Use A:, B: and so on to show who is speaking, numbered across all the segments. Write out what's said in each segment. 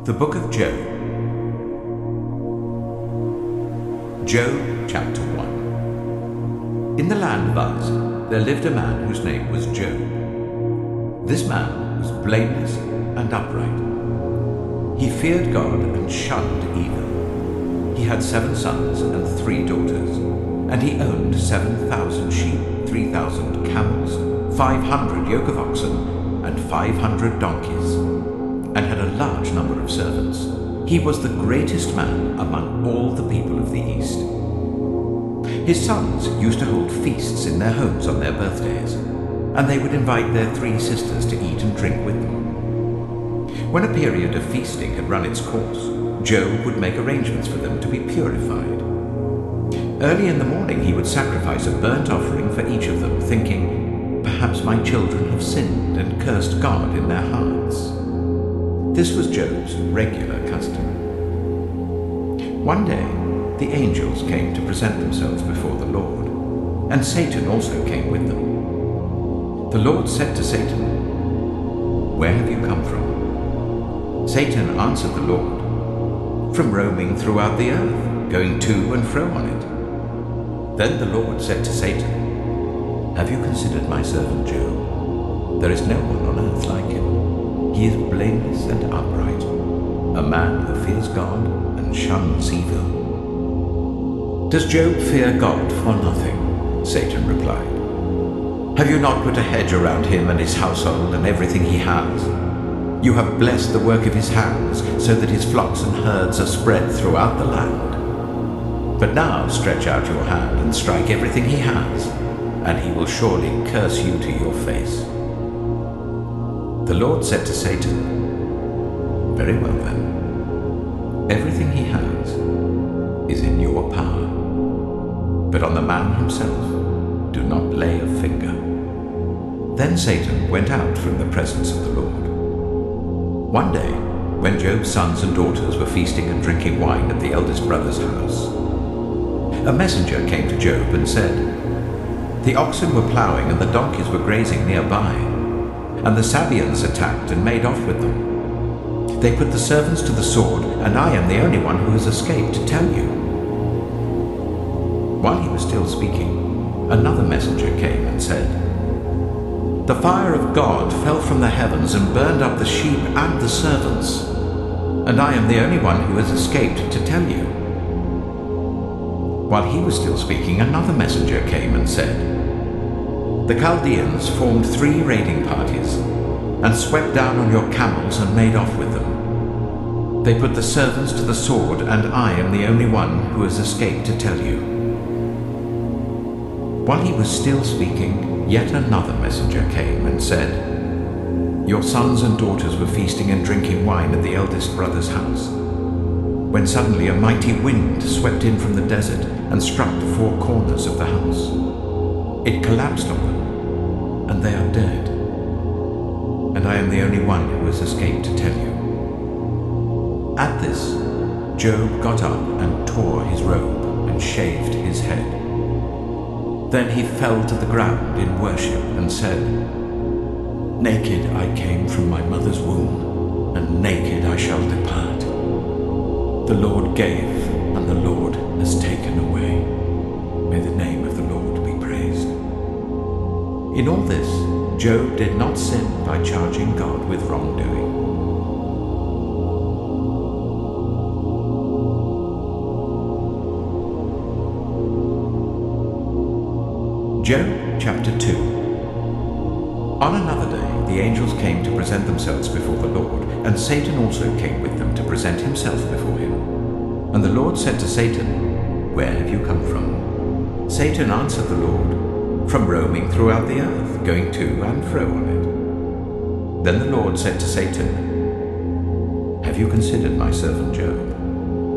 A: The Book of Job. Job chapter 1. In the land of Uz there lived a man whose name was Job. This man was blameless and upright. He feared God and shunned evil. He had 7 sons and 3 daughters, and he owned 7,000 sheep, 3,000 camels, 500 yoke of oxen, and 500 donkeys, and had a large number of servants. He was the greatest man among all the people of the East. His sons used to hold feasts in their homes on their birthdays, and they would invite their 3 sisters to eat and drink with them. When a period of feasting had run its course, Job would make arrangements for them to be purified. Early in the morning he would sacrifice a burnt offering for each of them, thinking, "Perhaps my children have sinned and cursed God in their hearts." This was Job's regular custom. One day, the angels came to present themselves before the Lord, and Satan also came with them. The Lord said to Satan, "Where have you come from?" Satan answered the Lord, "From roaming throughout the earth, going to and fro on it." Then the Lord said to Satan, "Have you considered my servant Job? There is no one on earth like him. He is blameless and upright, a man who fears God and shuns evil." "Does Job fear God for nothing?" Satan replied. "Have you not put a hedge around him and his household and everything he has? You have blessed the work of his hands, so that his flocks and herds are spread throughout the land. But now stretch out your hand and strike everything he has, and he will surely curse you to your face." The Lord said to Satan, "Very well then. Everything he has is in your power, but on the man himself do not lay a finger." Then Satan went out from the presence of the Lord. One day, when Job's sons and daughters were feasting and drinking wine at the eldest brother's house, a messenger came to Job and said, "The oxen were plowing and the donkeys were grazing nearby, and the Sabeans attacked and made off with them. They put the servants to the sword, and I am the only one who has escaped to tell you." While he was still speaking, another messenger came and said, "The fire of God fell from the heavens and burned up the sheep and the servants, and I am the only one who has escaped to tell you." While he was still speaking, another messenger came and said, "The Chaldeans formed 3 raiding parties and swept down on your camels and made off with them. They put the servants to the sword, and I am the only one who has escaped to tell you." While he was still speaking, yet another messenger came and said, "Your sons and daughters were feasting and drinking wine at the eldest brother's house, when suddenly a mighty wind swept in from the desert and struck the 4 corners of the house. It collapsed on them, and they are dead. And I am the only one who has escaped to tell you." At this, Job got up and tore his robe and shaved his head. Then he fell to the ground in worship and said, "Naked I came from my mother's womb, and naked I shall depart. The Lord gave, and the Lord has taken away. May the name of the Lord be praised." In all this, Job did not sin by charging God with wrongdoing. Job chapter 2. On another day, the angels came to present themselves before the Lord, and Satan also came with them to present himself before him. And the Lord said to Satan, "Where have you come from?" Satan answered the Lord, "From roaming throughout the earth, going to and fro on it." Then the Lord said to Satan, "Have you considered my servant Job?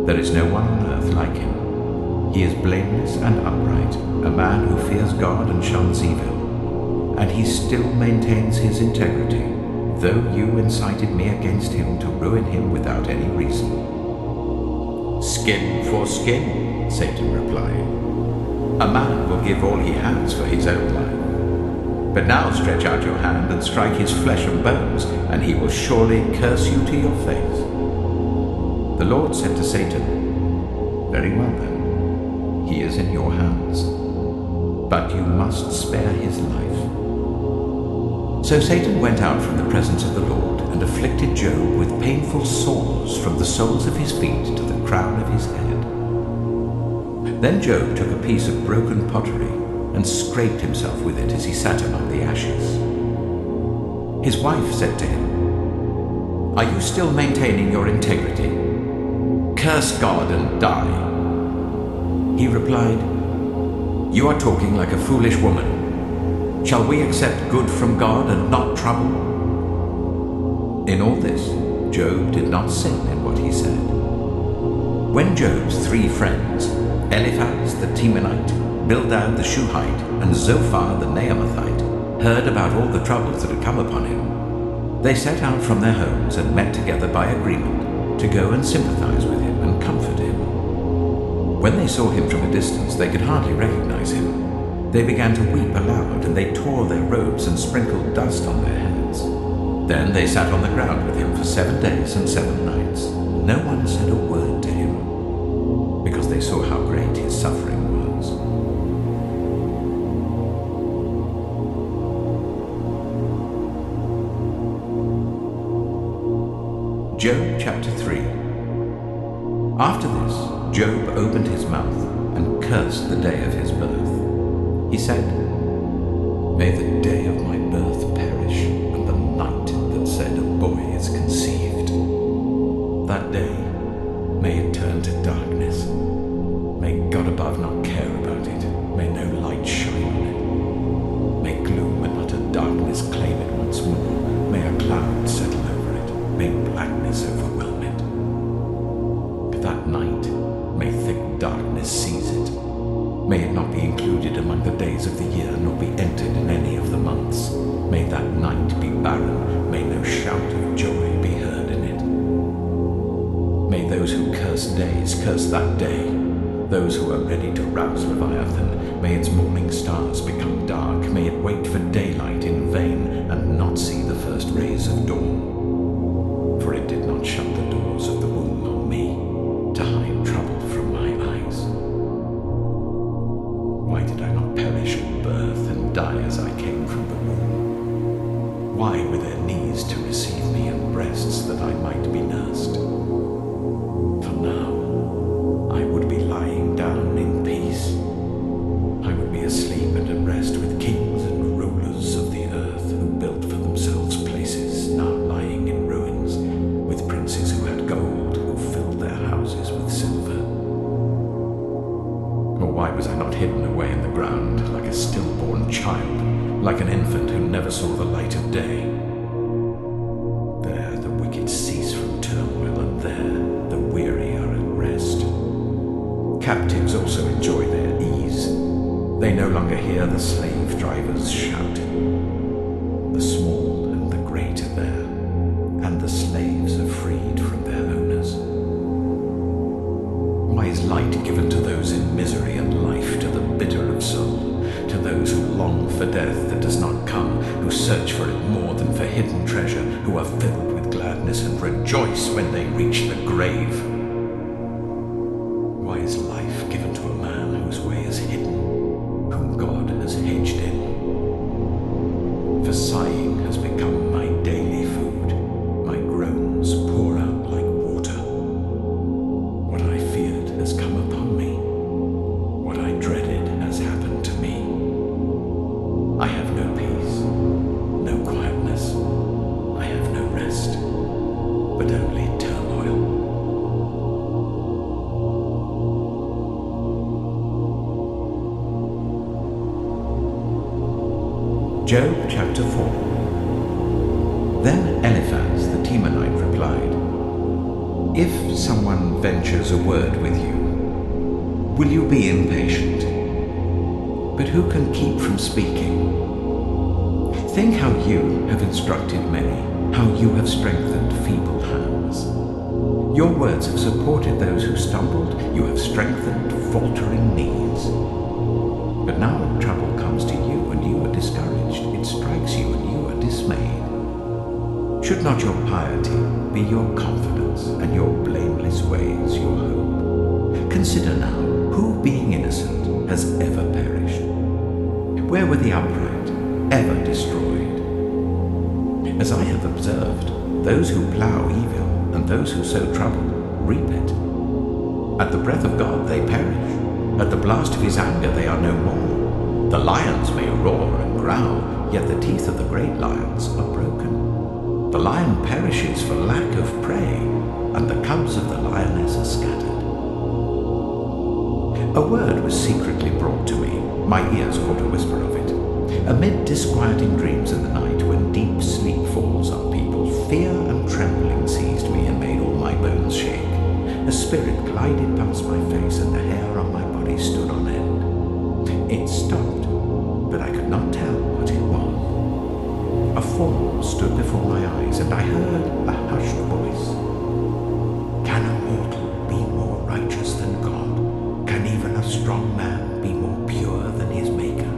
A: There is no one on earth like him. He is blameless and upright, a man who fears God and shuns evil, and he still maintains his integrity, though you incited me against him to ruin him without any reason." "Skin for skin," Satan replied. "A man will give all he has for his own life. But now stretch out your hand and strike his flesh and bones, and he will surely curse you to your face." The Lord said to Satan, "Very well then, he is in your hands, but you must spare his life." So Satan went out from the presence of the Lord and afflicted Job with painful sores from the soles of his feet to the crown of his head. Then Job took a piece of broken pottery and scraped himself with it as he sat among the ashes. His wife said to him, "Are you still maintaining your integrity? Curse God and die." He replied, "You are talking like a foolish woman. Shall we accept good from God and not trouble?" In all this, Job did not sin in what he said. When Job's 3 friends, Eliphaz the Temanite, Bildad the Shuhite, and Zophar the Naamathite, heard about all the troubles that had come upon him, they set out from their homes and met together by agreement to go and sympathize with him and comfort him. When they saw him from a distance, they could hardly recognize him. They began to weep aloud, and they tore their robes and sprinkled dust on their heads. Then they sat on the ground with him for 7 days and 7 nights. No one said a word to him, because they saw how great his suffering was. Job chapter 3. After this, Job opened his mouth and cursed the day of his birth. He said, "May the day of my birth perish, and the night that said a boy is conceived. That day, may it turn to darkness. May God above not care about it. May no light shine on it. May gloom and utter darkness claim it once more. May a cloud settle over it. May blackness overwhelm it. But that night, may thick darkness seize it. May it not be included among the days of the year, nor be entered in any of the months. May that night be barren. May no shout of joy be heard in it. May those who curse days curse that day. Those who are ready to rouse Leviathan, may its morning stars become dark. May it wait for daylight in vain and not see the first rays of dawn. For it did not shut the doors of the womb on me to hide trouble from my eyes. Why did I not perish at birth and die as I came from the womb? Why were there knees to receive me and breasts that I might be nursed? For now, I would be lying down in peace. I would be asleep and at rest with kings and rulers of the earth who built for themselves places now lying in ruins, with princes who had gold, who filled their houses with silver. Or why was I not hidden away in the ground like a stillborn child, like an infant who never saw the light of day? There the wicked cease from turmoil, and there the weary are at rest. Captives also enjoy their ease. They no longer hear the slave drivers shout. The small and the great are there, and the slaves are freed from their owners. Why is light given to those in misery, and life to the bitter of soul, to those who long for death that does not come, who search for it more than for hidden treasure, who are filled with gladness and rejoice when they reach the grave? Why is life given to a man whose way is hidden, whom God has hedged in? For sighing has become my daily food, my groans pour out like water. What I feared has come upon me, what I dreaded has happened to me. I have no peace, no quietness, I have no rest, but only turmoil. Job chapter 4. Then Eliphaz the Temanite replied, "If someone ventures a word with you, will you be impatient? But who can keep from speaking? Think how you have instructed many, how you have strengthened feeble hands. Your words have supported those who stumbled, you have strengthened faltering knees. But now trouble comes to you, and you are discouraged. It Should not your piety be your confidence, and your blameless ways your hope? Consider now, who being innocent has ever perished? Where were the upright ever destroyed? As I have observed, those who plough evil and those who sow trouble reap it. At the breath of God they perish. At the blast of his anger they are no more. The lions may roar and growl, yet the teeth of the great lions are broken. The lion perishes for lack of prey, and the cubs of the lioness are scattered. A word was secretly brought to me. My ears caught a whisper of it. Amid disquieting dreams in the night, when deep sleep falls on people, fear and trembling seized me and made all my bones shake. A spirit glided past my face, and the hair on my body stood on end. It stopped, but I could not tell what it was. A form stood before my eyes, and I heard a hushed voice. Can a mortal be more righteous than God? Can even a strong man be more pure than his Maker?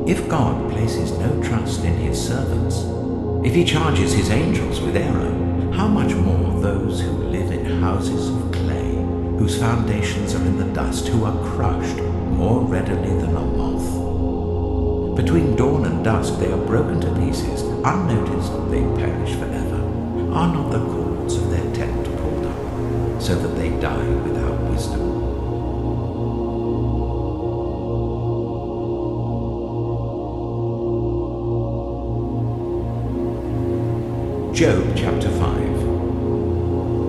A: If God places no trust in his servants, if he charges his angels with error, how much more those who live in houses of clay, whose foundations are in the dust, who are crushed more readily than a moth? Between dawn and dusk they are broken to pieces. Unnoticed they perish forever. Are not the cords of their tent pulled up, so that they die without wisdom? Job chapter 5.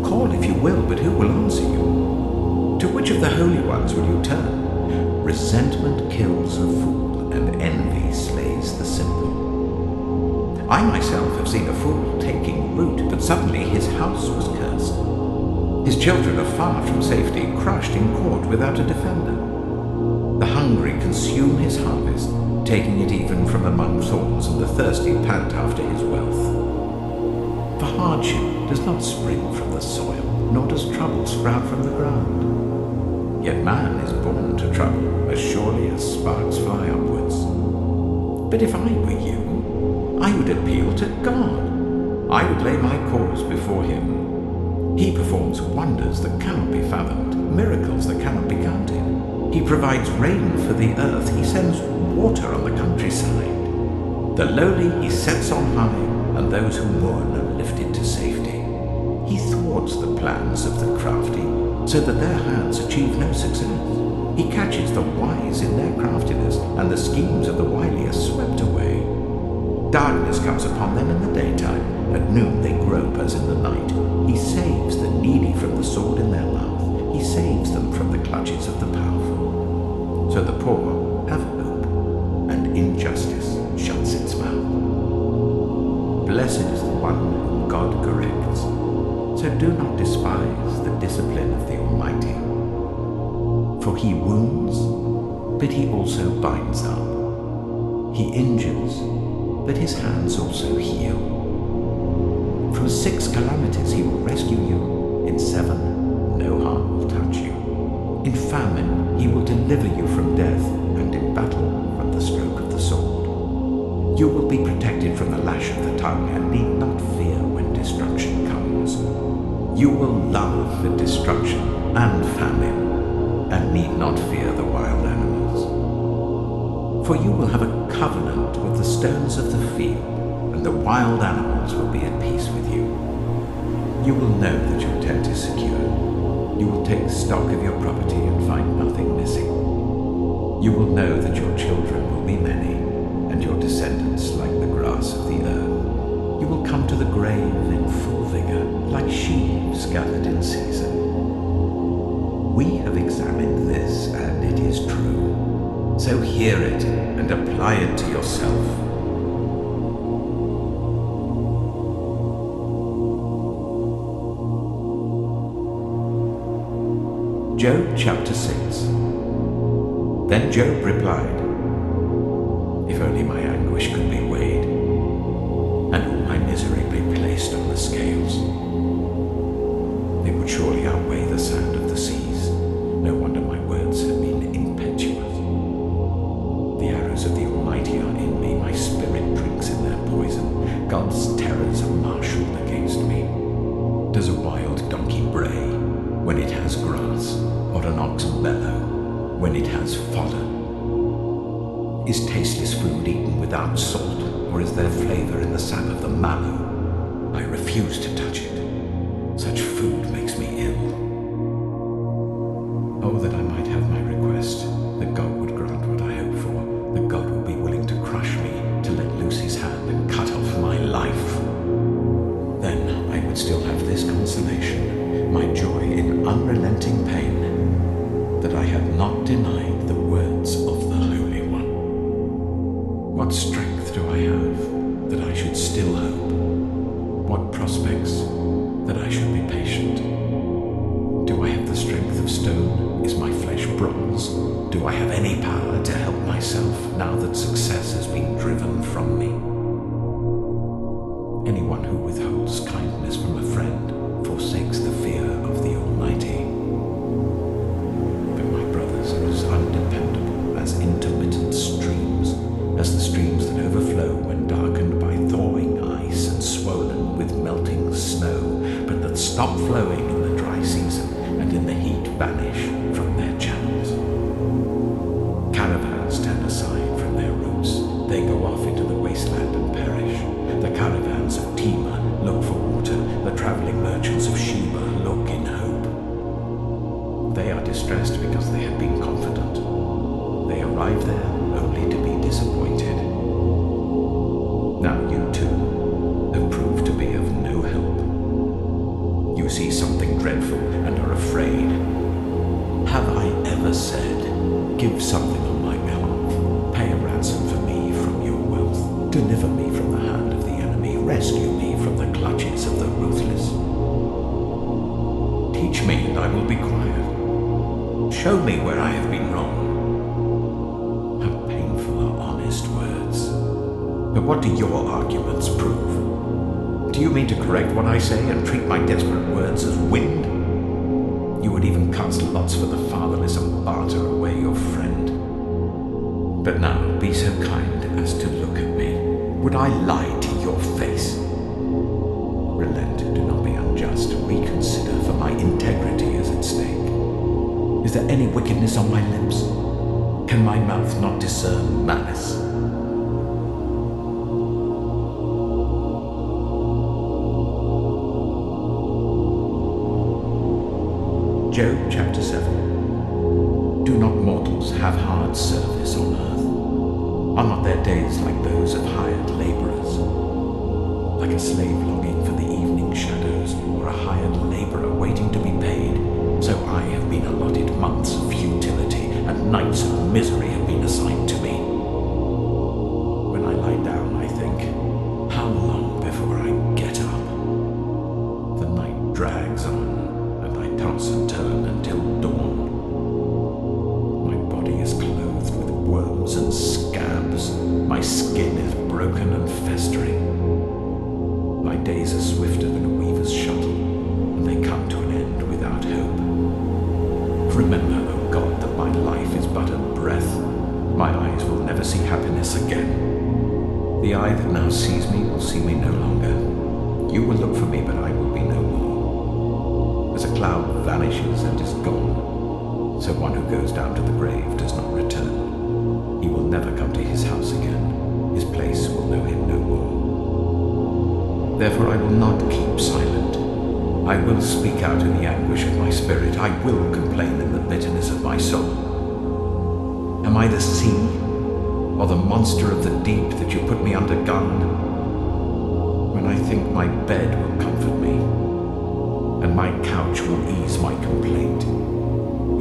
A: Call if you will, but who will answer you? To which of the holy ones will you turn? Resentment kills a fool, and envy slays the simple. I myself have seen a fool taking root, but suddenly his house was cursed. His children are far from safety, crushed in court without a defender. The hungry consume his harvest, taking it even from among thorns, and the thirsty pant after his wealth. For hardship does not spring from the soil, nor does trouble sprout from the ground. Yet man is born to trouble, as surely as sparks fly upwards. But if I were you, I would appeal to God. I would lay my cause before him. He performs wonders that cannot be fathomed, miracles that cannot be counted. He provides rain for the earth. He sends water on the countryside. The lowly he sets on high, and those who mourn are lifted to safety. He thwarts the plans of the crafty, so that their hands achieve no success. He catches the wise in their craftiness, and the schemes of the wily are swept away. Darkness comes upon them in the daytime. At noon they grope as in the night. He saves the needy from the sword in their mouth. He saves them from the clutches of the powerful. So the poor have hope, and injustice shuts its mouth. Blessed is the one whom God corrects. So do not despise the discipline of the Almighty. For he wounds, but he also binds up. He injures, but his hands also heal. From 6 calamities he will rescue you. In 7, no harm will touch you. In famine he will deliver you from death, and in battle from the stroke of the sword. You will be protected from the lash of the tongue, and need not fear when destruction comes. You will love the destruction and famine, and need not fear the wild animals. For you will have a covenant with the stones of the field, and the wild animals will be at peace with you. You will know that your tent is secure. You will take stock of your property and find nothing missing. You will know that your children will be many, and your descendants like the grass of the earth. You will come to the grave in full vigor, like sheaves gathered in season. We have examined this, and it is true. So hear it and apply it to yourself. Job chapter 6. Then Job replied, if only my anguish could be weighed, and all my misery be placed on the scales. It would surely outweigh the sand of the seas. No wonder my words have been impetuous. The arrows of the Almighty are in me. My spirit drinks in their poison. God's terrors Does a wild donkey bray when it has grass, or an ox bellow when it has fodder? Is tasteless food eaten without salt, or is there flavor in the sap of the mallow? I refuse to touch it. Such food makes me ill. Oh, that I might have my request, that God would grant what I hope for, that God would be willing to crush me, to let loose his hand and cut off my life. Then I would still have this consolation, my joy in unrelenting pain, that I had not denied the words of the Holy One. What strength do I have that I should still hope? What prospects that I should be patient? Do I have the strength of stone? Is my flesh bronze? Do I have any power to help myself now that success has been driven from me? Anyone who withholds kindness from a friend forsakes the fear of the Almighty. But my brothers are as undependable as intermittent streams, as the streams that overflow when darkened by thawing ice and swollen with melting snow, but that stop flowing in the dry season and in the heat vanish from their channels. Caravans turn aside from their routes. They go off into the wasteland and perish. The caravans of Tema look for water. The traveling merchants of Sheba look in hope. They are distressed because they have been confident. They arrive there only to be disappointed. Now you too have proved to be of no help. You see something dreadful and are afraid. Have I ever said, give something on my behalf, pay a ransom for me from your wealth, deliver me from the hand of the enemy, rescue me from the clutches of the ruthless? Teach me and I will be quiet. Show me where I have been wrong. How painful are honest words. But what do your arguments prove? Do you mean to correct what I say and treat my desperate words as wind? You would even cast lots for the fatherless and barter away your friend. But now be so kind as to look at me. Would I lie to your face? Relent, do not be unjust. Reconsider, for my integrity is at stake. Is there any wickedness on my lips? Can my mouth not discern malice? Job chapter 7. Do not mortals have hard service on earth? Are not their days like those of hired laborers? Like a slave longing for the evening shadows, or a hired laborer waiting to be paid, so I have been allotted months of futility, and nights of misery have been assigned to me. When I lie down, I think, how long before I get up? The night drags on, toss and turn until dawn. My body is clothed with worms and scabs. My skin is broken and festering. My days are swifter than a weaver's shuttle, and they come to an end without hope. Remember, O God, that my life is but a breath. My eyes will never see happiness again. The eye that now sees me will see me no longer. You will look for me, but I will be no more. As a cloud vanishes and is gone, so one who goes down to the grave does not return. He will never come to his house again. His place will know him no more. Therefore I will not keep silent. I will speak out in the anguish of my spirit. I will complain in the bitterness of my soul. Am I the sea, or the monster of the deep that you put me under guard? When I think my bed will comfort me, and my couch will ease my complaint,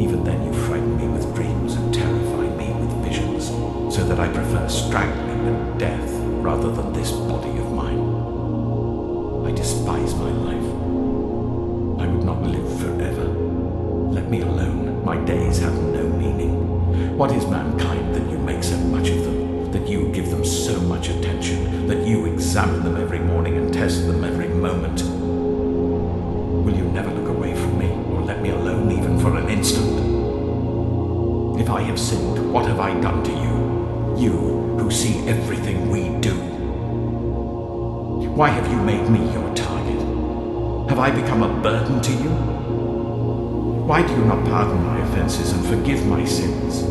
A: even then you frighten me with dreams and terrify me with visions, so that I prefer strangling and death rather than this body of mine. I despise my life. I would not live forever. Let me alone. My days have no meaning. What is mankind that you make so much of them, that you give them so much attention, that you examine them every morning and test them every moment? Will you never look away from me, or let me alone even for an instant? If I have sinned, what have I done to you? You who see everything we do. Why have you made me your target? Have
B: I become a burden to you? Why do you not pardon my offenses and forgive my sins?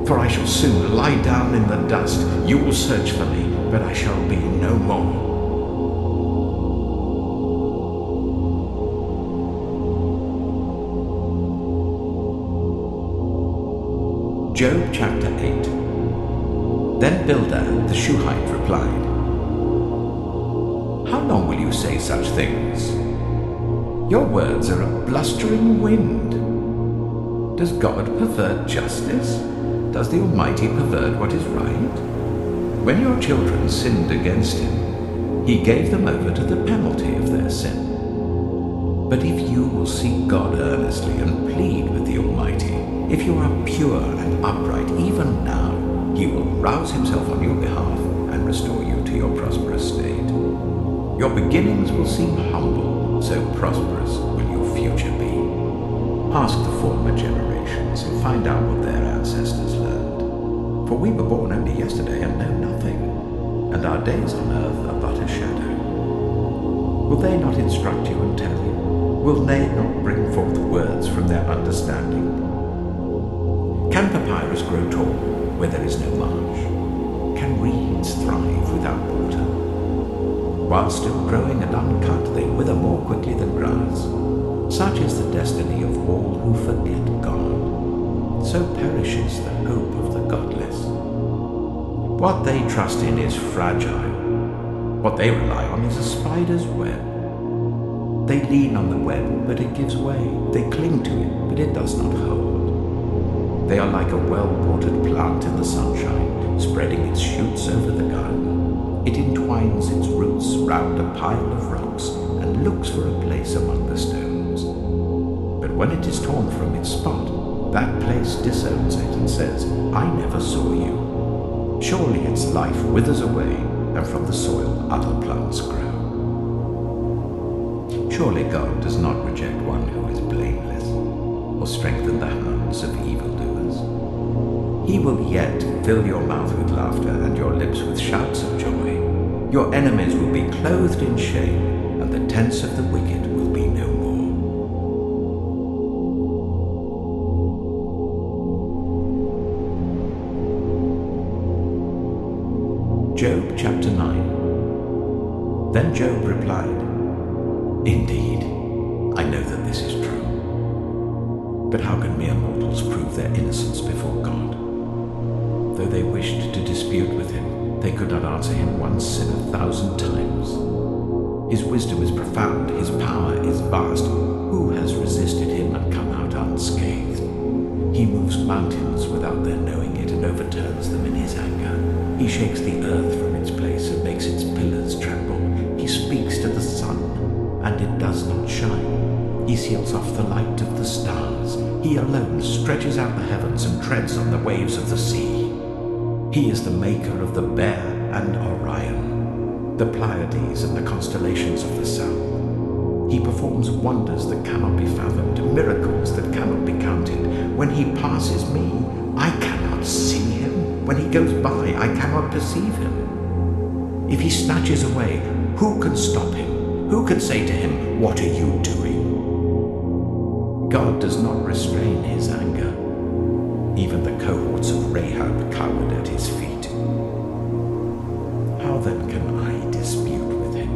B: For I shall soon lie down in the dust. You will search for me, but I shall be no more.
A: Job chapter 8. Then Bildad the Shuhite replied, "How long will you say such things? Your words are a blustering wind. Does God pervert justice? Does the Almighty pervert what is right? When your children sinned against him, he gave them over to the penalty of their sin. But if you will seek God earnestly and plead with the Almighty, if you are pure and upright even now, he will rouse himself on your behalf and restore you to your prosperous state. Your beginnings will seem humble, so prosperous will your future be. Ask the former generations and find out what their ancestors learned. For we were born only yesterday and know nothing, and our days on earth are but a shadow. Will they not instruct you and tell you? Will they not bring forth words from their understanding? Can papyrus grow tall where there is no marsh? Can reeds thrive without water? While still growing and uncut, they wither more quickly than grass. Such is the destiny of all who forget God. So perishes the hope of the godless. What they trust in is fragile. What they rely on is a spider's web. They lean on the web, but it gives way. They cling to it, but it does not hold. They are like a well-watered plant in the sunshine, spreading its shoots over the garden. It entwines its roots round a pile of rocks and looks for a place among the stones. But when it is torn from its spot, that place disowns it and says, "I never saw you." Surely its life withers away, and from the soil other plants grow. Surely God does not reject one who is blameless, or strengthen the hands of evildoers. He will yet fill your mouth with laughter and your lips with shouts of joy. Your enemies will be clothed in shame, and the tents of the wicked will be no more. Job chapter 9. Then Job replied, "Indeed, I know that this is true. But how can mere mortals prove their innocence before God? Though they wished to dispute with him, they could not answer him once in 1,000 times. His wisdom is profound, his power is vast. Who has resisted him and come out unscathed? He moves mountains without their knowing it and overturns them in his anger. He shakes the earth from its place and makes its pillars tremble. He speaks to the sun, and it does not shine. He seals off the light of the stars. He alone stretches out the heavens and treads on the waves of the sea. He is the maker of the Bear and Orion, the Pleiades and the constellations of the south. He performs wonders that cannot be fathomed, miracles that cannot be counted. When he passes me, I cannot see him. When he goes by, I cannot perceive him. If he snatches away, who can stop him? Who can say to him, "What are you doing?" God does not restrain his anger. Even the cohorts of Rahab cowered at his feet. How then can I dispute with him?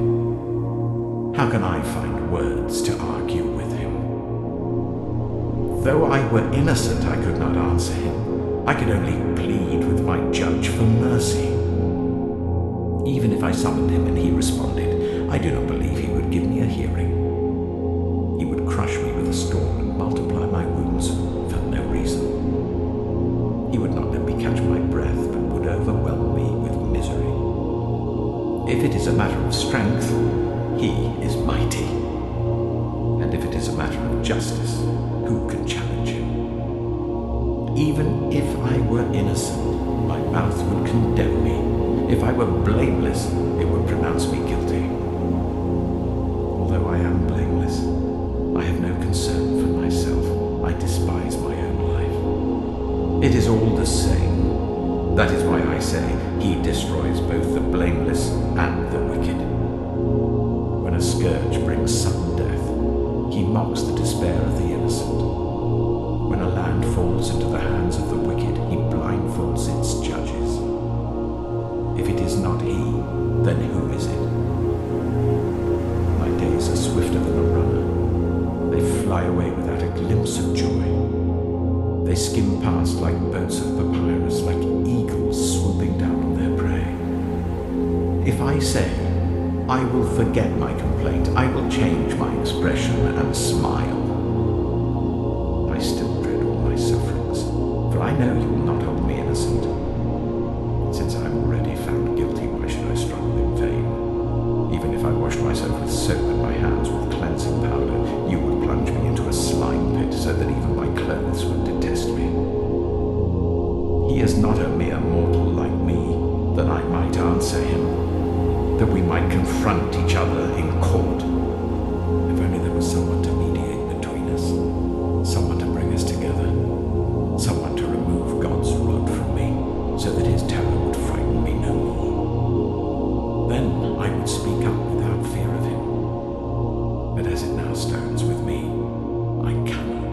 A: How can I find words to argue with him? Though I were innocent, I could not answer him. I could only plead with my judge for mercy. Even if I summoned him and he responded, I do not believe he would give me a hearing. He would crush me with a storm and multiply my wounds for no reason. He would not let me catch my breath, but would overwhelm me with misery. If it is a matter of strength, he is mighty. And if it is a matter of justice, who can challenge him? Even if I were innocent, my mouth would condemn me. If I were blameless, it would pronounce me guilty. Although I am blameless, I have no concern for myself. I despise my own life. It is all the same. That is why I say he destroys both the blameless and the wicked. When a scourge brings sudden death,
B: He mocks the despair of the innocent. When a land falls into the hands of the wicked, he blindfolds its judges. If it is not he, then who is it? My days are swifter than a runner. They fly away without a glimpse of joy. They skim past like boats of papyrus, like eagles swooping down on their prey. If I say, I will forget my complaint, I will change my expression and smile, I still dread all my sufferings, for I know you will not hold me innocent. Since I am already found guilty, why should I struggle in vain? Even if I washed myself with soap and my hands with cleansing powder, you would plunge me into a slime pit so that even my clothes would detest me. He is not a mere mortal like me, that I might answer him, that we might confront each other in court. If only there was someone to mediate between us, someone to bring us together, someone to remove God's rod from me, so that his terror would frighten me no more. Then I would speak up without fear of him. But as it now stands with me, I cannot.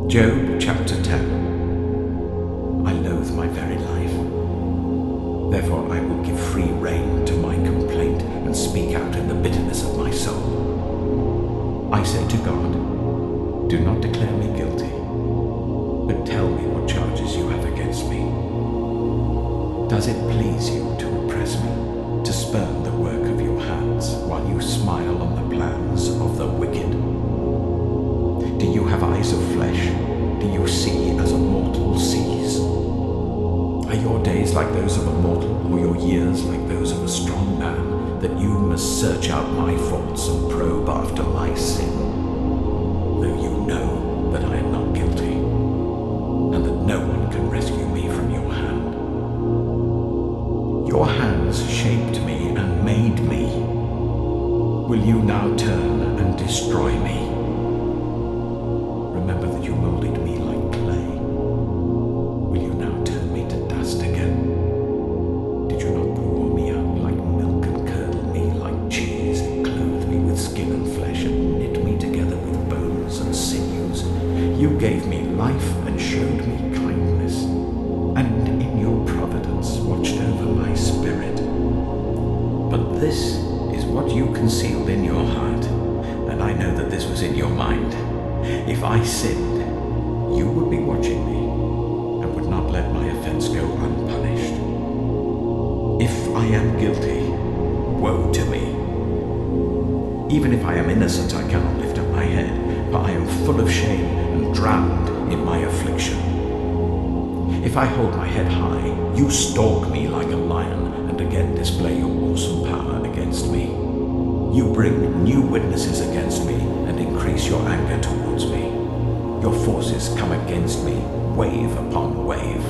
B: Job chapter 10. I loathe my very life. Therefore I will give free rein to my complaint and speak out in the bitterness of my soul. I say to God, do not declare me guilty, but tell me what charges you have against me. Does it please you to oppress me, to spurn the work of your hands, while you smile on the plans of the wicked? Do you have eyes of flesh? Do you see as a mortal sees? Are your days like those of a mortal, or your years like those of a strong man, that you must search out my faults and probe after my sin? Though you know that I am not guilty, and that no one can rescue me from your hand. Your hands shaped me and made me. Will you now turn and destroy me? Remember that you molded me like clay. Will you now turn me to dust again? Did you not pour me up like milk and curdle me like cheese, clothe me with skin and flesh and knit me together with bones and sinews? You gave me life and showed me kindness, and in your providence watched over my spirit. But this is what you concealed in your heart, and I know that this was in your mind. If I sinned, you would be watching me and would not let my offense go unpunished. If I am guilty, woe to me. Even if I am innocent, I cannot lift up my head, for I am full of shame and drowned in my affliction. If I hold my head high, you stalk me like a lion and again display your awesome power against me. You bring new witnesses against me and increase your anger towards me. Your forces come against me, wave upon wave.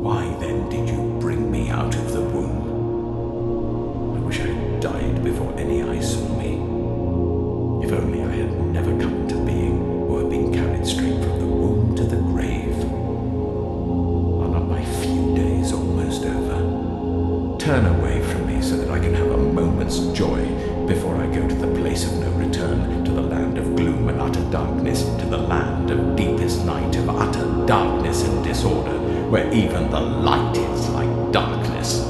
B: Why then did you bring me out of the womb? I wish I had died before any eyes saw me. If only I had never come into being, or had been carried straight from the womb to the grave. Are not my few days almost over? Turn away from me so that I can have a moment's joy before I go to the place of no return, to the land of gloom and utter darkness, to the land of deepest night, of utter darkness and disorder, where even the light is like darkness.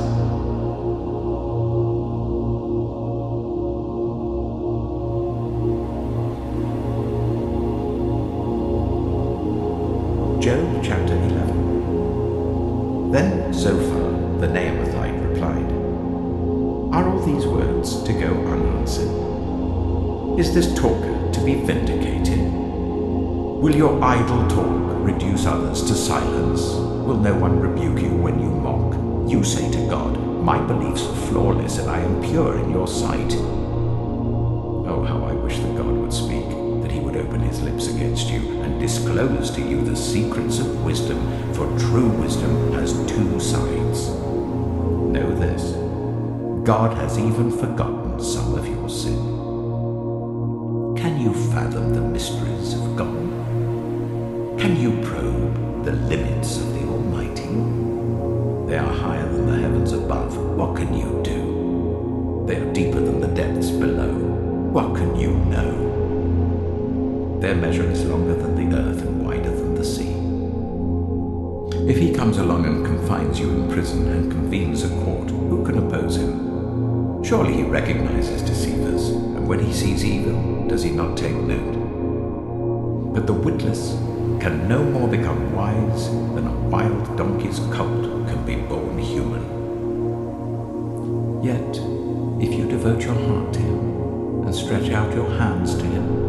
B: Job chapter 11. Then Zophar the Naamathite replied, are all these words to go unanswered? Is this talker to be vindicated? Will your idle talk reduce others to silence? Will no one rebuke you when you mock? You say to God, my beliefs are flawless and I am pure in your sight. Oh, how I wish that God would speak, that he would open his lips against you and disclose to you the secrets of wisdom, for true wisdom has two sides. Know this, God has even forgotten some of your sin. Can you fathom the mysteries of God? Can you probe
A: longer than the earth and wider than the sea. If he comes along and confines you in prison and convenes a court, who can oppose him? Surely he recognizes deceivers, and when he sees evil, does he not take note? But the witless can no more become wise than a wild donkey's colt can be born human. Yet, if you devote your heart to him and stretch out your hands to him,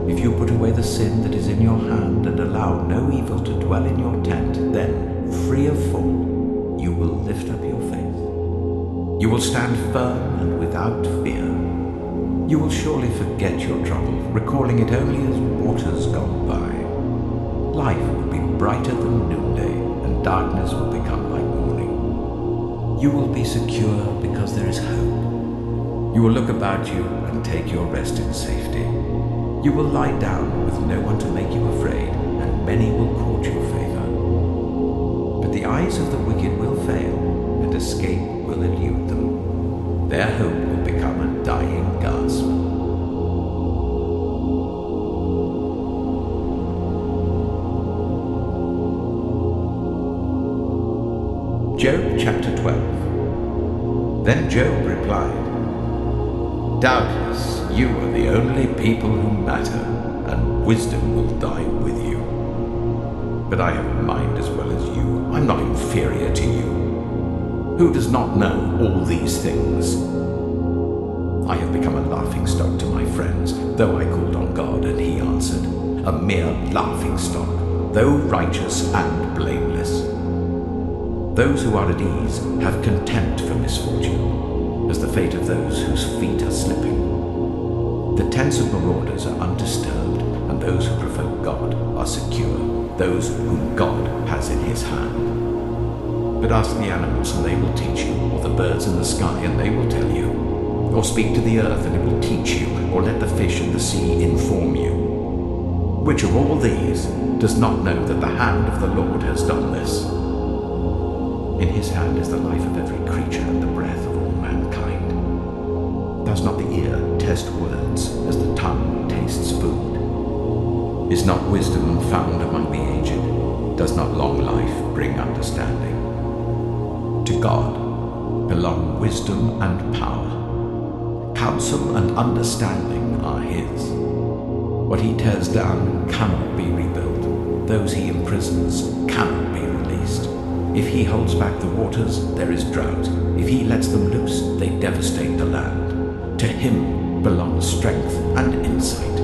A: if you put away the sin that is in your hand and allow no evil to dwell in your tent, then, free of fall, you will lift up your faith. You will stand firm and without fear. You will surely forget your trouble, recalling it only as waters gone by. Life will be brighter than noonday, and darkness will become like morning. You will be secure because there is hope. You will look about you and take your rest in safety. You will lie down with no one to make you afraid, and many will court your favor. But the eyes of the wicked will fail, and escape will elude them. Their hope will become a dying gasp. Job chapter 12. Then Job replied, "Doubtless you are the only people who matter, and wisdom will die with you. But I have a mind as well as you. I'm not inferior to you. Who does not know all these things? I have become a laughingstock to my friends, though I called on God and he answered, a mere laughingstock, though righteous and blameless. Those who are at ease have contempt for misfortune, as the fate of those whose feet are slipping. The tents of marauders are undisturbed, and those who provoke God are secure, those whom God has in his hand. But ask the animals and they will teach you, or the birds in the sky and they will tell you, or speak to the earth and it will teach you, or let the fish in the sea inform you. Which of all these does not know that the hand of the Lord has done this? In his hand is the life of every creature and the breath of all mankind. Does not the ear test words as the tongue tastes food? Is not wisdom found among the aged? Does not long life bring understanding? To God belong wisdom and power. Counsel and understanding are his. What he tears down cannot be rebuilt. Those he imprisons cannot be released. If he holds back the waters, there is drought. If he lets them loose, they devastate the land. To him belongs strength and insight.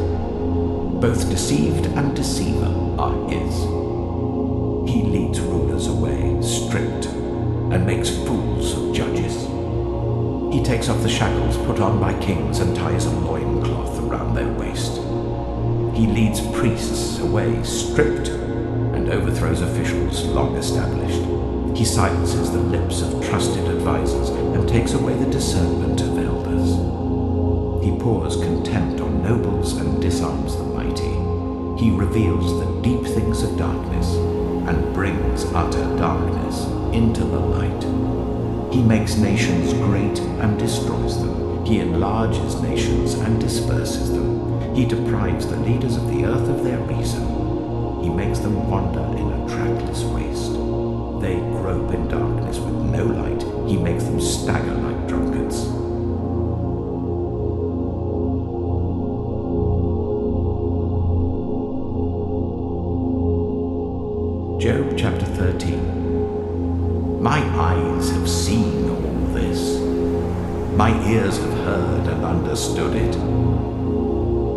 A: Both deceived and deceiver are his. He leads rulers away, stripped, and makes fools of judges. He takes off the shackles put on by kings and ties a loincloth around their waist. He leads priests away, stripped, and overthrows officials long established. He silences the lips of trusted advisers and takes away the discernment of elders. He pours contempt on nobles and disarms the mighty. He reveals the deep things of darkness and brings utter darkness into the light. He makes nations great and destroys them. He enlarges nations and disperses them. He deprives the leaders of the earth of their reason. He makes them wander in a trackless waste. They grope in darkness with no light. He makes them stagger like drunkards. Job chapter 13. My eyes have seen all this. My ears have heard and understood it.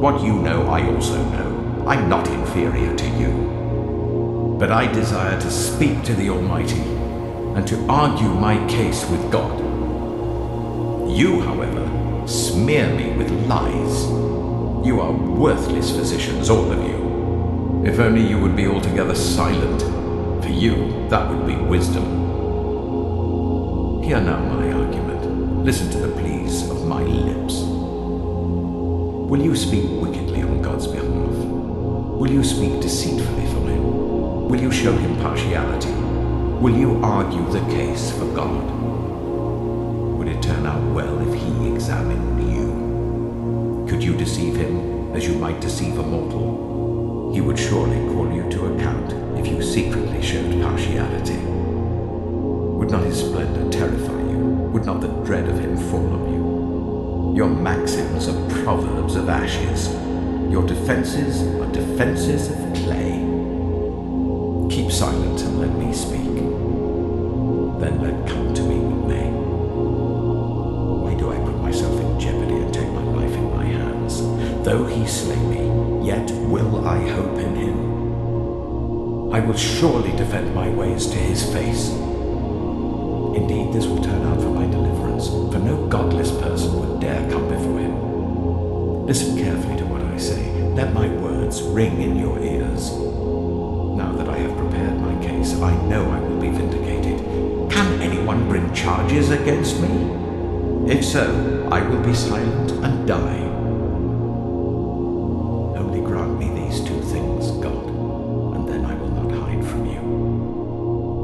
A: What you know, I also know. I'm not inferior to you. But I desire to speak to the Almighty and to argue my case with God. You, however, smear me with lies. You are worthless physicians, all of you. If only you would be altogether silent. For you, that would be wisdom. Hear now my argument. Listen to the pleas of my lips. Will you speak wickedly on God's behalf? Will you speak deceitfully for him? Will you show him partiality? Will you argue the case for God? Would it turn out well if he examined you? Could you deceive him as you might deceive a mortal? He would surely call you to account if you secretly showed partiality. Would not his splendor terrify you? Would not the dread of him fall on you? Your maxims are proverbs of ashes. Your defenses are defenses of clay. Keep silent and let me speak. Then let come to me what may. Why do I put myself in jeopardy and take my life in my hands? Though he slay me, yet will I hope in him. I will surely defend my ways to his face. Indeed, this will turn out for my deliverance, for no godless person would dare come before him. Listen carefully to what I say. Let my words ring in your ears. Now that I have prepared my case, I know I will be vindicated. Can anyone bring charges against me? If so, I will be silent and die. Only grant me these two things, God, and then I will not hide from you.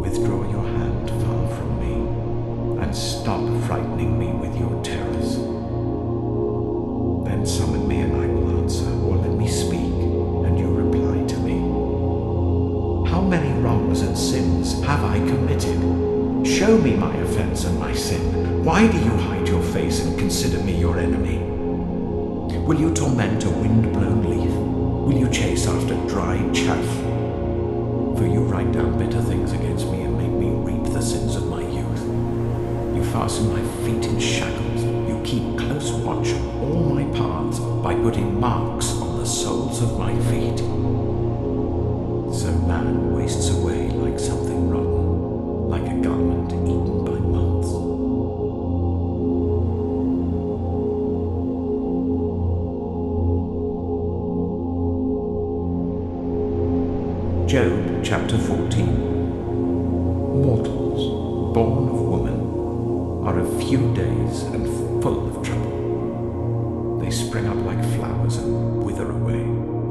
A: Withdraw your hand far from me, and stop frightening me with your terrors. Then summon me and I will answer, or let me speak, and you reply to me. How many wrongs and sins have I committed? Show me my offense and my sin. Why do you hide your face and consider me your enemy? Will you torment a wind-blown leaf? Will you chase after dry chaff? For you write down bitter things against me and make me reap the sins of my youth. You fasten my feet in shackles. You keep close watch on all my paths by putting marks on the soles of my feet. So man wastes away like something rotten, like a garment eaten by moths. Job chapter 14. Mortals, born of woman, are of few days and full of trouble. They spring up like flowers and wither away,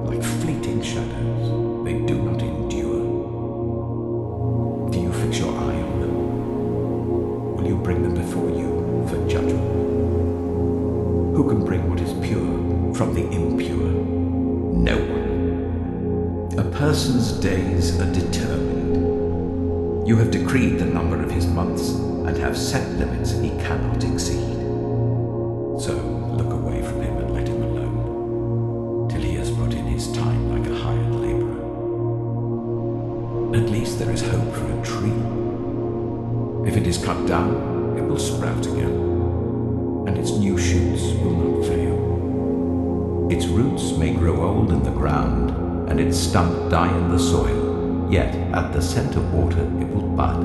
A: like fleeting shadows. They do not endure. Do you fix your eye on them? Will you bring them before you for judgment? Who can bring what is pure from the impure? No one. A person's days are determined. You have decreed the number of his months and have set limits he cannot exceed. So look away from him and let him alone, till he has put in his time like a hired laborer. At least there is hope for a tree. If it is cut down, it will sprout again, and its new shoots will not fail. Its roots may grow old in the ground, and its stump die in the soil, yet at the scent of water it will bud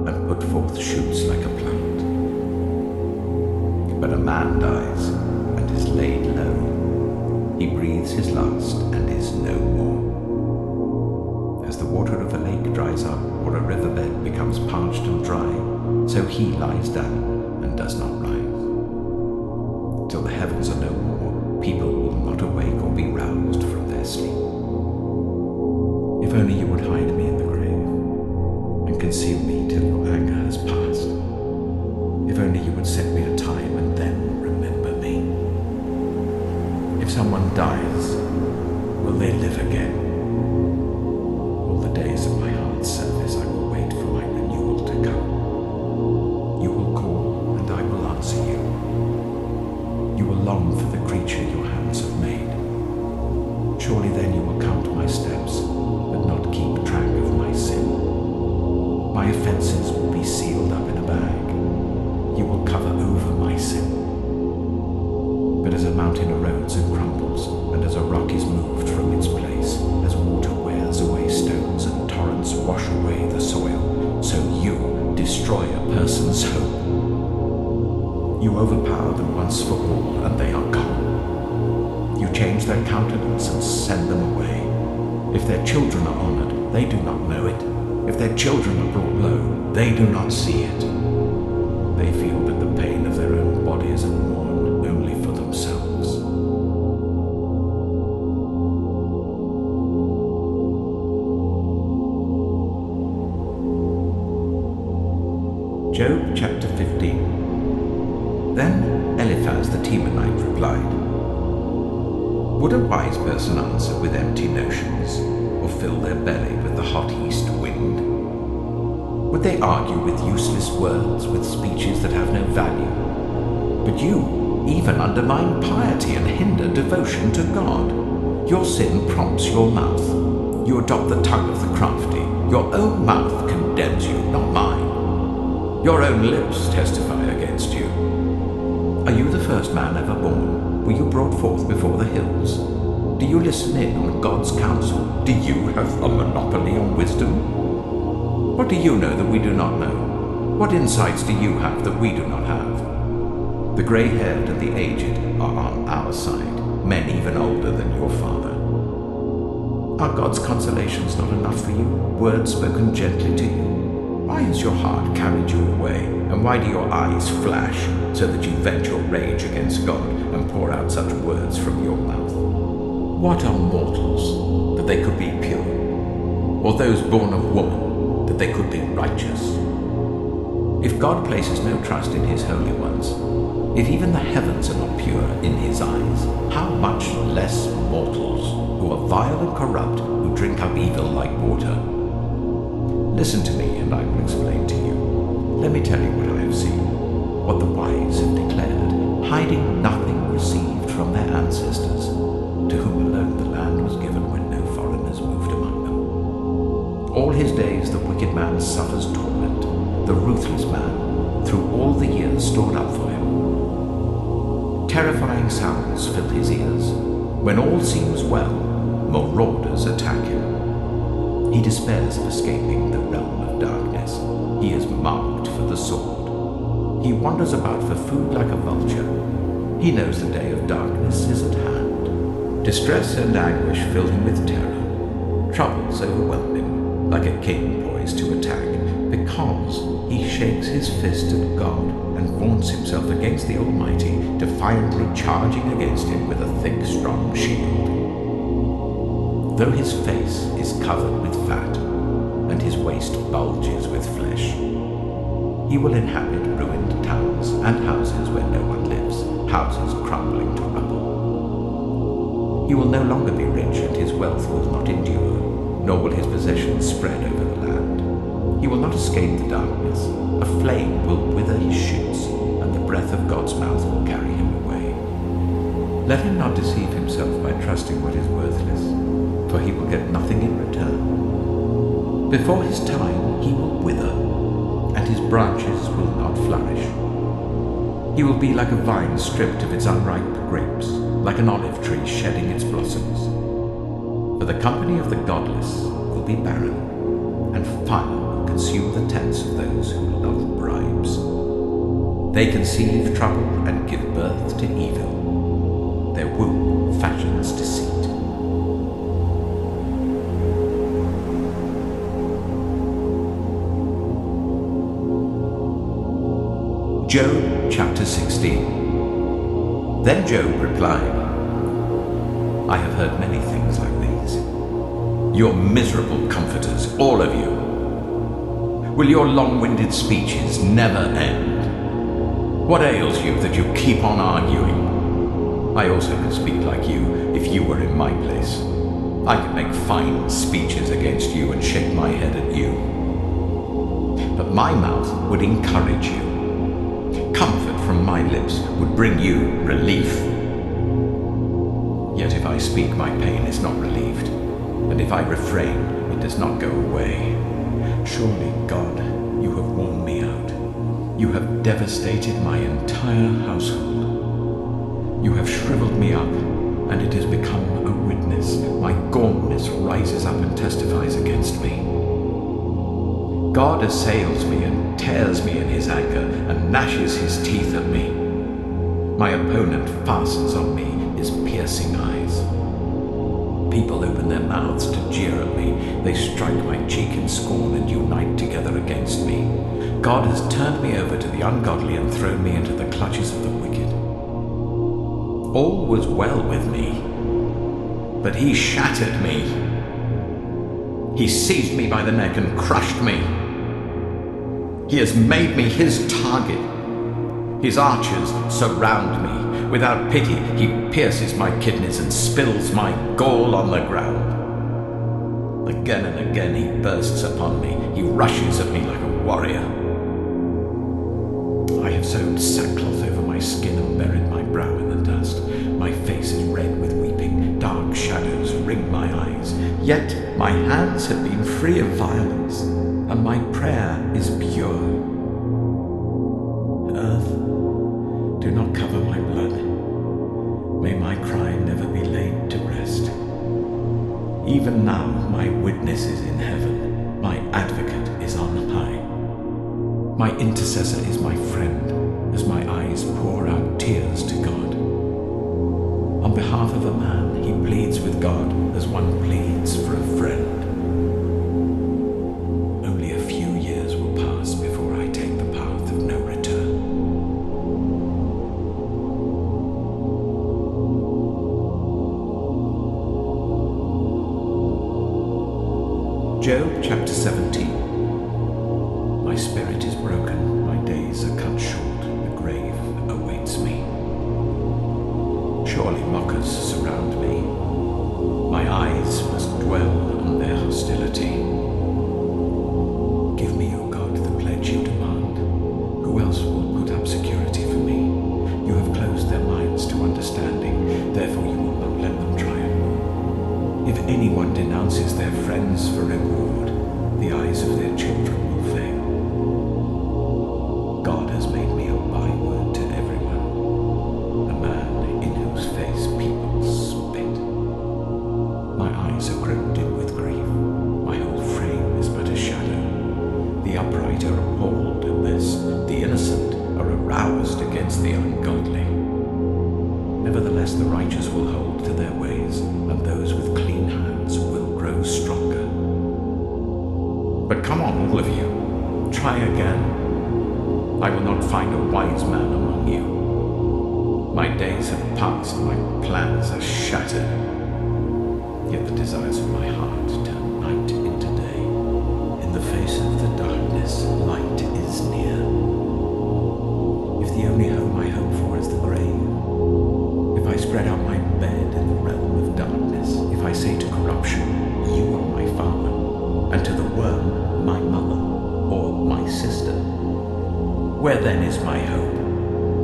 A: and put forth shoots like a plant. But a man dies and is laid low. He breathes his last and is no more. As the water of a lake dries up or a riverbed becomes parched and dry, so he lies down and does not rise. Till the heavens are no more, people will not awake or be roused from their sleep. If only you would hide me in the grave, and conceal me till your anger has passed. If only you would set me a time and then remember me. If someone dies, will they live again? All the days of my heart's service I will wait for my renewal to come. You will call and I will answer you. You will long for the creature your hands have made. Surely then you will count my steps, but not keep track of my sin. My offenses will be sealed up in a bag. You will cover over my sin. But as a mountain erodes and crumbles, and as a rock is moved from its place, as water wears away stones and torrents wash away the soil, so you destroy a person's hope. You overpower them once for all, and they are gone. You change their countenance and send them away. If their children are honored, they do not know it. If their children are brought low, they do not see it. They feel but the pain of their own bodies and mourn only for themselves. Job chapter 15. Then Eliphaz the Temanite replied, Would a wise person answer with empty notions, or fill their belly with the hot east wind? Would they argue with useless words, with speeches that have no value? But you even undermine piety and hinder devotion to God. Your sin prompts your mouth. You adopt the tongue of the crafty. Your own mouth condemns you, not mine. Your own lips testify against you. Are you the first man ever born? Were you brought forth before the hills? Do you listen in on God's counsel? Do you have a monopoly on wisdom? What do you know that we do not know? What insights do you have that we do not have? The grey-haired and the aged are on our side, men even older than your father. Are God's consolations not enough for you, words spoken gently to you? Why has your heart carried you away, and why do your eyes flash, so that you vent your rage against God and pour out such words from your mouth? What are mortals, that they could be pure? Or those born of woman, that they could be righteous? If God places no trust in his holy ones, if even the heavens are not pure in his eyes, how much less mortals, who are vile and corrupt, who drink up evil like water? Listen to me, and I will explain to you. Let me tell you what I have seen, what the wise have declared, hiding nothing received from their ancestors, to whom alone the land was given when no foreigners moved among them. All his days the wicked man suffers torment, the ruthless man, through all the years stored up for him. Terrifying sounds fill his ears. When all seems well, marauders attack him. He despairs of escaping the realm of darkness. He is marked for the sword. He wanders about for food like a vulture. He knows the day of darkness is at hand. Distress and anguish fill him with terror. Troubles overwhelm him, like a king poised to attack, because he shakes his fist at God and vaunts himself against the Almighty, defiantly charging against him with a thick, strong shield. Though his face is covered with fat, and his waist bulges with flesh, he will inhabit ruined towns and houses where no one lives, houses crumbling to rubble. He will no longer be rich, and his wealth will not endure, nor will his possessions spread over the land. He will not escape the darkness. A flame will wither his shoots, and the breath of God's mouth will carry him away. Let him not deceive himself by trusting what is worthless, for he will get nothing in return. Before his time he will wither, and his branches will not flourish. He will be like a vine stripped of its unripe grapes, like an olive tree shedding its blossoms. For the company of the godless will be barren, and fire will consume the tents of those who love bribes. They conceive trouble and give birth to evil. Their womb fashions deceit. Job chapter 16. Then Job replied, I have heard many things like these. You're miserable comforters, all of you. Will your long-winded speeches never end? What ails you that you keep on arguing? I also could speak like you if you were in my place. I could make fine speeches against you and shake my head at you. But my mouth would encourage you. Comfort from my lips would bring you relief. Yet if I speak, my pain is not relieved, and if I refrain, it does not go away. Surely, God, you have worn me out. You have devastated my entire household. You have shriveled me up, and it has become a witness. My gauntness rises up and testifies against me. God assails me and tears me in his anger and gnashes his teeth at me. My opponent fastens on me his piercing eyes. People open their mouths to jeer at me. They strike my cheek in scorn and unite together against me. God has turned me over to the ungodly and thrown me into the clutches of the wicked. All was well with me, but he shattered me. He seized me by the neck and crushed me. He has made me his target. His archers surround me.
B: Without pity, he pierces my kidneys and spills my gall on the ground. Again and again he bursts upon me. He rushes at me like a warrior. I have sewn sackcloth over my skin and buried my brow in the dust. My face is red with weeping. Dark shadows ring my eyes. Yet my hands have been free of violence, and my prayer is pure. Earth, do not cover my blood. May my cry never be laid to rest. Even now my witness is in heaven. My advocate is on high. My intercessor is my friend, as my eyes pour out tears to God. On behalf of a man, he pleads with God as one pleads for a friend. Only a few years will pass before I take the path of no return. Job chapter 17. My spirit is broken, my days are cut short, the grave awaits me. Surely mockers surround me. My eyes must dwell on their hostility. Give me, O God, the pledge you demand. Who else will put up security for me? You have closed their minds to understanding, therefore you will not let them triumph. If anyone denounces their friends for reward, the eyes of their children will fail. God has made me a byword to everyone, a man in whose face people spit. My eyes are grown dim with grief, my whole frame is but a shadow. The upright are appalled at this, the innocent are aroused against the ungodly. Nevertheless, the righteous will hold to their ways, and those with clean hands will grow stronger. But come on, all of you, try again. I will not find a wise man among you. My days have passed, my plans are shattered. Yet the desires of my heart turn night into day. In the face of the darkness, light is near. If the only home I hope for is the grave, if I spread out my bed in the realm of darkness, if I say to corruption, you are my father, and to the worm, my mother, or my sister, where then is my hope?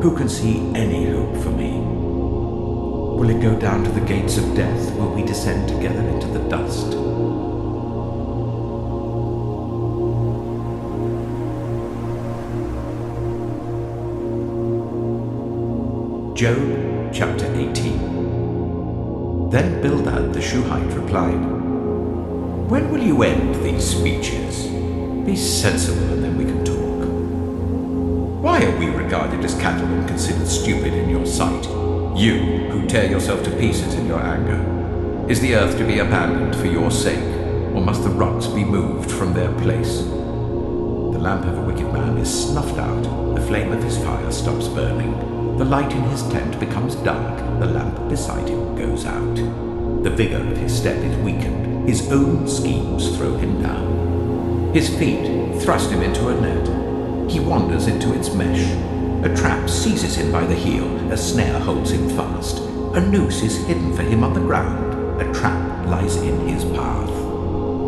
B: Who can see any hope for me? Will it go down to the gates of death? Will we descend together into the dust? Job chapter 18. Then Bildad the Shuhite replied, when will you end these speeches? Be sensible and then we can talk. Why are we regarded as cattle and considered stupid in your sight? You, who tear yourself to pieces in your anger. Is the earth to be abandoned for your sake, or must the rocks be moved from their place? The lamp of a wicked man is snuffed out, the flame of his fire stops burning. The light in his tent becomes dark, the lamp beside him goes out. The vigor of his step is weakened, his own schemes throw him down. His feet thrust him into a net. He wanders into its mesh. A trap seizes him by the heel, a snare holds him fast. A noose is hidden for him on the ground, a trap lies in his path.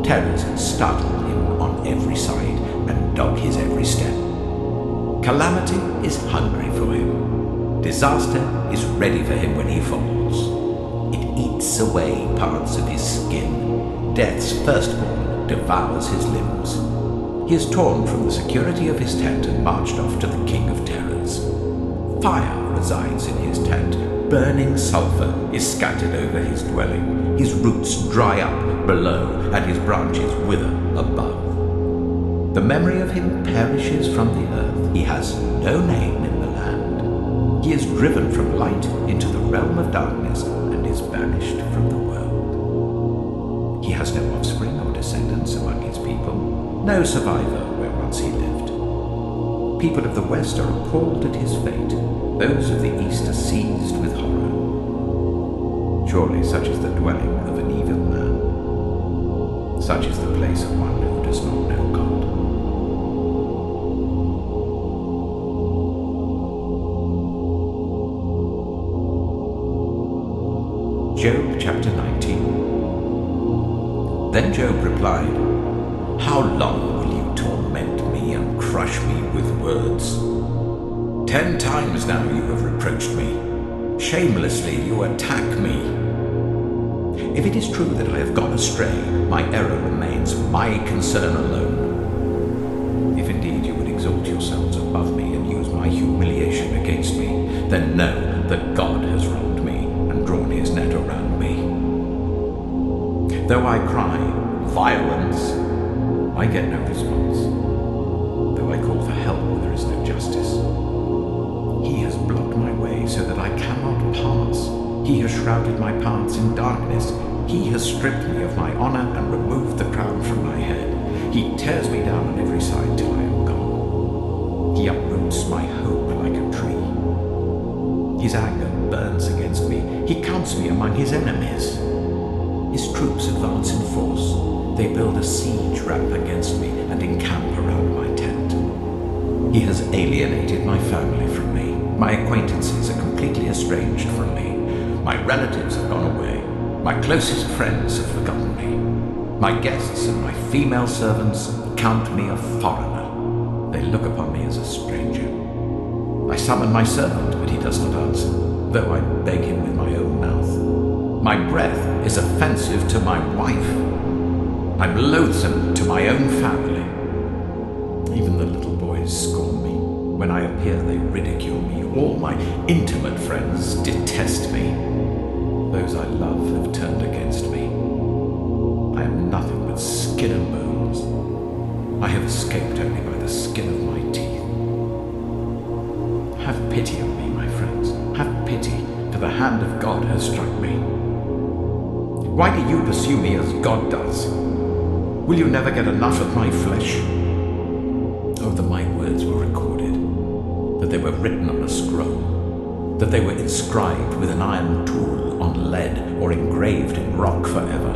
B: Terrors startle him on every side and dog his every step. Calamity is hungry for him. Disaster is ready for him when he falls. It eats away parts of his skin. Death's firstborn devours his limbs. He is torn from the security of his tent and marched off to the king of terrors. Fire resides in his tent. Burning sulfur is scattered over his dwelling. His roots dry up below, and his branches wither above. The memory of him perishes from the earth. He has no name in the land. He is driven from light into the realm of darkness and is banished from the world. He has no offspring or descendants among his people. No survivor where once he lived. People of the west are appalled at his fate. Those of the east are seized with horror. Surely such is the dwelling of an evil man. Such is the place of one who does not know God.
A: Job chapter 19. Then Job replied, "How long will you torment me and crush me with words? 10 times now you have reproached me. Shamelessly you attack me. If it is true that I have gone astray, my error remains my concern alone. If indeed you would exalt yourselves above me and use my humiliation against me, then know that God has wronged me and drawn his net around me. Though I cry, 'Violence,' I get no response. Though I call for help, there is no justice. He has blocked my way so that I cannot pass. He has shrouded my paths in darkness. He has stripped me of my honor and removed the crown from my head. He tears me down on every side till I am gone. He uproots my hope like a tree. His anger burns against me. He counts me among his enemies. His troops advance in force. They build a siege ramp against me and encamp around my tent. He has alienated my family from me. My acquaintances are completely estranged from me. My relatives have gone away. My closest friends have forgotten me. My guests and my female servants count me a foreigner. They look upon me as a stranger. I summon my servant, but he does not answer, though I beg him with my own mouth. My breath is offensive to my wife. I'm loathsome to my own family. Even the little boys scorn me. When I appear, they ridicule me. All my intimate friends detest me. Those I love have turned against me. I am nothing but skin and bones. I have escaped only by the skin of my teeth. Have pity on me, my friends. Have pity, for the hand of God has struck me. Why do you pursue me as God does? Will you never get enough of my flesh? Oh, that my words were recorded, that they were written on a scroll, that they were inscribed with an iron tool on lead or engraved in rock forever.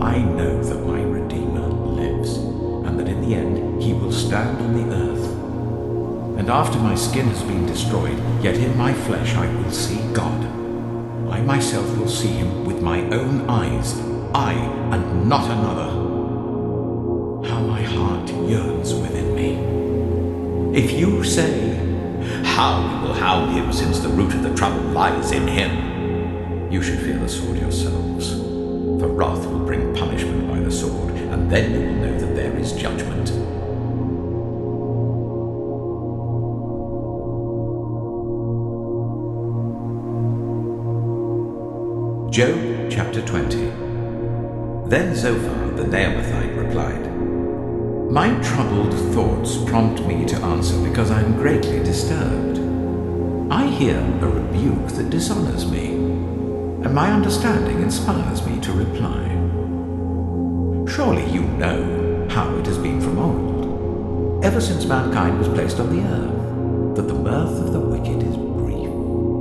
A: I know that my Redeemer lives, and that in the end he will stand on the earth. And after my skin has been destroyed, yet in my flesh I will see God. I myself will see him with my own eyes, I and not another. How my heart yearns within me. If you say, "How we will hound him, since the root of the trouble lies in him," you should fear the sword yourselves. For wrath will bring punishment by the sword, and then you will know that there is judgment. Job chapter 20. Then Zophar the Naamathite replied, "My troubled thoughts prompt me to answer because I am greatly disturbed. I hear a rebuke that dishonors me, and my understanding inspires me to reply. Surely you know how it has been from old, ever since mankind was placed on the earth, that the mirth of the wicked is brief,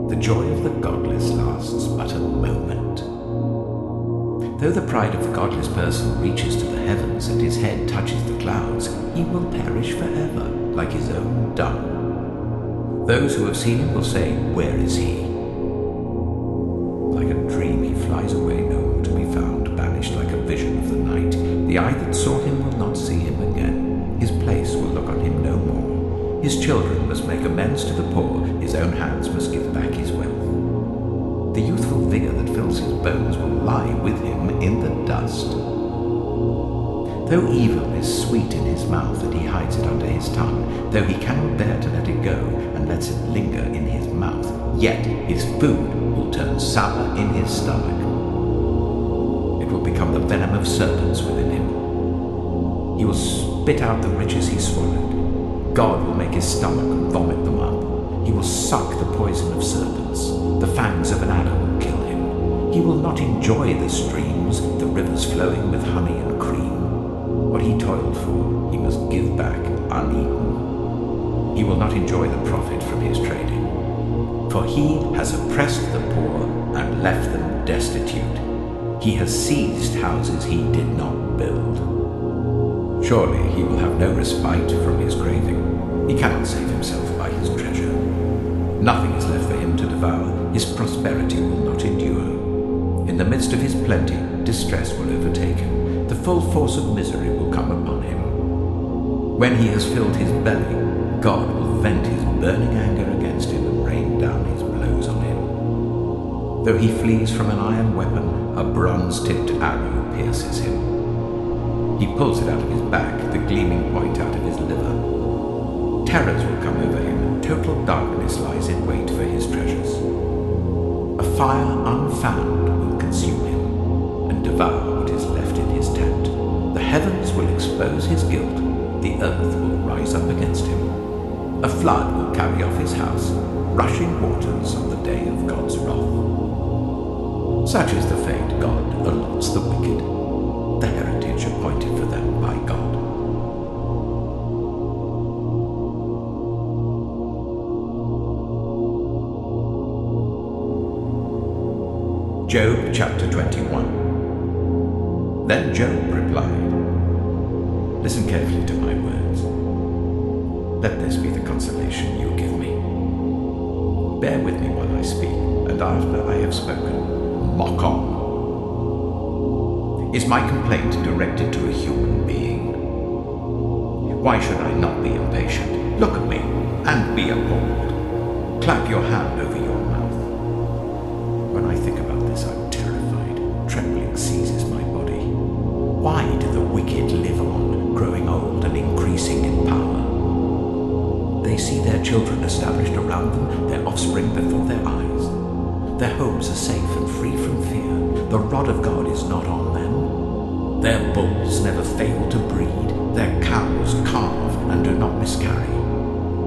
A: the joy of the godless lasts but a moment. Though the pride of the godless person reaches to the heavens and his head touches the clouds, he will perish forever, like his own dung. Those who have seen him will say, 'Where is he?' Like a dream he flies away, no more to be found, banished like a vision of the night. The eye that saw him will not see him again. His place will look on him no more. His children must make amends to the poor. His own hands must give back his wealth. The youthful vigor that fills his bones will lie with him in the dust. Though evil is sweet in his mouth and he hides it under his tongue, though he cannot bear to let it go and lets it linger in his mouth, yet his food will turn sour in his stomach. It will become the venom of serpents within him. He will spit out the riches he swallowed. God will make his stomach vomit them up. He will suck the poison of serpents. The fangs of an adder will kill him. He will not enjoy the streams, the rivers flowing with honey and cream. What he toiled for, he must give back uneaten. He will not enjoy the profit from his trading. For he has oppressed the poor and left them destitute. He has seized houses he did not build. Surely he will have no respite from his craving. He cannot save himself by his treasure. Nothing is left for him to devour. his prosperity will not endure. In the midst of his plenty, distress will overtake him. The full force of misery will come upon him. When he has filled his belly, God will vent his burning anger against him and rain down his blows on him. Though he flees from an iron weapon, a bronze-tipped arrow pierces him. He pulls it out of his back, the gleaming point out of his liver. Terrors will come over him, and total darkness lies in wait for his treasures. A fire unfanned will consume him, and devour what is left in his tent. The heavens will expose his guilt, the earth will rise up against him. A flood will carry off his house, rushing waters on the day of God's wrath. Such is the fate God allots the wicked, the heritage appointed for them by God. Job chapter 21. Then Job replied, "Listen carefully to my words. Let this be the consolation you give me. Bear with me while I speak, and after I have spoken, mock on. Is my complaint directed to a human being? Why should I not be impatient? Look at me and be appalled. Clap your hand over your mouth. When I think about this, I'm terrified. Trembling seizes my body. Why do the wicked live on, growing old and increasing in power? They see their children established around them, their offspring before their eyes. Their homes are safe and free from fear. The rod of God is not on them. Their bulls never fail to breed. Their cows calve and do not miscarry.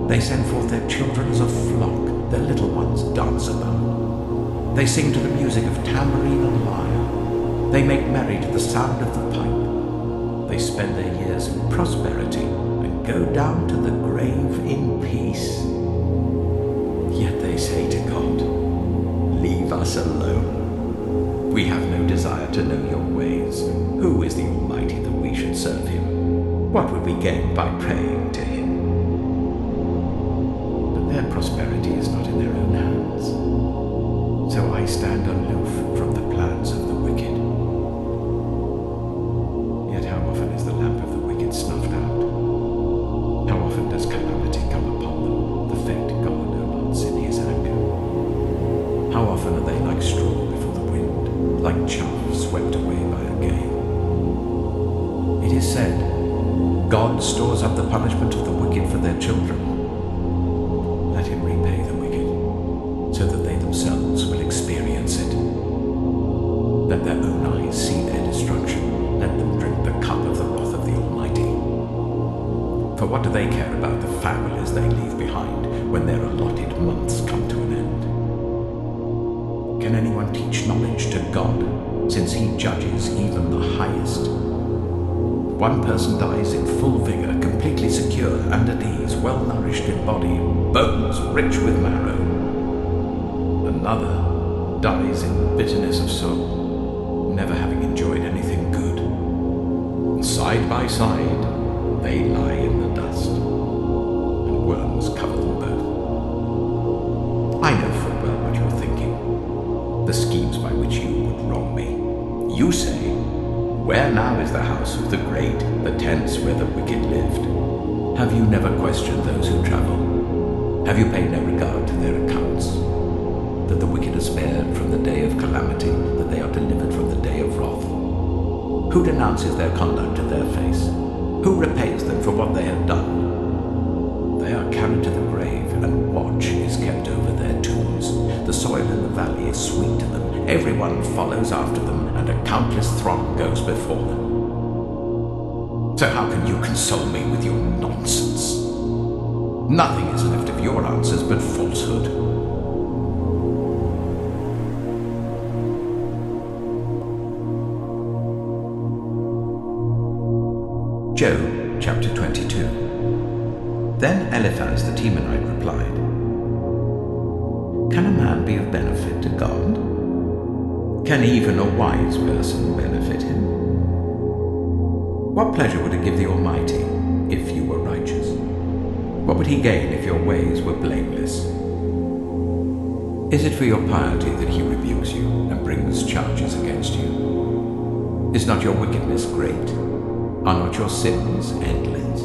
A: They send forth their children as a flock. Their little ones dance about. They sing to the music of tambourine and lyre. They make merry to the sound of the pipe. They spend their years in prosperity and go down to the grave in peace. Yet they say to God, 'Leave us alone. We have no desire to know your ways. Who is the Almighty that we should serve him? What would we gain by praying to him?' But their prosperity is not in their own hands. So I stand aloof from the plans of the wicked. Yet how often is the lamp of the wicked snuffed out? How often does calamity come upon them, the fate God allots in his anger? How often are they like straw before the wind, like chaff swept away by a gale? It is said, God stores up the punishment of the wicked for their children. Let him repay the wicked, so that they themselves will experience it. Let their own eyes see their destruction. Let them drink the cup of the wrath of the Almighty. For what do they care about the families they leave behind when their allotted months come to an end? Can anyone teach knowledge to God, since he judges even the highest? One person dies in full vigor, completely secure and at ease, well nourished in body, bones rich with marrow. Another dies in bitterness of soul, never having enjoyed anything good. Side by side, they lie in the dust, and worms cover them both. I know full well what you're thinking, the schemes by which you would wrong me. You say, "Where now is the house of the great, the tents where the wicked lived?" Have you never questioned those who travel? Have you paid no regard to their accounts? That the wicked are spared from the day of calamity, that they are delivered from the day of wrath. Who denounces their conduct to their face? Who repays them for what they have done? They are carried to the grave, and watch is kept over their tombs. The soil in the valley is sweet to them. Everyone follows after them, and a countless throng goes before them. So how can you console me with your nonsense? Nothing is left of your answers but falsehood. Job chapter 22. Then Eliphaz the Temanite replied, "Can a man be of benefit to God? Can even a wise person benefit him? What pleasure would it give the Almighty if you were righteous? What would he gain if your ways were blameless? Is it for your piety that he rebukes you and brings charges against you? Is not your wickedness great? Are not your sins endless?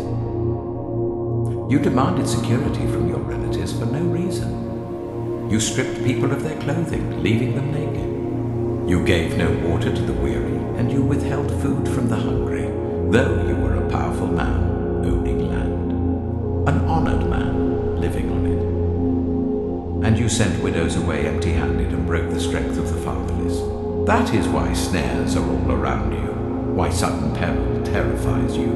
A: You demanded security from your relatives for no reason. You stripped people of their clothing, leaving them naked. You gave no water to the weary, and you withheld food from the hungry, though you were a powerful man owning land, an honored man living on it. And you sent widows away empty-handed and broke the strength of the fatherless. That is why snares are all around you, why sudden peril terrifies you,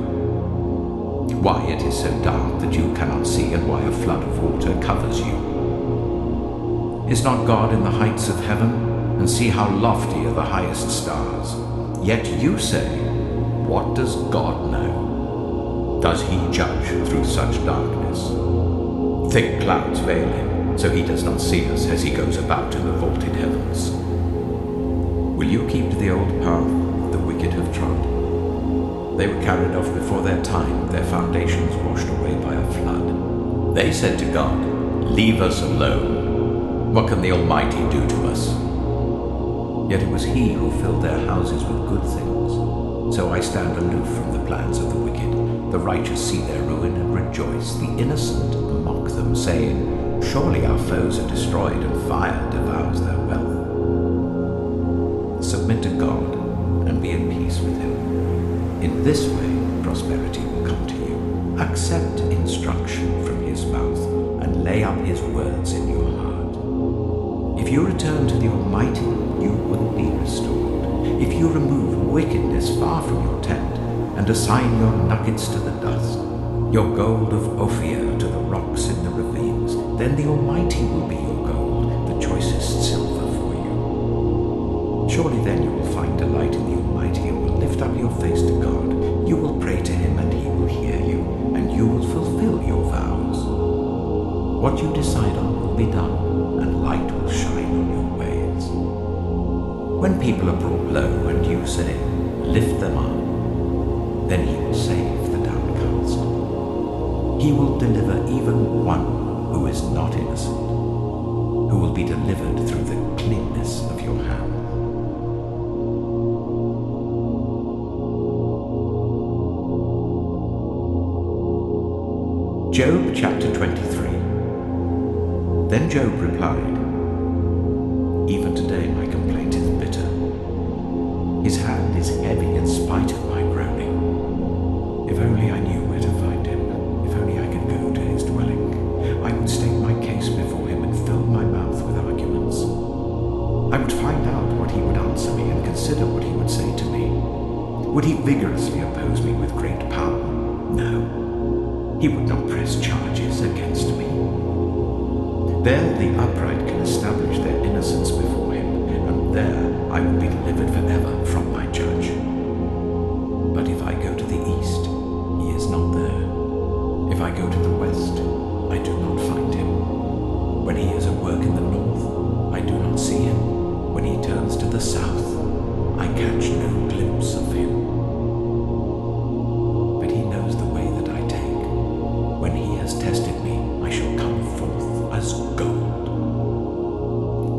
A: why it is so dark that you cannot see, and why a flood of water covers you. Is not God in the heights of heaven? And see how lofty are the highest stars. Yet you say, what does God know? Does he judge through such darkness? Thick clouds veil him, so he does not see us as he goes about in the vaulted heavens. Will you keep to the old path the wicked have trod? They were carried off before their time, their foundations washed away by a flood. They said to God, leave us alone. What can the Almighty do to us? Yet it was he who filled their houses with good things. So I stand aloof from the plans of the wicked. The righteous see their ruin and rejoice. The innocent mock them, saying, surely our foes are destroyed, and fire devours their wealth. Submit to God and be at peace with him. In this way prosperity will come to you. Accept instruction from his mouth and lay up his words in your heart. If you return to the Almighty, you will be restored. If you remove wickedness far from your tent and assign your nuggets to the dust, your gold of Ophir to the rocks in the ravines, then the Almighty will be your gold, the choicest silver for you. Surely then you will find delight in the Almighty and will lift up your face to God. You will pray to him and he will hear you, and you will fulfill your vows. What you decide on will be done, and light will shine on your ways. When people are brought low and you say, lift them up, then he will save the downcast. He will deliver even one who is not innocent, who will be delivered through the cleanness of your hand. Job chapter 23. Then Job replied, even today my complaint is bitter. His hand is heavy in spite of my groaning. If only I knew where to find him, if only I could go to his dwelling, I would state my case before him and fill my mouth with arguments. I would find out what he would answer me and consider what he would say to me. Would he vigorously oppose me with great power? No. He would not press charges against me. There the upright can establish their innocence before him, and there I will be delivered forever from my judge. But if I go to the east, he is not there. If I go to the west, I do not find him. When he is at work in the north, I do not see him. When he turns to the south, I catch no glimpse of him. But he knows the way that I take. When he has tested me, I shall come forth as gold.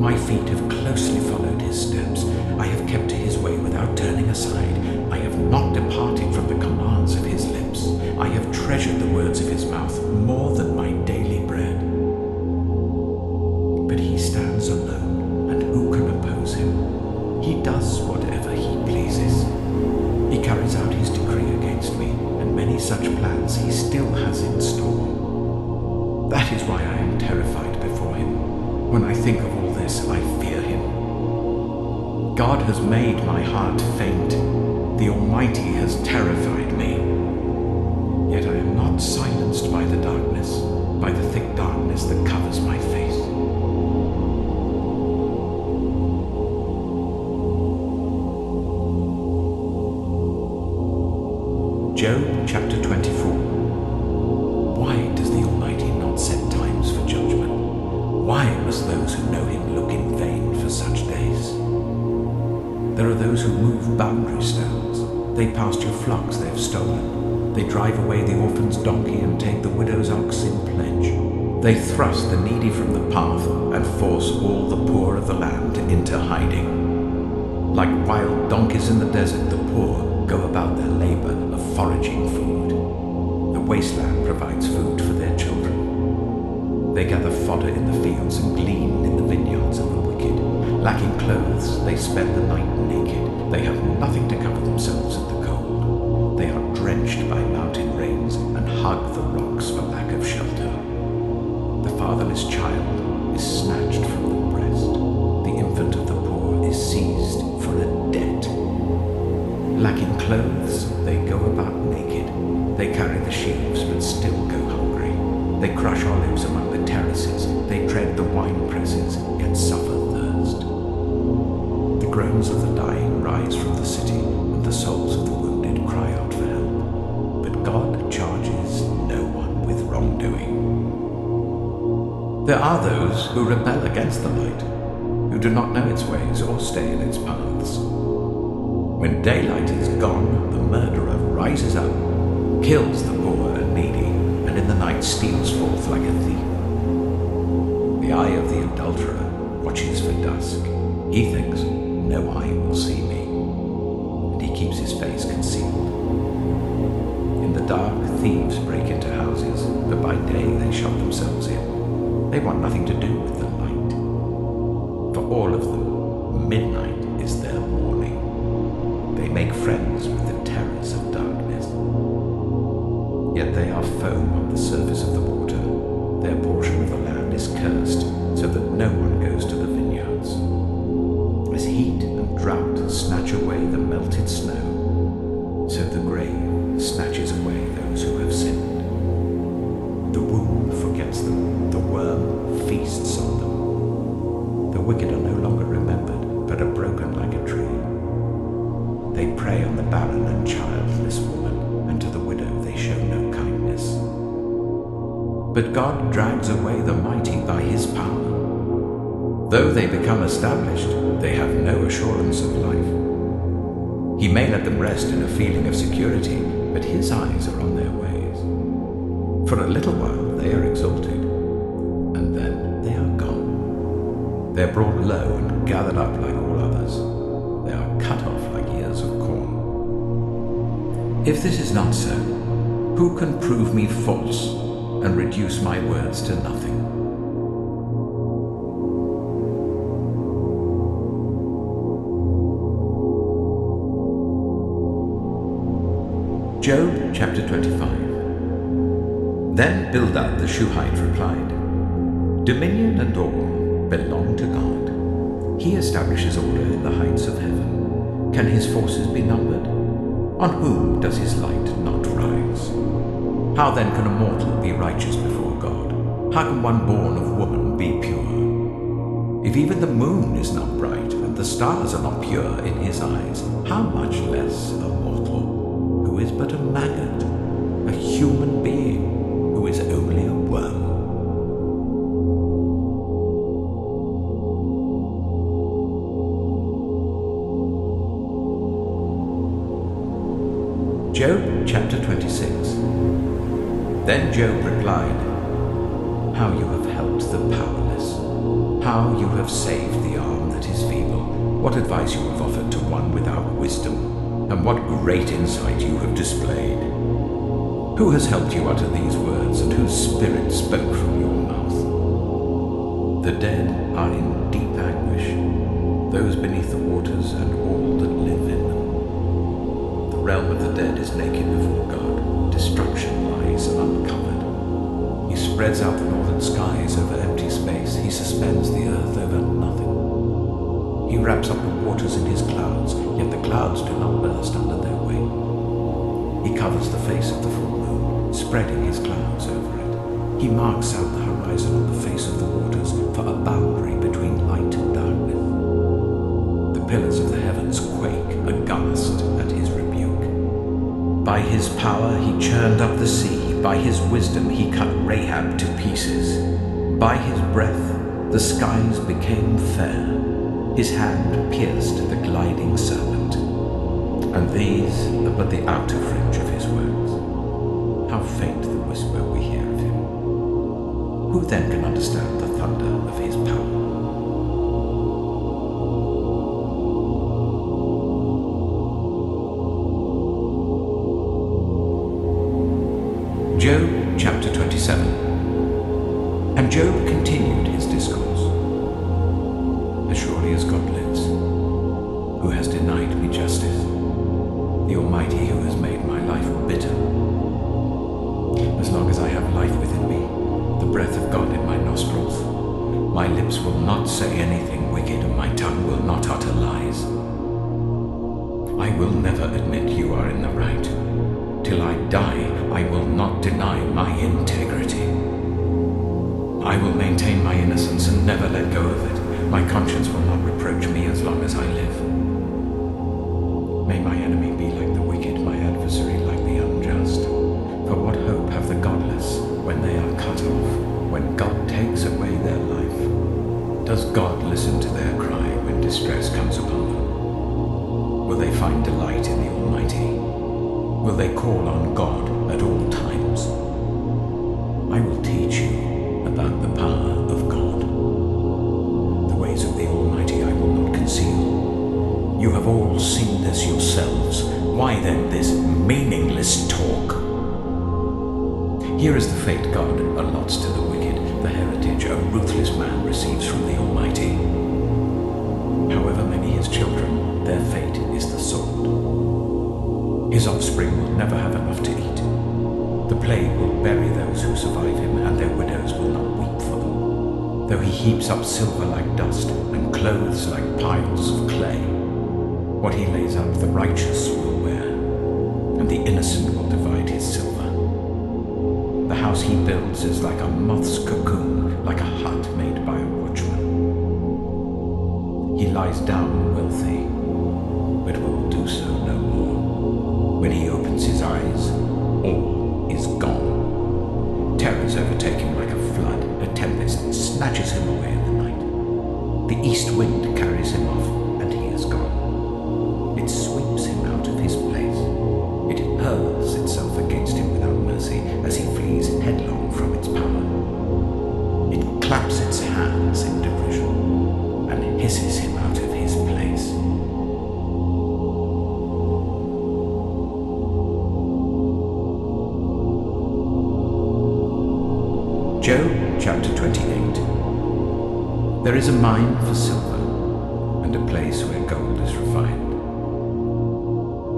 A: My feet have closely followed his steps. I have kept to his way without turning aside. I have not departed from the commands of his lips. I have treasured the words of his mouth more than my daily bread. But he stands alone, and who can oppose him? He does whatever he pleases. He carries out his decree against me, and many such plans he still has in store. That is why I am terrified before him. When I think of all this, I fear him. God has made my heart faint. The Almighty has terrified me. Yet I am not silenced by the darkness, by the thick darkness that covers my face. Job chapter 24. Why does the Almighty not set times for judgment? Why must those who know him look in vain for such days? There are those who move boundary stones. They pasture flocks they have stolen. They drive away the orphan's donkey and take the widow's ox in pledge. They thrust the needy from the path and force all the poor of the land into hiding. Like wild donkeys in the desert, the poor go about their labor of foraging food. The wasteland provides food for their children. They gather fodder in the fields and glean in the vineyards of the wicked. Lacking clothes, they spend the night naked. They have nothing to cover themselves at the cold. They are drenched by mountain rains and hug the rocks for lack of shelter. The fatherless child is snatched from the breast. The infant of the poor is seized for a debt. Lacking clothes, they go about naked. They carry the sheaves but still go hungry. They crush olives among the terraces. They tread the wine presses, yet suffer thirst. The groans of the dying rise from the city, and the souls of the wounded cry out for help. But God charges no one with wrongdoing. There are those who rebel against the light, who do not know its ways or stay in its paths. When daylight is gone, the murderer rises up, kills the poor and needy, and in the night steals forth like a thief. The eye of the adulterer watches for dusk. He thinks, no eye will see me, and he keeps his face concealed. In the dark, thieves break into houses, but by day they shut themselves in. They want nothing to do with the light. For all of them, midnight is their morning. They make friends with the terrors of darkness. Yet they are foam on the surface of the water. Their portion of the land is cursed, so that no one goes to the vineyards. As heat and drought snatch away the melted snow, so the grave snatches away those who have sinned. The womb forgets them, the worm feasts on them. The wicked are no longer remembered, but are broken like a tree. They prey on the barren and childless woman, and to the widow they show no kindness. But God drags away the mighty by his power. Though they become established, they have no assurance of life. He may let them rest in a feeling of security, but his eyes are on their ways. For a little while they are exalted, and then they are gone. They are brought low and gathered up like all others. They are cut off like ears of corn. If this is not so, who can prove me false and reduce my words to nothing? Job chapter 25. Then Bildad the Shuhite replied, Dominion and all belong to God. He establishes order in the heights of heaven. Can his forces be numbered? On whom does his light not rise? How then can a mortal be righteous before God? How can one born of woman be pure? If even the moon is not bright and the stars are not pure in his eyes, how much less a mortal who is but a maggot, a human being who is only a worm? Job chapter 26. Then Job replied, How you have helped the powerless, how you have saved the arm that is feeble, what advice you have offered to one without wisdom, and what great insight you have displayed. Who has helped you utter these words, and whose spirit spoke from your mouth? The dead are in deep anguish, those beneath the waters and all that live in them. The realm of the dead is naked before God. Destruction lies uncovered. He spreads out the northern skies over empty space. He suspends the earth over nothing. He wraps up the waters in his clouds, yet the clouds do not burst under their weight. He covers the face of the full moon, spreading his clouds over it. He marks out the horizon on the face of the waters for a boundary between light and darkness. The pillars of the heavens quake aghast at his rebuke. By his power he churned up the sea. By his wisdom he cut Rahab to pieces. By his breath the skies became fair. His hand pierced the gliding serpent. And these are but the outer fringe of his works. How faint the whisper we hear of him. Who then can understand the thunder of his power? Job chapter 27. And Job continued his discourse. As surely as God lives, who has denied me justice, the Almighty who has made my life bitter. As long as I have life within me, the breath of God in my nostrils, my lips will not say anything wicked, and my tongue will not utter lies. I will never admit you are in the right. Till I die, I will not deny my integrity. I will maintain my innocence and never let go of it. My conscience will not reproach me as long as I live. May my enemy be like the wicked, my adversary like the unjust. For what hope have the godless when they are cut off, when God takes away their life? Does God listen to their cry when distress comes upon them? Will they find delight in the Almighty? Will they call on God at all times? I will teach you about the power of God. The ways of the Almighty I will not conceal. You have all seen this yourselves. Why then this meaningless talk? Here is the fate God allots to the wicked, the heritage a ruthless man receives from the Almighty. However many his children, their fate is the sword. His offspring will never have enough to eat. The plague will bury those who survive him, and their widows will not weep for them. Though he heaps up silver like dust, and clothes like piles of clay, what he lays up the righteous will wear, and the innocent will divide his silver. The house he builds is like a moth's cocoon, like a hut made by a watchman. He lies down wealthy, but will do so no more. When he opens his eyes, all is gone. Terrors overtake him like a flood. A tempest snatches him away in the night. The east wind carries him off, and he is gone. It sweeps him out of his place. It hurls itself against him without mercy as he flees headlong from its power. It claps its hands in derision and hisses him out of his place. Job chapter 28. There is a mine for silver, and a place where gold is refined.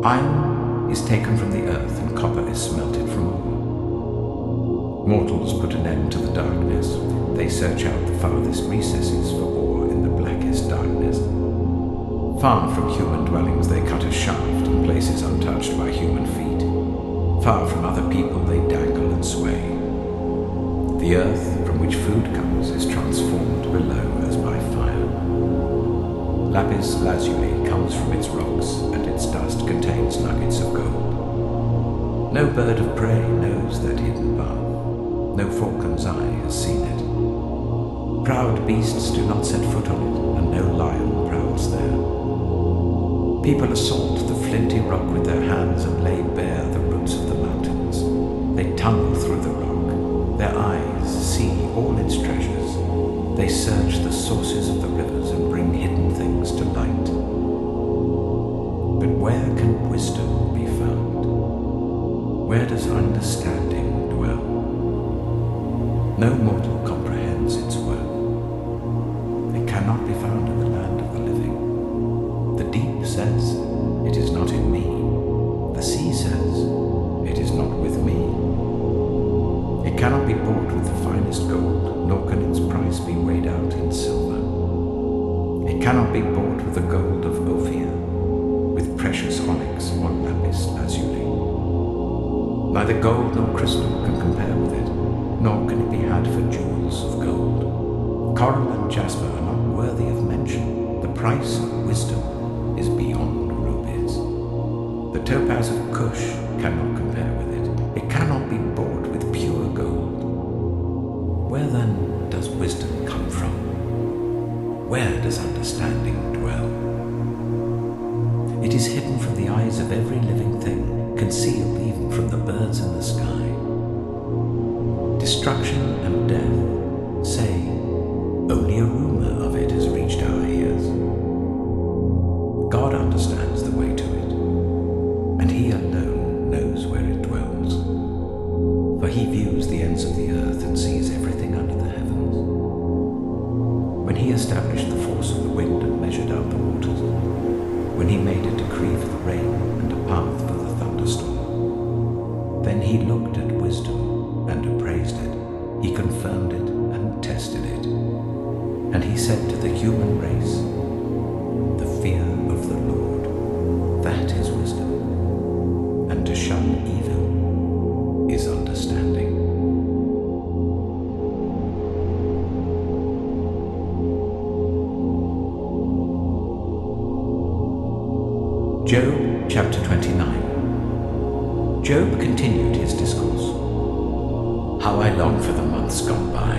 A: Iron is taken from the earth, and copper is smelted from ore. Mortals put an end to the darkness. They search out the farthest recesses for ore in the blackest darkness. Far from human dwellings they cut a shaft in places untouched by human feet. Far from other people they dangle and sway. The earth from which food comes is transformed below as by fire. Lapis lazuli comes from its rocks, and its dust contains nuggets of gold. No bird of prey knows that hidden path. No falcon's eye has seen it. Proud beasts do not set foot on it, and no lion prowls there. People assault the flinty rock with their hands and lay bare the roots of the mountains. They tumble through the rock. Their eyes see all its treasures. They search the sources of the rivers and bring hidden things to light. But where can wisdom be found? Where does understanding dwell? No mortal comprehends its worth. It cannot be found in the land of the living. The deep says, "It is not in me." The sea says, "It is not with me." It cannot be bought with the finest gold, nor can its price be weighed out in silver. It cannot be bought with the gold of Ophir, with precious onyx or lapis lazuli. Neither gold nor crystal can compare with it, nor can it be had for jewels of gold. Coral and jasper are not worthy of mention. The price of wisdom is beyond rubies. The topaz of Cush cannot compare with it. It cannot be bought with pure gold. Where then does wisdom come from? Where does understanding dwell? It is hidden from the eyes of every living thing, concealed even from the birds in the sky. Destruction and death he views the ends of the earth and sees everything under the heavens. When he established the force of the wind and measured out the waters, when he made a decree for the rain and a path for the thunderstorm, then he looked at wisdom and appraised it. He confirmed it and tested it. And he said to the human race, "The fear of the Lord, that is wisdom, and to shun evil is understanding." Job chapter 29. Job continued his discourse. How I long for the months gone by,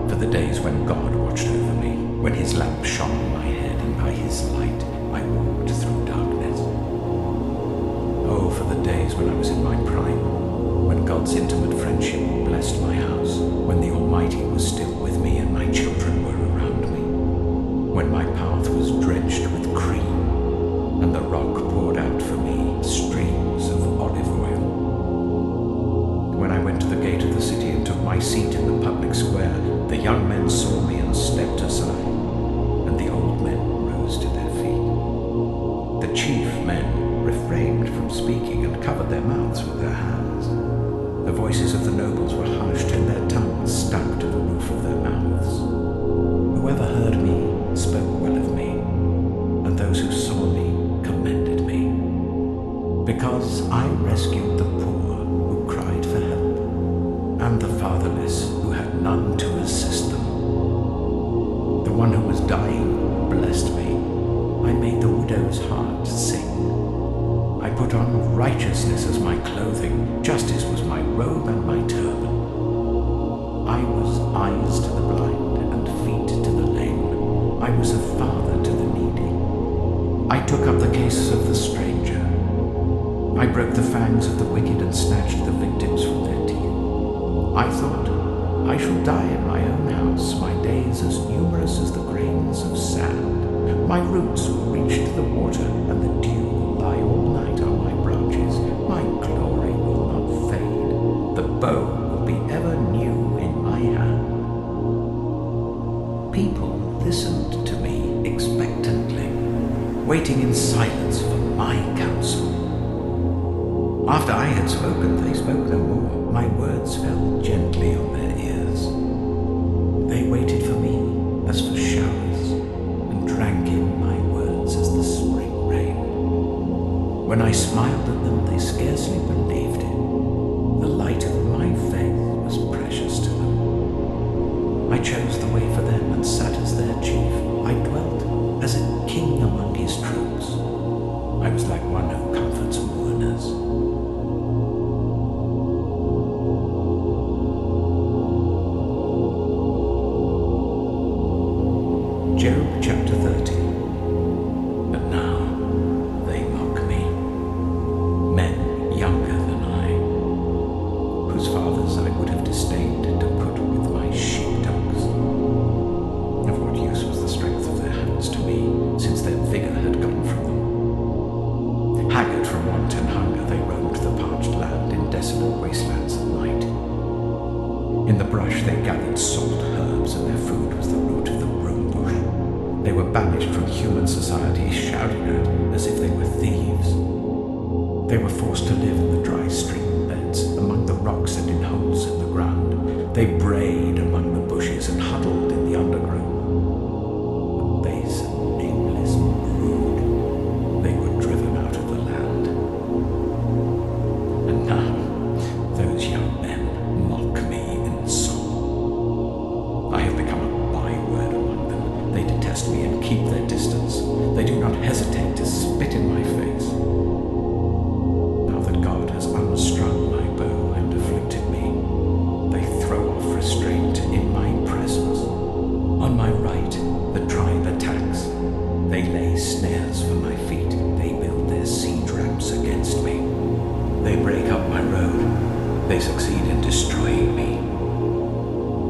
A: for the days when God watched over me, when his lamp shone on my head, and by his light I walked through darkness. Oh, for the days when I was in my prime, when God's intimate friendship blessed my house, when the Almighty was still with me and my children were around me, when my path was drenched with cream, and the rock poured out for me streams of olive oil. When I went to the gate of the city and took my seat in the public square, the young men saw me and stepped aside, and the old men rose to their feet. The chief men refrained from speaking and covered their mouths with their hands. The voices of the nobles were hushed, and their tongues stuck to the roof of their mouths. Whoever heard me spoke well of me, and those who saw me commended me, because I rescued the poor who cried for help, and the fatherless who had none to assist them. The one who was dying blessed me. I made the widow's heart sing. I put on righteousness as my clothing, justice was my robe and my turban. I was eyes to the blind and feet to the lame. I was a father to the needy. I took up the cases of the stranger. I broke the fangs of the wicked and snatched the victims from their teeth. I thought, I shall die in my own house, my days as numerous as the grains of sand. My roots will reach to the water, and the dew will lie all night on my branches. My glory will not fade. The bow will be ever new in my hand. People listened to me expectantly, waiting in silence for my counsel. After I had spoken, they spoke no more. My words fell gently on their ears. They waited for me as for showers, and drank in my words as the spring rain. When I smiled at them, they scarcely believed it. The light of my faith was precious to them. I chose the way for them and sat as their chief. I dwelt as a king among his troops. I was like one who comforts mourners. Job chapter 30. But now they mock me, men younger than I, whose fathers I would have disdained to put with my sheepdogs. Of what use was the strength of their hands to me, since their vigor had gone from them? Haggard from want and hunger, they roamed the parched land in desolate wastelands at night. In the brush they gathered salt herbs, and their food was the root of the broom bush. They were banished from human society, shouted at as if they were thieves. They were forced to live in the dry stream beds, among the rocks and in holes in the ground. They brayed among the bushes and huddled in the undergrowth. A base and nameless brood, they were driven out of the land. And now, those young men mock me in song. I have become a byword among them. They detest me and keep their distance. They do not hesitate to spit in my face. Now that God has unstrung my bow and afflicted me, they throw off restraint in my presence. On my right, the tribe attacks. They lay snares for my feet. They build their siege ramps against me. They break up my road. They succeed in destroying me.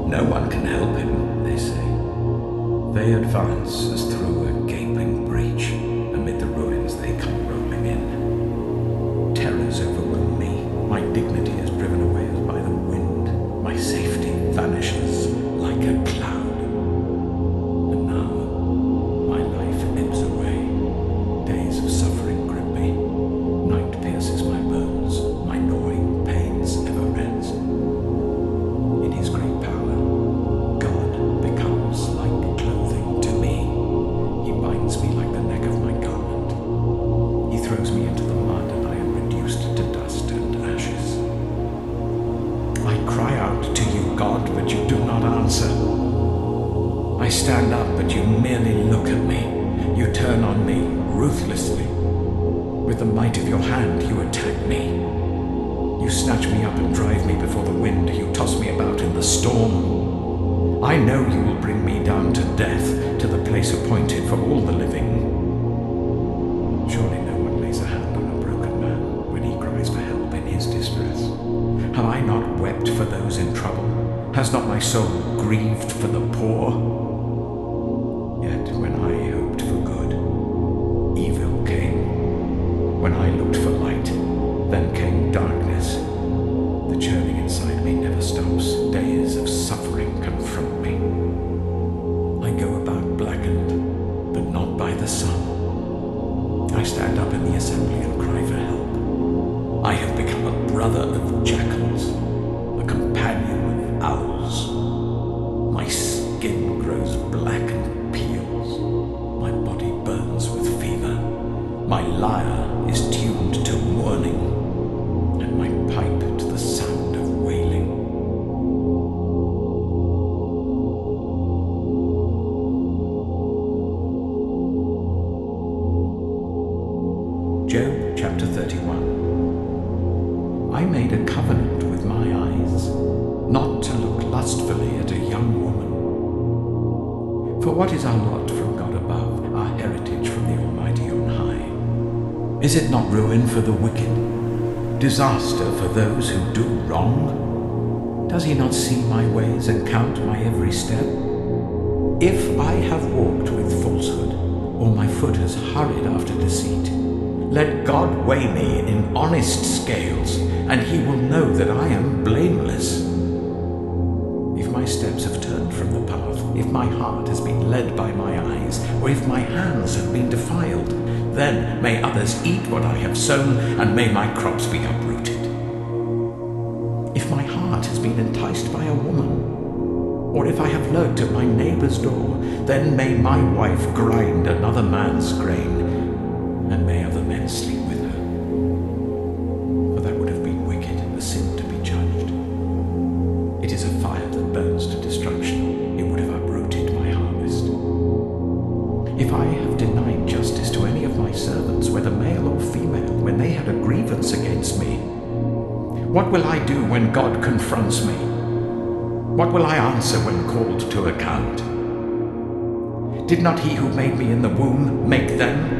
A: No one can help him, they say. They advance as through a gaping breach. Amid the ruins they come rolling in. Terrors overwhelm me. My dignity is driven away as by the wind.
B: stand up, but you merely look at me. You turn on me ruthlessly. With the might of your hand, you attack me. You snatch me up and drive me before the wind. You toss me about in the storm. I know you will bring me down to death, to the place appointed for all the living. Surely no one lays a hand on a broken man when he cries for help in his distress. Have I not wept for those in trouble? Has not my soul grieved for the poor? Yet when I hoped for good, evil came. When I looked for light, then came darkness. The churning inside me never stops. Days of suffering confront me. I go about blackened, but not by the sun. I stand up in the assembly and cry for help. I have become a brother of jackals, a companion of owls. My skin grows black and peels. My body burns with fever. My lyre is tuned to mourning, and my pipe to the sound of wailing. Job chapter 31. I made a covenant with my eyes, not to look lustfully at a young woman. For what is our lot from God above, our heritage from the Almighty on high? Is it not ruin for the wicked, disaster for those who do wrong? Does he not see my ways and count my every step? If I have walked with falsehood, or my foot has hurried after deceit, let God weigh me in honest scales, and he will know that I am blameless. If my steps have turned from the path, if my heart has been led by my eyes, or if my hands have been defiled, then may others eat what I have sown, and may my crops be uprooted. If my heart has been enticed by a woman, or if I have lurked at my neighbor's door, then may my wife grind another man's grain, and may other men sleep with her. For that would have been wicked, a sin to be judged. It is a fire that burns to destruction. It would have uprooted my harvest. If I have denied justice to any of my servants, whether male or female, when they had a grievance against me, what will I do when God confronts me? What will I answer when called to account? Did not he who made me in the womb make them?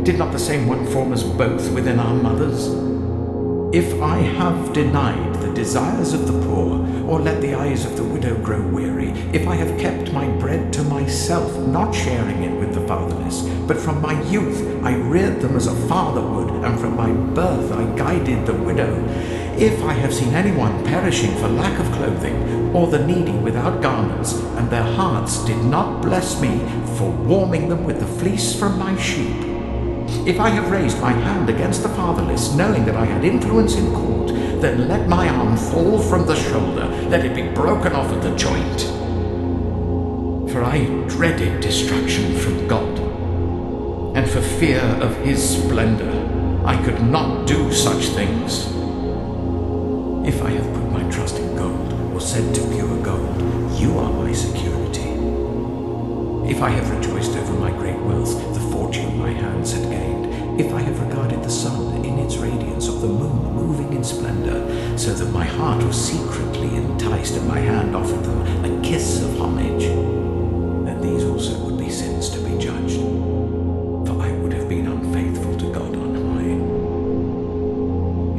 B: Did not the same one form us both within our mothers? If I have denied the desires of the poor, or let the eyes of the widow grow weary, if I have kept my bread to myself, not sharing it with the fatherless, but from my youth I reared them as a father would, and from my birth I guided the widow, if I have seen anyone perishing for lack of clothing, or the needy without garments, and their hearts did not bless me for warming them with the fleece from my sheep, if I have raised my hand against the fatherless, knowing that I had influence in court, then let my arm fall from the shoulder, let it be broken off at the joint. For I dreaded destruction from God, and for fear of his splendor, I could not do such things. If I have put my trust in gold, or said to pure gold, you are my security. If I have rejoiced over my great wealth, the fortune my hands had gained, if I have regarded the sun in its radiance, or the moon moving in splendor, so that my heart was secretly enticed and my hand offered them a kiss of homage, then these also would be sins to be judged, for I would have been unfaithful to God on high.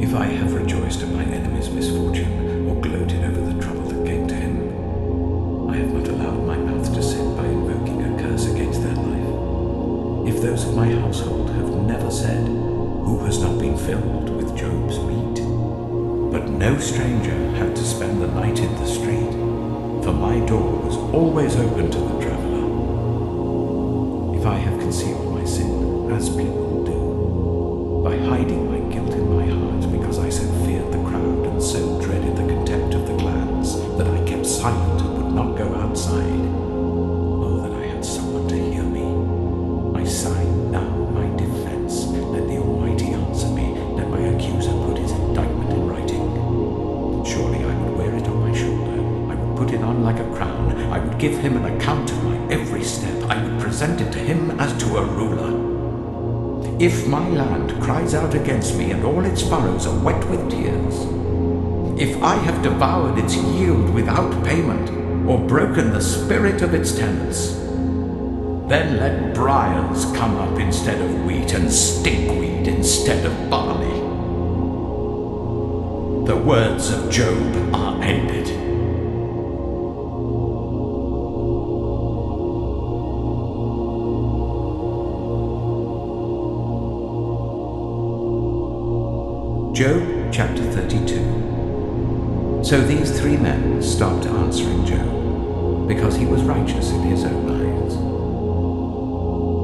B: If I have rejoiced at my enemy's misfortune, or gloated over the trouble that came to him, I have not allowed my mouth to sin by invoking a curse against their life. If those of my household have never said, who has not been filled with Job's meat? But no stranger had to spend the night in the street, for my door was always open to the traveler. If I have concealed my sin, as people do, by hiding my guilt in my heart, because I so feared the crowd and so dreaded the contempt of the clans, that I kept silent and would not go outside, oh, that I had someone to hear me. I sign now my defense. Let the Almighty answer me. Let my accuser put his indictment in writing. Surely I would wear it on my shoulder. I would put it on like a crown. I would give him an account of my every step. I would present it to him as to a ruler. If my land cries out against me and all its furrows are wet with tears, if I have devoured its yield without payment, or broken the spirit of its tenants, then let briars come up instead of wheat and stinkweed instead of barley. The words of Job are ended.
A: Job chapter 32. So these three men stopped answering Job, because he was righteous in his own eyes.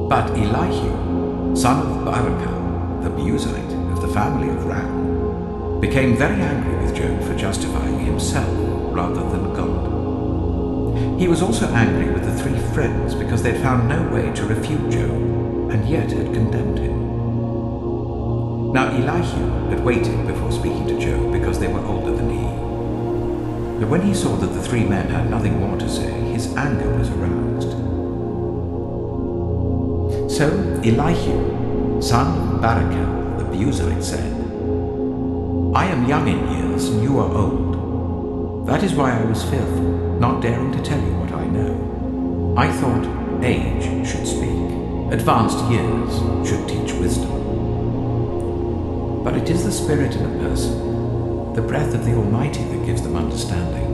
A: But Elihu, son of Barakah, the Buzite of the family of Ram, became very angry with Job for justifying himself rather than God. He was also angry with the three friends because they'd found no way to refute Job, and yet had condemned him. Now Elihu had waited before speaking to Job because they were older than he. But when he saw that the three men had nothing more to say, his anger was aroused. So Elihu, son of Barakah, the Buzite, said, I am young in years and you are old. That is why I was fearful, not daring to tell you what I know. I thought age should speak, advanced years should teach wisdom. But it is the spirit in a person, the breath of the Almighty, that gives them understanding.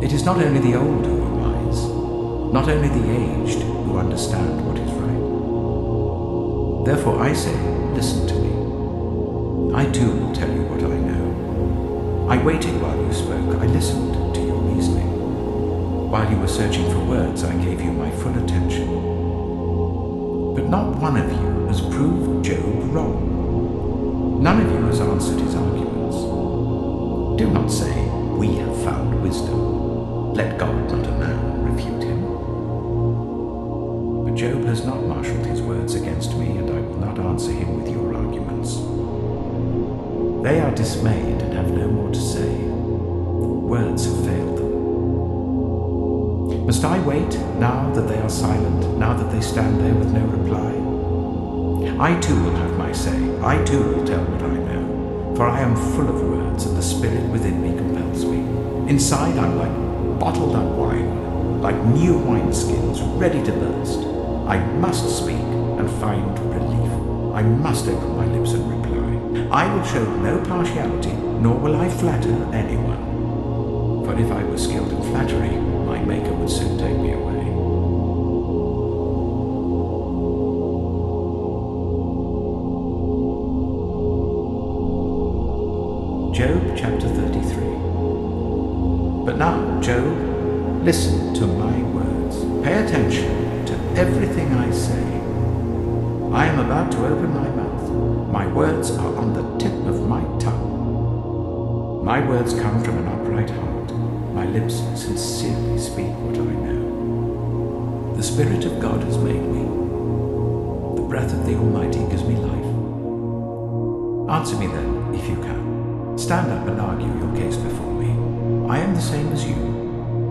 A: It is not only the old who are wise, not only the aged who understand what is right. Therefore I say, listen to me. I too will tell you what I know. I waited while you spoke, I listened to your reasoning. While you were searching for words, I gave you my full attention. But not one of you has proved Job wrong. None of you has answered his arguments. Do not say, we have found wisdom. Let God, not a man, refute him. But Job has not marshaled his words against me, and I will not answer him with your arguments. They are dismayed and have no more to say. Words have failed them. Must I wait now that they are silent, now that they stand there with no reply? I too will have my say. I too will tell what I know. For I am full of words, and the spirit within me compels me. Inside I'm like bottled up wine, like new wineskins ready to burst. I must speak and find relief. I must open my lips and reply. I will show no partiality, nor will I flatter anyone. For if I were skilled in flattery, my Maker would soon take me away. Job chapter 33. But now, Job, listen to my words. Pay attention to everything I say. I am about to open my mouth. My words are on the tip of my tongue. My words come from an upright heart. My lips sincerely speak what I know. The Spirit of God has made me. The breath of the Almighty gives me life. Answer me then, if you can. Stand up and argue your case before me. I am the same as you,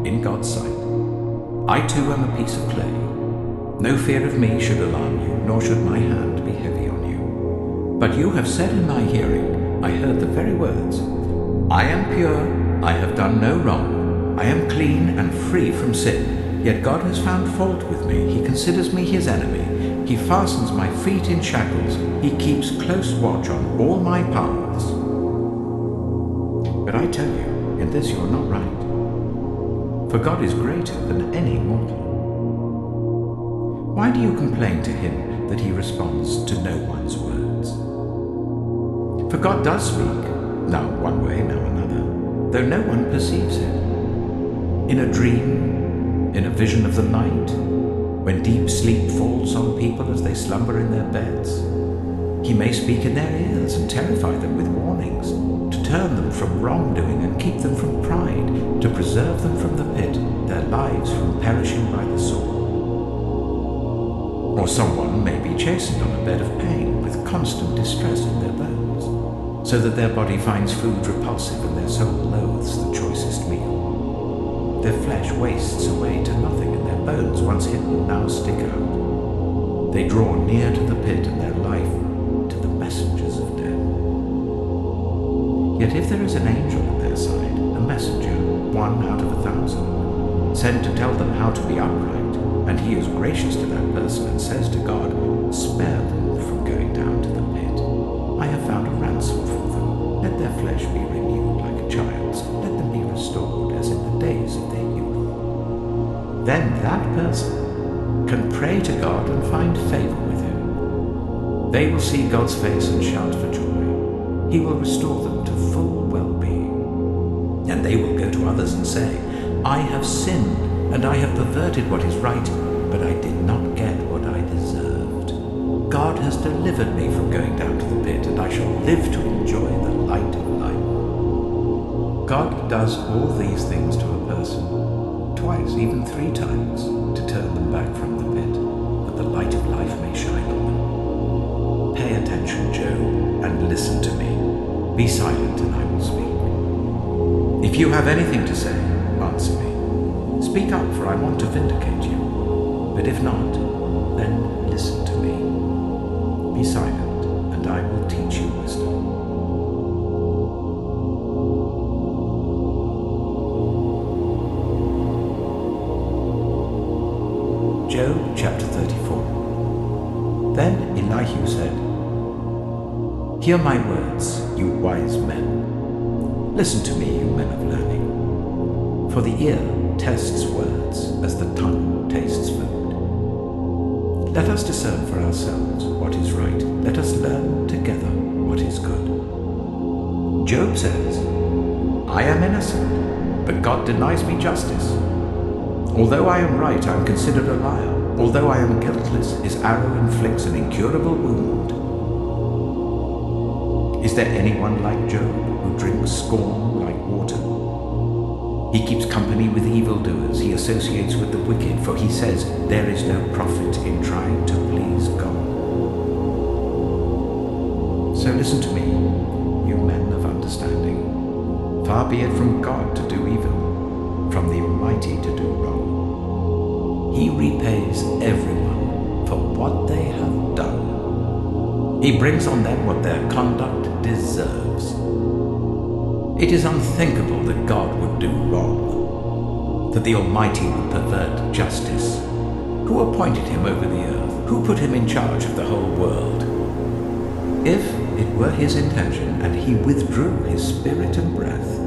A: in God's sight. I too am a piece of clay. No fear of me should alarm you, nor should my hand be heavy on you. But you have said in my hearing, I heard the very words, I am pure, I have done no wrong, I am clean and free from sin. Yet God has found fault with me, he considers me his enemy. He fastens my feet in shackles, he keeps close watch on all my paths. But I tell you, in this you are not right. For God is greater than any mortal. Why do you complain to him that he responds to no one's words? For God does speak, now one way, now another, though no one perceives him. In a dream, in a vision of the night, when deep sleep falls on people as they slumber in their beds, he may speak in their ears and terrify them with warnings, to turn them from wrongdoing and keep them from pride, to preserve them from the pit, their lives from perishing by the sword. Or someone may be chastened on a bed of pain with constant distress in their bones, so that their body finds food repulsive and their soul loathes the choicest meal.
B: Their flesh wastes away to nothing, and their bones, once hidden, now stick out. They draw near to the pit, and their life to the messengers of death. Yet if there is an angel at their side, a messenger, one out of 1,000, sent to tell them how to be upright, and he is gracious to that person and says to God, "Spare them from going down to the pit. I have found a ransom for them. Let their flesh be renewed like a child's. Let them be restored as in the days of their youth." Then that person can pray to God and find favor with him. They will see God's face and shout for joy. He will restore them to full well-being. And they will go to others and say, "I have sinned, and I have perverted what is right, but I did not get what I deserved. God has delivered me from going down to the pit, and I shall live to enjoy the light of life." God does all these things to a person, twice, even 3 times, to turn them back from the pit, that the light of life may shine on them. Pay attention, Job, and listen to me. Be silent, and I will speak. If you have anything to say, answer me. Speak up, for I want to vindicate you. But if not, then listen to me. Be silent, and I will teach you wisdom. Job chapter 34. Then Elihu said, "Hear my words, you wise men. Listen to me, you men of learning. For the ear tests words as the tongue tastes food. Let us discern for ourselves what is right. Let us learn together what is good." Job says, "I am innocent, but God denies me justice. Although I am right, I am considered a liar. Although I am guiltless, his arrow inflicts an incurable wound. Is there anyone like Job, who drinks scorn like water? He keeps company with evildoers. He associates with the wicked, for he says, there is no profit in trying to please God." So listen to me, you men of understanding. Far be it from God to do evil, from the Almighty to do wrong. He repays everyone for what they have done. He brings on them what their conduct deserves. It is unthinkable that God would do wrong, that the Almighty would pervert justice. Who appointed him over the earth? Who put him in charge of the whole world? If it were his intention and he withdrew his spirit and breath,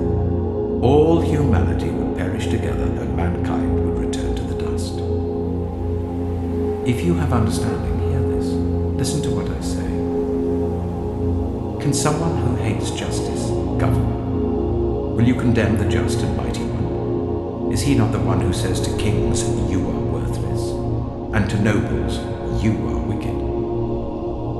B: all humanity would perish together and mankind would return to the dust. If you have understanding, hear this. Listen to what I say. Can someone who hates justice govern? Will you condemn the just and mighty one? Is he not the one who says to kings, "You are worthless," and to nobles, "You are wicked"?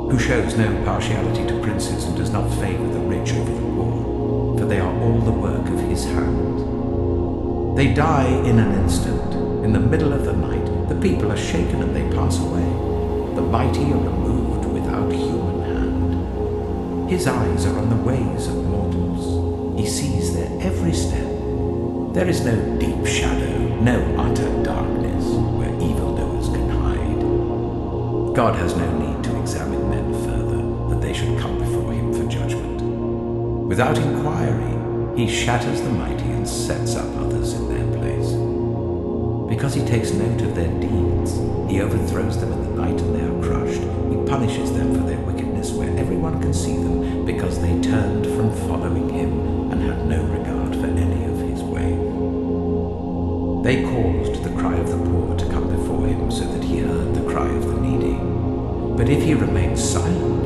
B: Who shows no partiality to princes and does not favor the rich over the poor, for they are all the work of his hand. They die in an instant. In the middle of the night, the people are shaken and they pass away. The mighty are removed without human hand. His eyes are on the ways of mortals. He sees their every step. There is no deep shadow, no utter darkness where evildoers can hide. God has no need to examine men further, that they should come before him for judgment. Without inquiry, he shatters the mighty and sets up others in their place. Because he takes note of their deeds, he overthrows them in the night and they are crushed. He punishes them for their wickedness where everyone can see them, because they turned from following him and had no regard for any of his ways. They caused the cry of the poor to come before him, so that he heard the cry of the needy. But if he remains silent,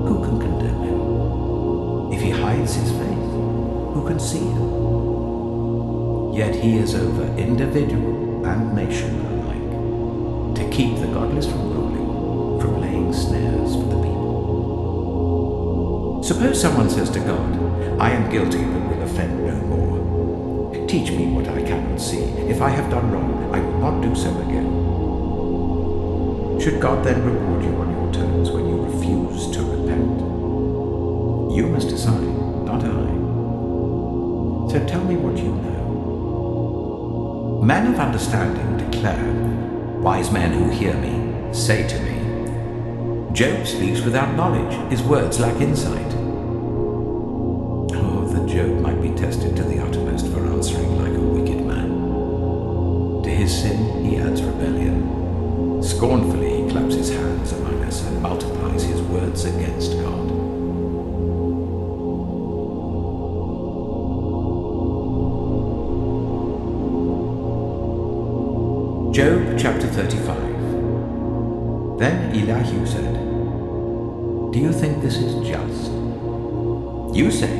B: who can condemn him? If he hides his face, who can see him? Yet he is over individual and nation alike, to keep the godless from ruling, from laying snares for the people. Suppose someone says to God, "I am guilty but will offend no more. Teach me what I cannot see. If I have done wrong, I will not do so again." Should God then reward you on your terms when you refuse to repent? You must decide, not I. So tell me what you know.
A: Men of understanding declare, wise men who hear me say to me, Job speaks without knowledge, his words lack insight. Oh, that Job might be tested to the uttermost for answering like a wicked man. To his sin he adds rebellion. Scornfully he claps his hands among us and multiplies his words against God. Job chapter 35. Then Elihu said, Do you think this is just? You say,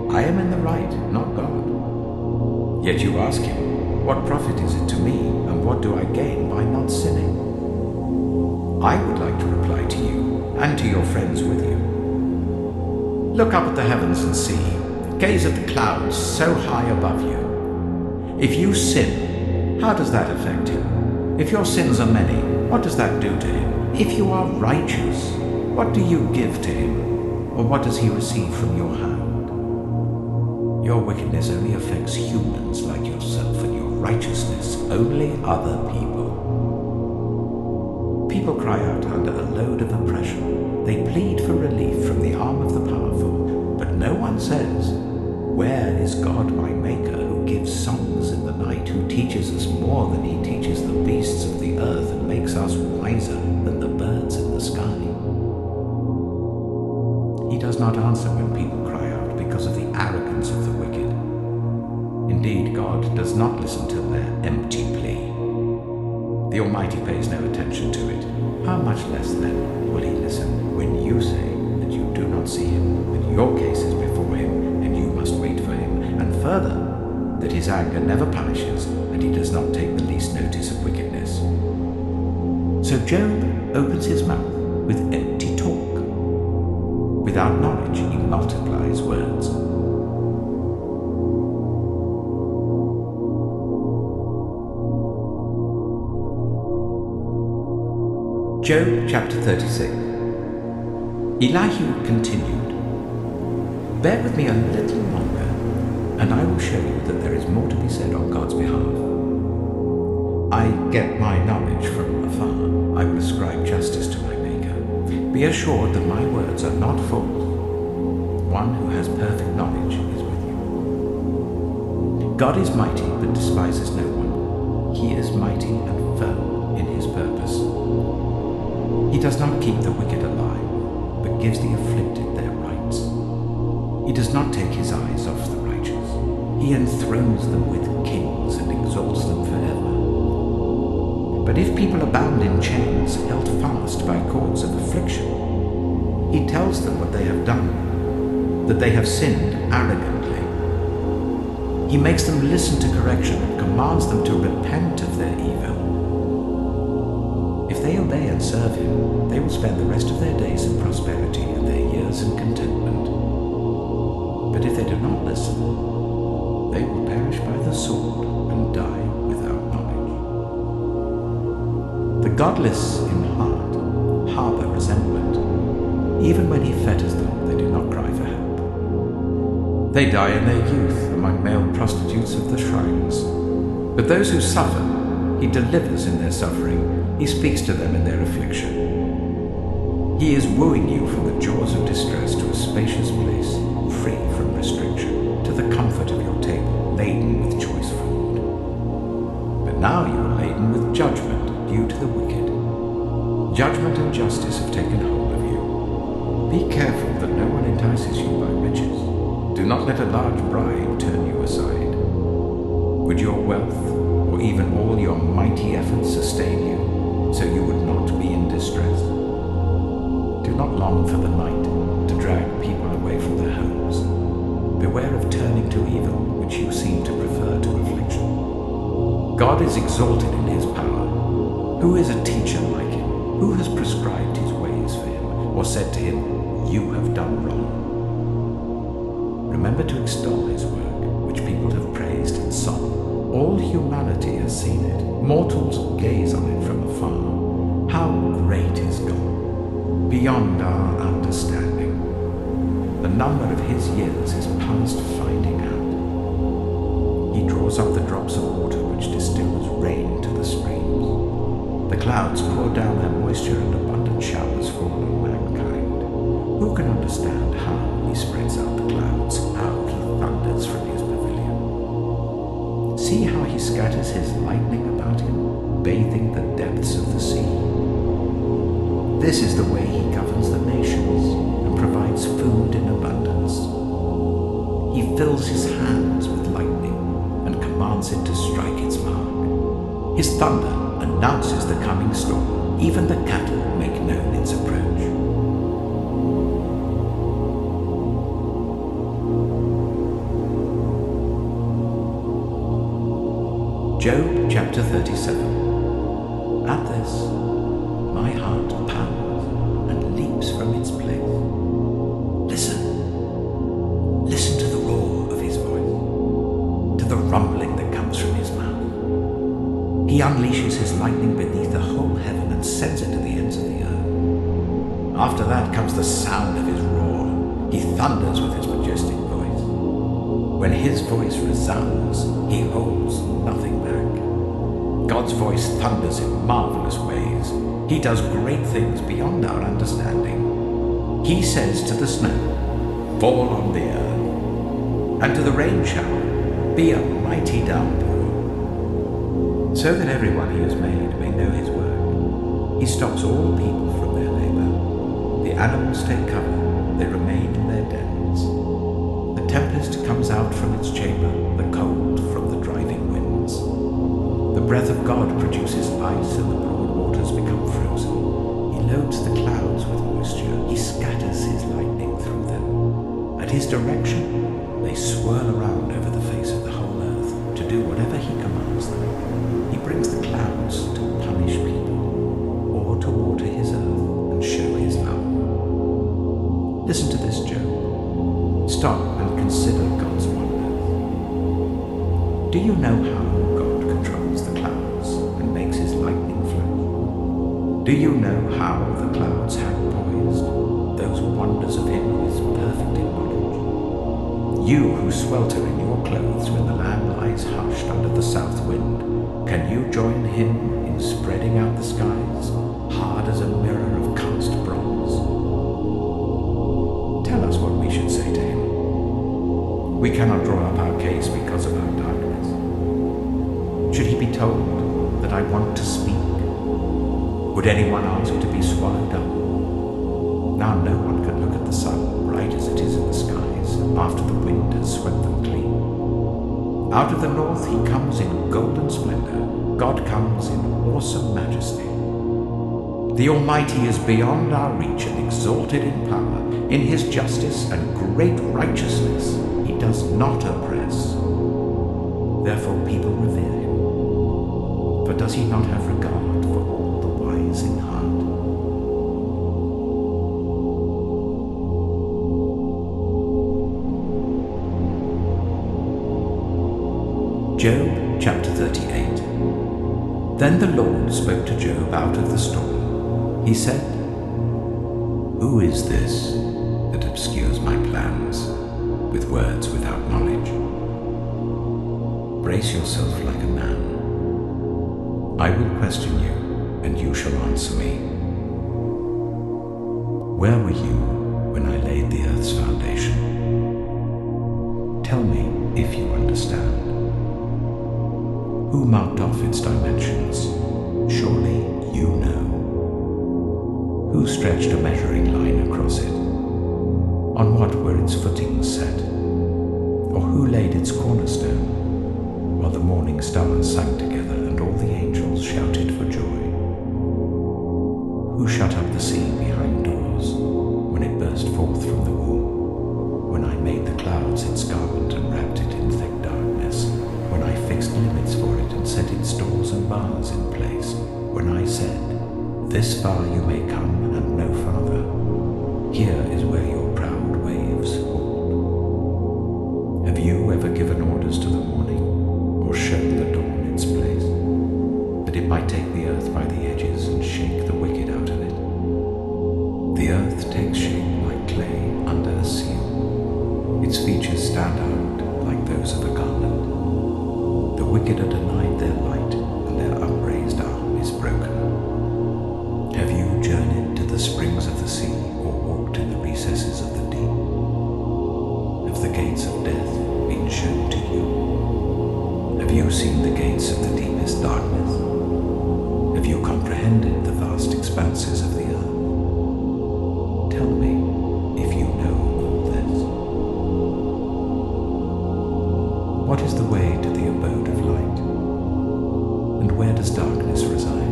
A: I am in the right, not God. Yet you ask him, what profit is it to me, and what do I gain by not sinning? I would like to reply to you, and to your friends with you. Look up at the heavens and see. Gaze at the clouds so high above you. If you sin, how does that affect him? If your sins are many, what does that do to him? If you are righteous, what do you give to him? Or what does he receive from your hand? Your wickedness only affects humans like yourself, and your righteousness only other people. People cry out under a load of oppression. They plead for relief from the arm of the powerful, but no one says, Where is God my Maker, who gives songs in the night, who teaches us more than he teaches the beasts of the earth, and makes us wiser than the birds in the sky? He does not answer when people cry out because of the arrogance of the wicked. Indeed, God does not listen to their empty plea. The Almighty pays no attention to it. How much less then will he listen when you say that you do not see him, that your case is before him, and you must wait for him, and further, that his anger never punishes, and he does not take the least notice of wickedness. So Job opens his mouth with empty talk. Without knowledge he multiplies words. Job chapter 36. Elihu continued, Bear with me a little longer, and I will show you that there is more to be said on God's behalf. I get my knowledge from afar. I will ascribe justice to my Maker. Be assured that my words are not false. One who has perfect knowledge is with you. God is mighty, but despises no one. He is mighty and firm in his purpose. He does not keep the wicked alive, but gives the afflicted their rights. He does not take his eyes off the righteous. He enthrones them with kings and exalts them forever. But if people are bound in chains, held fast by cords of affliction, he tells them what they have done, that they have sinned arrogantly. He makes them listen to correction and commands them to repent of their evil. If they obey and serve him, they will spend the rest of their days in prosperity and their years in contentment. But if they do not listen, they will perish by the sword and die without knowledge. The godless in heart harbor resentment. Even when he fetters them, they do not cry for help. They die in their youth among male prostitutes of the shrines. But those who suffer, he delivers in their suffering. He speaks to them in their affliction. He is wooing you from the jaws of distress to a spacious place, free from restriction, to the comfort of your table, laden with choice food. But now you are laden with judgment due to the wicked. Judgment and justice have taken hold of you. Be careful that no one entices you by riches. Do not let a large bribe turn you aside. Would your wealth, or even all your mighty efforts, sustain you, so you would not be in distress? Do not long for the night to drag people away from their homes. Beware of turning to evil, which you seem to prefer to affliction. God is exalted in his power. Who is a teacher like him? Who has prescribed his ways for him, or said to him, You have done wrong? Remember to extol his work, which people have praised in song. All humanity has seen it. Mortals gaze on it from afar. How great is God, beyond our understanding. The number of his years is past finding out. He draws up the drops of water which distil
B: pour down their moisture and abundant showers fall on mankind. Who can understand how he spreads out the clouds, how he thunders from his pavilion? See how he scatters his lightning about him, bathing the depths of the sea. This is the way he governs the nations and provides food in abundance. He fills his hands with lightning and commands it to strike its mark. His thunder announces the coming storm. Even the cattle make known its approach. Job chapter 37. At this, my heart pounds and leaps from its place. Listen. Listen to the roar of his voice, to the rumbling that comes from his mouth. He unleashes his lightning beneath the whole heaven and sends it to the ends of the earth. After that comes the sound of his roar. He thunders with his majestic voice. When his voice resounds, he holds nothing back. God's voice thunders in marvelous ways. He does great things beyond our understanding. He says to the snow, "Fall on the earth," and to the rain shower, "Be a mighty downpour," so that everyone he has made may know his work. He stops all people from their labor. The animals take cover, they remain in their dens. The tempest comes out from its chamber, the cold from the driving winds. The breath of God produces ice, and the broad waters become frozen. He loads the clouds with moisture. He scatters his lightning through them. At his direction, they swirl around over the face of the whole earth to do whatever he commands them. He brings the clouds to punish people, or to water his earth and show his love. Listen to this, Job. Stop and consider God's wonders. Do you know how God controls the clouds and makes his lightning flow? Do you know how the clouds hang poised, those wonders of him who is perfect in knowledge? You who swelter in your clothes when the land lies hushed under the south wind, can you join him in spreading out the skies, hard as a mirror of cast bronze? Tell us what we should say to him. We cannot draw up our case because of our darkness. Should he be told that I want to speak? Would anyone ask to be swallowed up? Now no one can look at the sun, bright as it is in the skies, after the wind has swept them clean. Out of the north he comes in golden splendor. God comes in awesome majesty. The Almighty is beyond our reach and exalted in power. In his justice and great righteousness he does not oppress. Therefore people revere him. For does he not have regard for all the wise in heart? Job chapter 38. Then the Lord spoke to Job out of the storm. He said, "Who is this that obscures my plans with words without knowledge? Brace yourself like a man. I will question you, and you shall answer me. Where were you when I laid the earth's foundation? Tell me if you understand. Who marked off its dimensions? Surely you know. Who stretched a measuring line across it? On what were its footings set? Or who laid its cornerstone, while the morning stars sang together and all the angels shouted for joy? Who shut up the sea behind doors when it burst forth from the womb? When I made the clouds its garment and wrapped it in thick darkness? When I fixed limits for it and set its doors and bars in place? When I said, this far you may come and no farther. Here is where your proud waves hold. Have you ever given orders to the morning, or shown the dawn its place, that it might take the earth by the edges and shake the wicked out of it? The earth takes shape like clay under a seal. Its features stand out like those of a garland. The wicked are denied their light, and their upraised arm is broken.
A: the springs of the sea or walked in the recesses of the deep? Have the gates of death been shown to you? Have you seen the gates of the deepest darkness? Have you comprehended the vast expanses of the earth? Tell me if you know all this. What is the way to the abode of light? And where does darkness reside?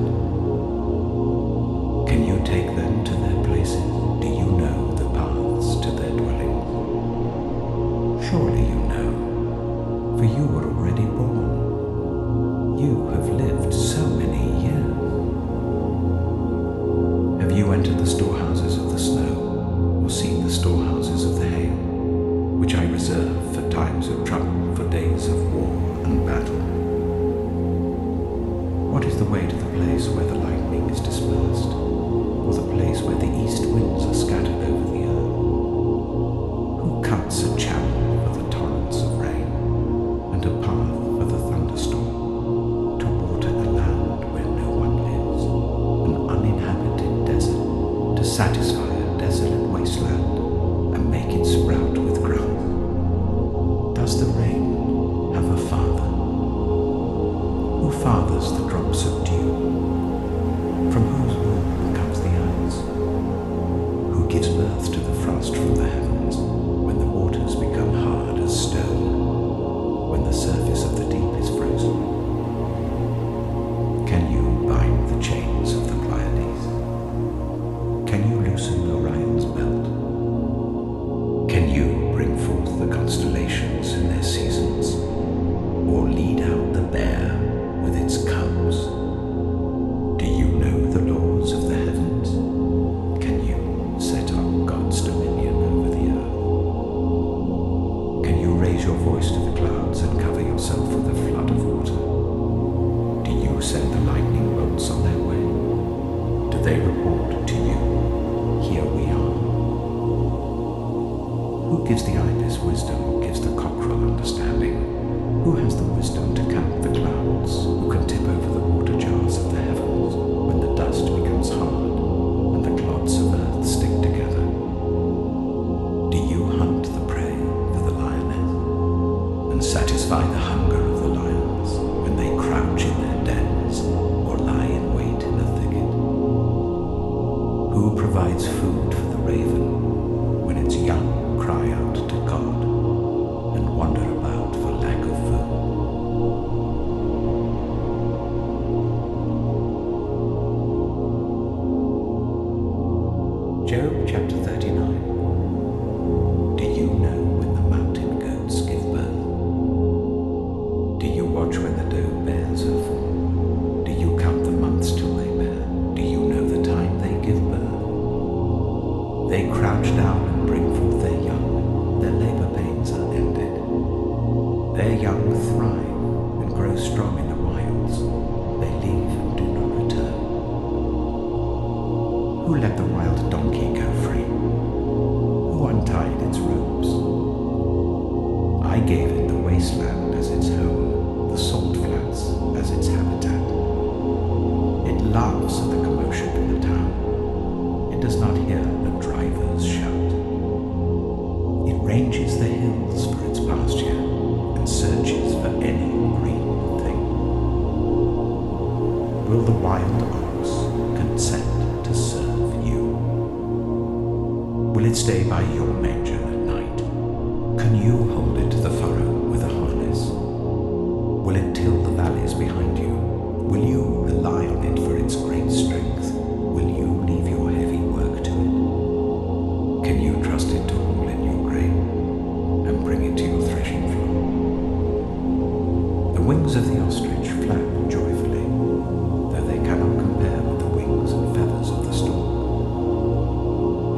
A: Can you take them to their places? Do you know the paths to their dwellings? Surely you know, for you were already born. You have lived so many years. Have you entered the storehouses of the snow, or seen the storehouses of the hail, which I reserve for times of trouble, for days of war and battle? What is the way to the place where the lightning is dispersed, or the place where the east winds are scattered over the earth? Who cuts a channel for the torrents of rain, and a path for the thunderstorm, to water a land where no one lives, an uninhabited desert, to satisfy a desolate wasteland, and make it sprout with grass? Does the rain have a father? Who fathers the drops of dew? From whose womb comes the ice? Who gives birth to the frost from the heavens, when the waters become hard as stone, when the surface of the deep is frozen? Can you bind the chains of the Pleiades? Can you loosen Orion's belt? Can you bring forth the constellations in their seasons, or lead out the bear with its cubs? Do you know the laws of the heavens? Can you set up God's dominion over the earth? Can you raise your voice to the clouds and cover yourself with a flood of water? Do you send the lightning bolts on their way? Do they report to you, "Here we are"? Who gives the ibis wisdom, or gives the cockerel understanding? Who has the wisdom to count the clouds? Who can tip over the water jars of the heavens when the dust becomes hard and the clods of earth stick together? Do you hunt the prey for the lioness and satisfy the hunger of the lions when they crouch in their dens or lie in wait in a thicket? Who provides food for the raven when its young cry out to God and wander about for lack of food? Job chapter 39. Do you know when the mountain goats give birth? Do you watch when the doe bears her fawn? Do you count the months till they bear? Do you know the time they give birth? They crouch down and bring forth their young. Their labor pains are ended. Their young thrive and grow strong in the wilds. They leave and do not return. Who let the wild donkey go free? Who untied its ropes? I gave it the wasteland as its home, the salt flats as its habitat. It laughs at the commotion in the town. It does not hear the drivers shout. It ranges the hills for its pasture and searches for any green thing. Will the wild ox consent to serve you? Will it stay by your manger at night? Can you hold it to the furrow with a harness? Will it till the valleys behind you? Will you rely on it for its great strength? Will you leave your heavy work to it? Can you trust it to haul in your grain and bring it to your threshing floor? The wings of the ostrich flap joyfully, though they cannot compare with the wings and feathers of the stork.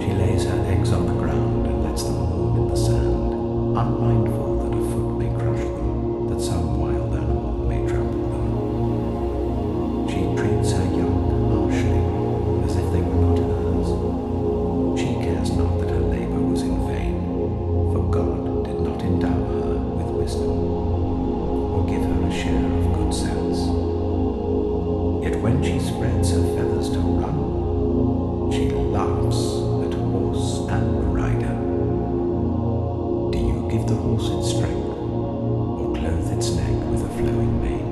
A: She lays her eggs on the ground and lets them warm in the sand, unmindful that a foot may crush them, that some wild animal may trample them. She treats her young harshly, as if they were not hers. She cares not that her labor was in vain, for God did not endow her with wisdom, or give her a share of good sense. Yet when she spreads her feathers to run, she laughs
B: laughs at horse and rider. Do you give the horse its strength, or clothe its neck with a flowing mane?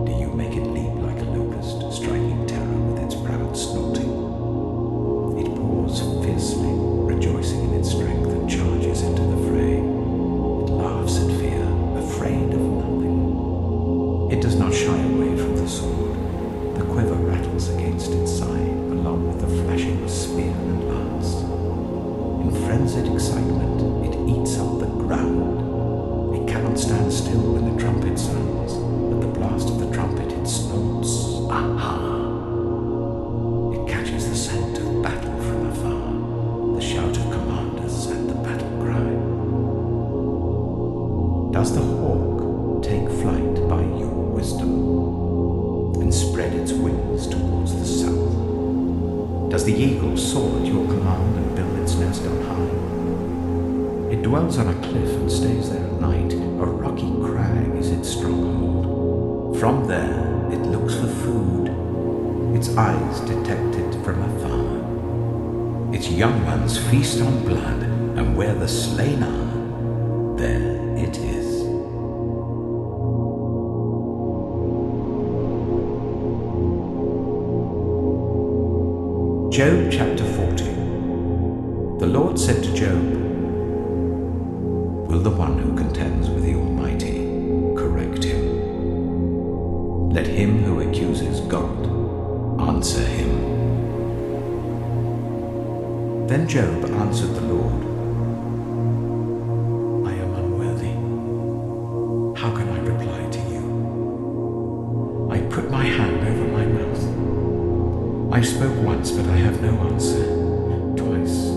B: Do you make it leap like a locust, striking terror with its proud snorting? It paws fiercely, rejoicing in its strength, and charges into the fray. It laughs at fear, afraid of nothing. It does not shy away from the sword. The quiver rattles against its side, along with the flashing spear and lance. In frenzied excitement, it eats up the ground. It cannot stand still when the trumpet sounds. At the blast of the trumpet, it snorts. Aha! It catches the scent of battle from afar, the shout of commanders and the battle cry. Does the hawk take flight by your wisdom and spread its wings towards the south? Does the eagle soar at your command and build its nest on high? It dwells on a cliff and stays there at night. A rocky crag is its stronghold. From there it looks for food. Its eyes detect it from afar. Its young ones feast on blood, and where the slain are, there it is. Job chapter 40. The Lord said to Job, "Will the one who contends with the Almighty correct him? Let him who accuses God answer him." Then Job answered the Lord, "I am unworthy. How can I reply to you? I put my hand over my mouth. I spoke once, but I have no answer. Twice,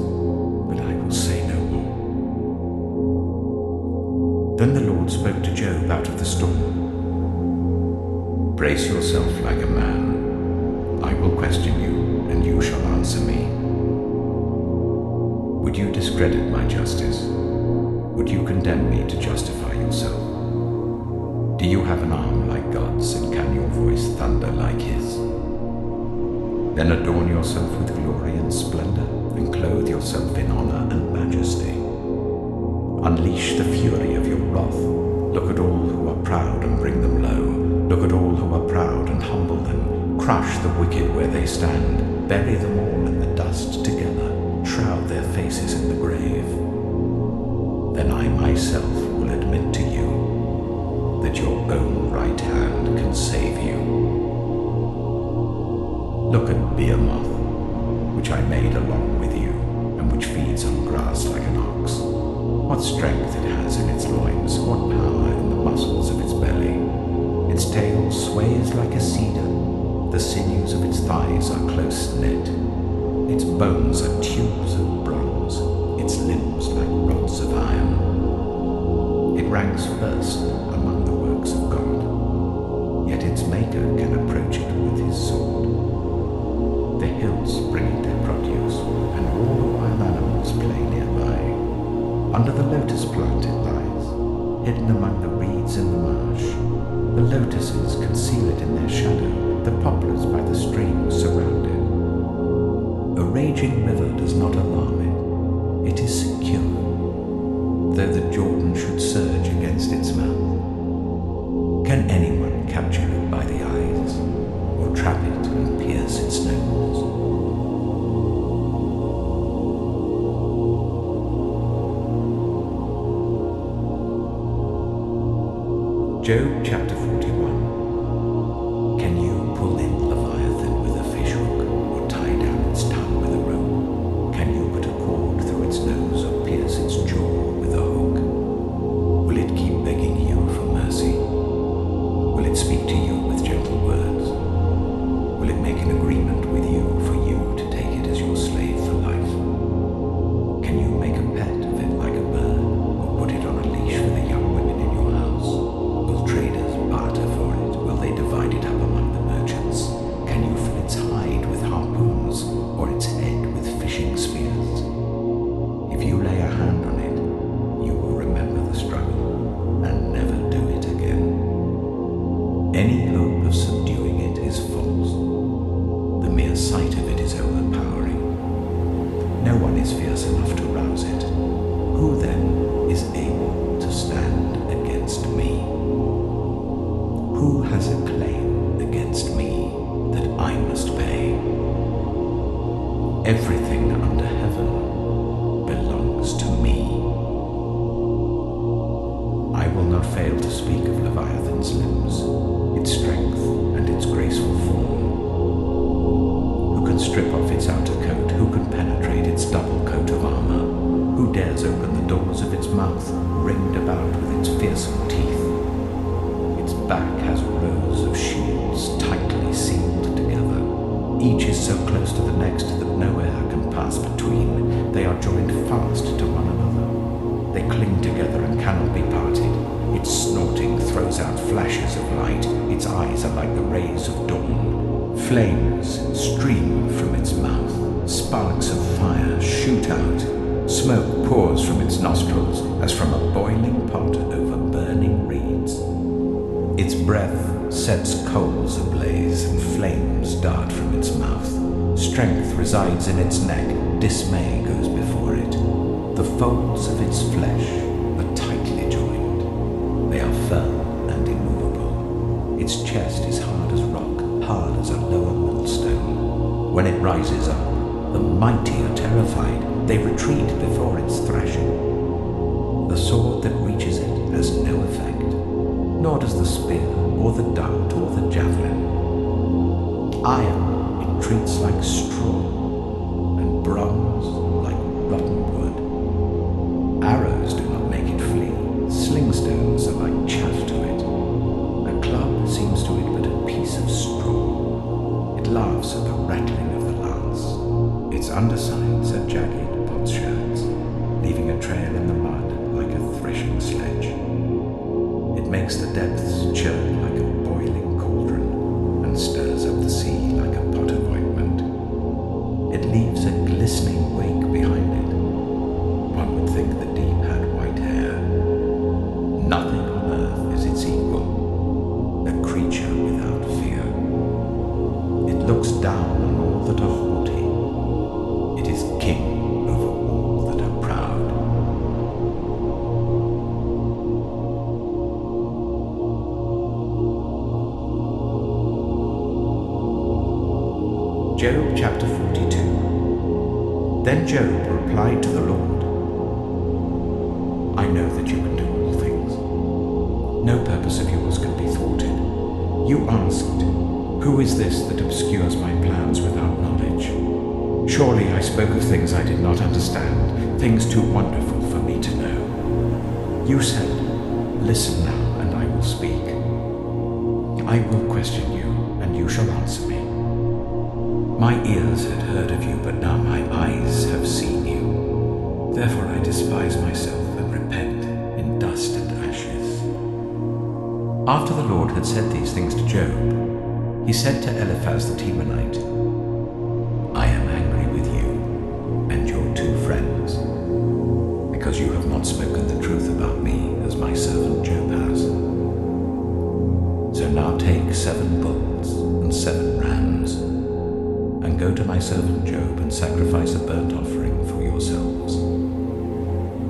B: but I will say no more." Then the Lord spoke to Job out of the storm. "Brace yourself like a man. I will question you, and you shall answer me. Would you discredit my justice? Would you condemn me to justify yourself? Do you have an arm like God's, and can your voice thunder like his? Then adorn yourself with glory and splendor, and clothe yourself in honor and majesty. Unleash the fury of your wrath. Look at all who are proud and bring them low. Look at all who are proud and humble them. Crush the wicked where they stand. Bury them all in the dust together. Shroud their faces in the grave. Then I myself will admit to you that your own right hand can save you. Look at Behemoth, which I made along with you, and which feeds on grass like an ox. What strength it has in its loins, what power in the muscles of its belly. Its tail sways like a cedar, the sinews of its thighs are close knit. Its bones are tubes of bronze, its limbs like rods of iron. It ranks first among the works of God, yet its maker can approach it with his sword. The hills bring it their produce, and all the wild animals play nearby. Under the lotus plant it lies, hidden among the reeds in the marsh. The lotuses conceal it in their shadow, the poplars by the stream surround it. A raging river does not alarm it. It is secure, though the Jordan should surge against its mouth. Can anyone capture it by the eyes, or trap it and pierce its nose? Job chapter 41. Can you pull in Leviathan with a fishhook, or tie down its tongue with a rope? Can you put a cord through its nose, or pierce its jaw with a hook? Will it keep begging you for mercy? Will it speak to you with gentle words? Will it make an agreement with you for you to take it as your slave for life? Can you make a pet of it like a bird, or put it on a leash for the young women in your house? Will traders barter not fail to speak of Leviathan's limbs, its strength and its graceful form. Who can strip off its outer coat? Who can penetrate its double coat of armor? Who dares open the doors of its mouth, ringed about with its fearsome teeth? Its back has rows of shields tightly sealed together. Each is so close to the next that no air can pass between. They are joined fast to one another. They cling together and cannot be parted. Its snorting throws out flashes of light. Its eyes are like the rays of dawn. Flames stream from its mouth. Sparks of fire shoot out. Smoke pours from its nostrils as from a boiling pot over burning reeds. Its breath sets coals ablaze and flames dart from its mouth. Strength resides in its neck. Dismay goes before it. The folds of its flesh are tightly joined. They are firm and immovable. Its chest is hard as rock, hard as a lower millstone. When it rises up, the mighty are terrified. They retreat before its thrashing. The sword that reaches it has no effect, nor does the spear, or the dart, or the javelin. Iron it treats like straw, and bronze like rotten wood. Arrows do not make it flee. Slingstones are like chaff to it. A club seems to it but a piece of straw. It laughs at the rattling of the lance. Its undersides are jagged potsherds, leaving a trail in the mud like a threshing sledge. It makes the depths churn like a boiling cauldron and stirs up the sea like a pot of ointment. It leaves a glistening wake behind it. One would think the deep had white hair. Nothing on earth is its equal, a creature without fear. It looks down on all that are haughty. It is king over all that are proud. Job chapter 42. Then Job replied to the Lord, I know that you can do all things. No purpose of yours can be thwarted. You asked, who is this that obscures my plans without knowledge? Surely I spoke of things I did not understand, things too wonderful for me to know. You said, listen now, and I will speak. I will question you, and you shall answer me. My ears had heard of you, but now my eyes have seen you. Therefore I despise myself and repent in dust and ashes. After the Lord had said these things to Job, he said to Eliphaz the Temanite, I am angry with you and your two friends, because you have not spoken the truth about me as my servant Job has. So now take 7 bulls and 7 rams, and go to my servant Job and sacrifice a burnt offering for yourselves.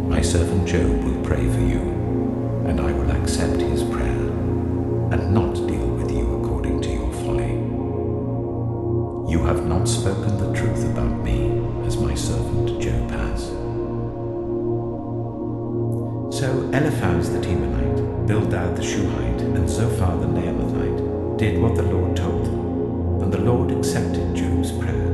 B: My servant Job will pray for you, and I will accept his prayer, and not deal with you according to your folly. You have not spoken the truth about me, as my servant Job has. So Eliphaz the Temanite, Bildad the Shuhite, and Zophar the Naamathite did what the Lord told them, and the Lord accepted Job's prayer.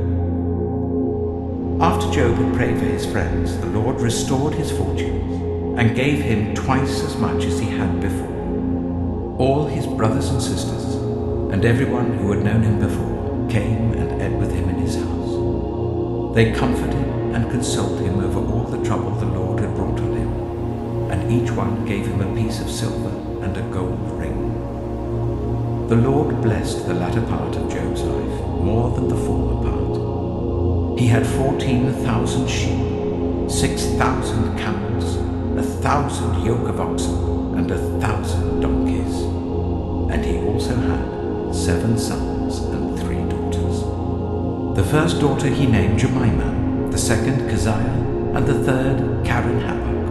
B: After Job had prayed for his friends, the Lord restored his fortunes and gave him twice as much as he had before. All his brothers and sisters, and everyone who had known him before, came and ate with him in his house. They comforted and consoled him over all the trouble the Lord had brought on him, and each one gave him a piece of silver and a gold ring. The Lord blessed the latter part of Job's life more than the former part. He had 14,000 sheep, 6,000 camels, 1,000 yoke of oxen, and 1,000 donkeys. And he also had 7 sons and 3 daughters. The first daughter he named Jemimah, the second Keziah, and the third Karen-Happuch.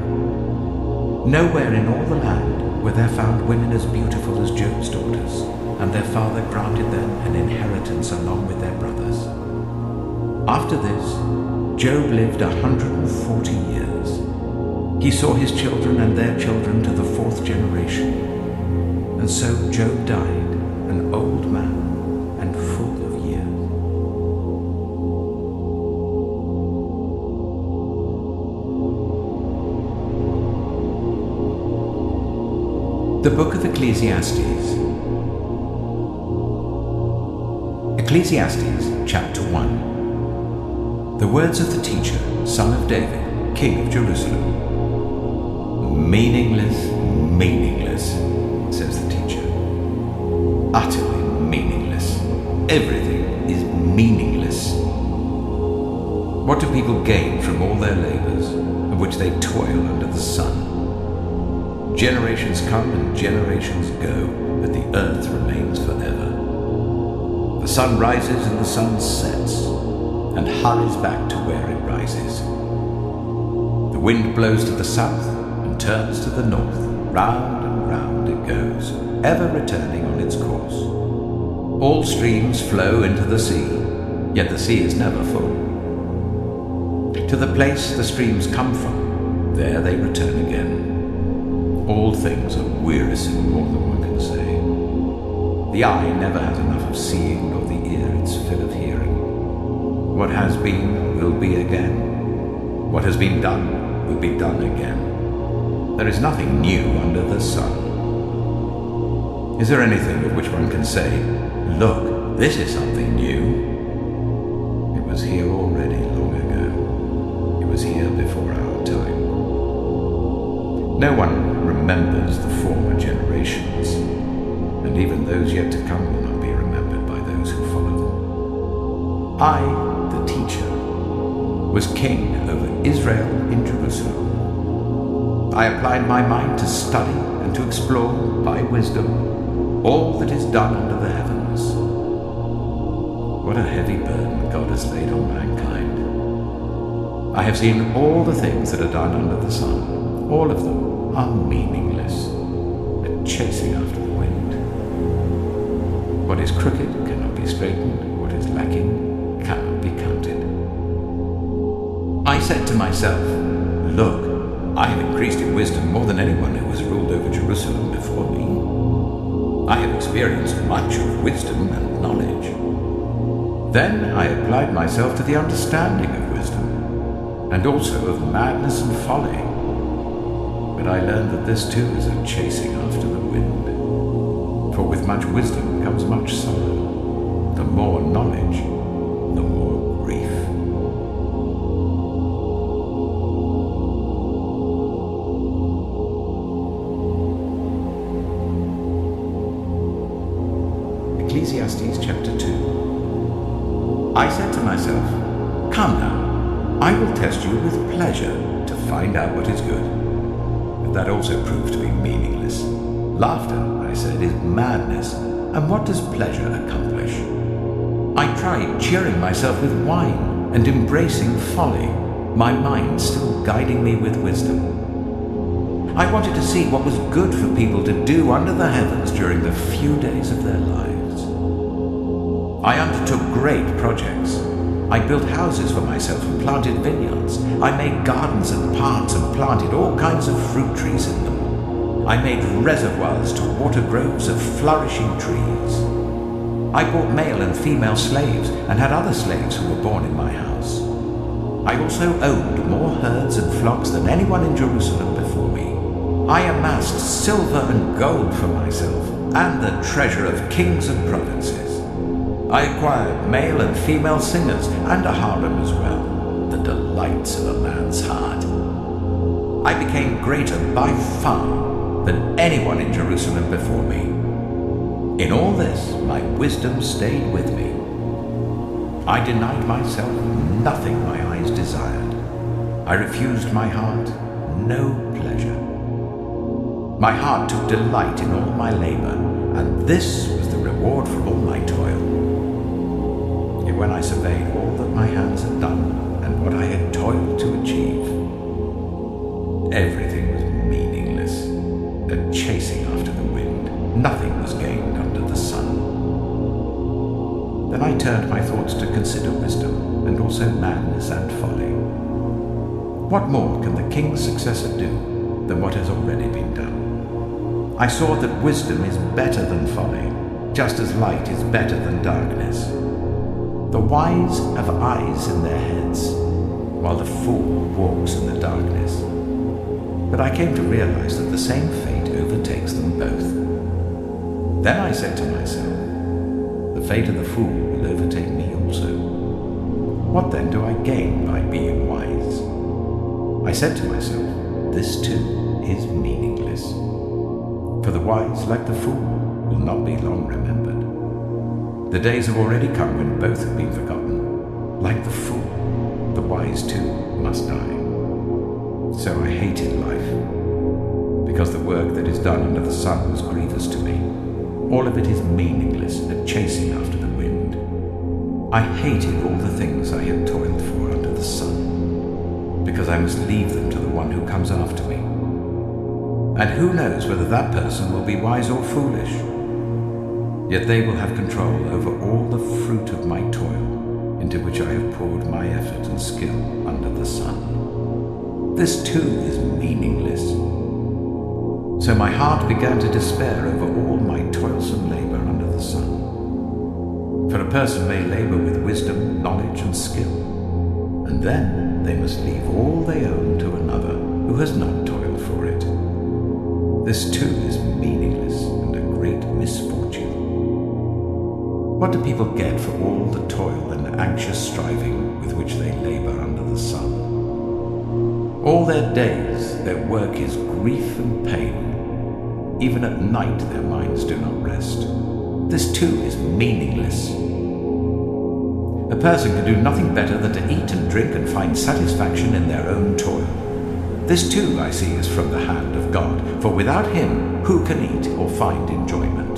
B: Nowhere in all the land were there found women as beautiful as Job's daughters, and their father granted them an inheritance along with their brothers. After this, Job lived 140 years. He saw his children and their children to the 4th generation. And so Job died, an old man and full of years.
A: The Book of Ecclesiastes. Ecclesiastes, chapter 1. The words of the teacher, son of David, king of Jerusalem. Meaningless, meaningless, says the teacher. Utterly meaningless. Everything is meaningless. What do people gain from all their labors, of which they toil under the sun? Generations come and generations go, but the earth remains forever. The sun rises and the sun sets, and hurries back to where it rises. The wind blows to the south and turns to the north. Round and round it goes, ever returning on its course. All streams flow into the sea, yet the sea is never full. To the place the streams come from, there they return again. All things are wearisome, more than one can say. The eye never has enough of seeing, nor the ear its fill of hearing. What has been will be again. What has been done will be done again. There is nothing new under the sun. Is there anything of which one can say, look, this is something new? It was here already long ago. It was here before our time. No one remembers the former generations, and even those yet to come will not be remembered by those who follow them. I, the teacher, was king over Israel in Jerusalem. I applied my mind to study and to explore by wisdom all that is done under the heavens. What a heavy burden God has laid on mankind. I have seen all the things that are done under the sun. All of them are meaningless, a chasing after the wind. What is crooked cannot be straightened, what is lacking cannot be counted. I said to myself, look, I have increased in wisdom more than anyone who has ruled over Jerusalem before me. I have experienced much of wisdom and knowledge. Then I applied myself to the understanding of wisdom, and also of madness and folly. But I learned that this too is a chasing after the wind. For with much wisdom comes much sorrow. The more knowledge, the more grief. Ecclesiastes chapter 2. I said to myself, come now, I will test you with pleasure to find out what is good. But that also proved to be meaningless. Laughter, I said, is madness, and what does pleasure accomplish? I tried cheering myself with wine and embracing folly, my mind still guiding me with wisdom. I wanted to see what was good for people to do under the heavens during the few days of their lives. I undertook great projects. I built houses for myself and planted vineyards. I made gardens and parks and planted all kinds of fruit trees in them. I made reservoirs to water groves of flourishing trees. I bought male and female slaves and had other slaves who were born in my house. I also owned more herds and flocks than anyone in Jerusalem before me. I amassed silver and gold for myself and the treasure of kings and provinces. I acquired male and female singers and a harem as well, the delights of a man's heart. I became greater by far than anyone in Jerusalem before me. In all this, my wisdom stayed with me. I denied myself nothing my eyes desired. I refused my heart no pleasure. My heart took delight in all my labor, and this was the reward for all my toil. Yet when I surveyed all that my hands had done, and what I had toiled to achieve, everything was meaningless, a chasing after the wind. Nothing was gained under the sun. Then I turned my thoughts to consider wisdom, and also madness and folly.
B: What more can the king's successor do than what has already been done? I saw that wisdom is better than folly, just as light is better than darkness. The wise have eyes in their heads, while the fool walks in the darkness. But I came to realize that the same fate overtakes them both. Then I said to myself, the fate of the fool will overtake me also. What then do I gain by being wise? I said to myself, this too is meaningless. For the wise, like the fool, will not be long remembered. The days have already come when both have been forgotten. Like the fool, the wise too must die. So I hated life, because the work that is done under the sun was grievous to me. All of it is meaningless, a chasing after the wind. I hated all the things I had toiled for under the sun, because I must leave them to the one who comes after me. And who knows whether that person will be wise or foolish? Yet they will have control over all the fruit of my toil, into which I have poured my effort and skill under the sun. This too is meaningless. So my heart began to despair over all my toilsome labor under the sun. For a person may labor with wisdom, knowledge, and skill, and then they must leave all they own to another who has not toiled for it. This too is meaningless and a great misfortune. What do people get for all the toil and anxious striving with which they labor under the sun? All their days their work is grief and pain. Even at night their minds do not rest. This too is meaningless. A person can do nothing better than to eat and drink and find satisfaction in their own toil. This too, I see, is from the hand of God, for without him, who can eat or find enjoyment?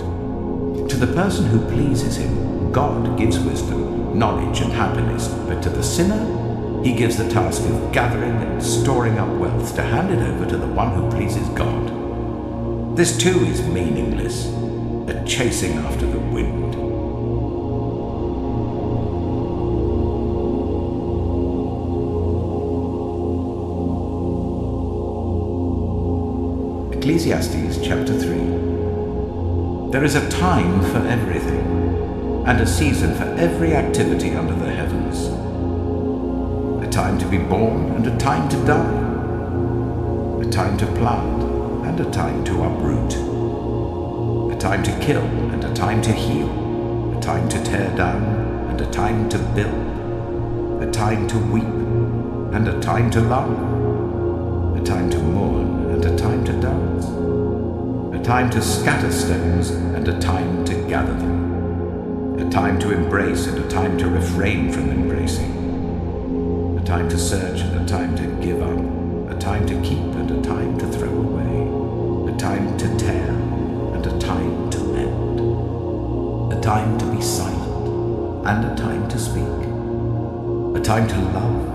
B: To the person who pleases him, God gives wisdom, knowledge, and happiness, but to the sinner, he gives the task of gathering and storing up wealth to hand it over to the one who pleases God. This too is meaningless, a chasing after the wind. Ecclesiastes chapter 3. There is a time for everything, and a season for every activity under the heavens. A time to be born and a time to die. A time to plant and a time to uproot. A time to kill and a time to heal. A time to tear down and a time to build. A time to weep and a time to laugh. A time to mourn and a time to dance. A time to scatter stones and a time to gather them. A time to embrace and a time to refrain from embracing. A time to search and a time to give up. A time to keep and a time to throw away. A time to tear and a time to mend. A time to be silent and a time to speak. A time to love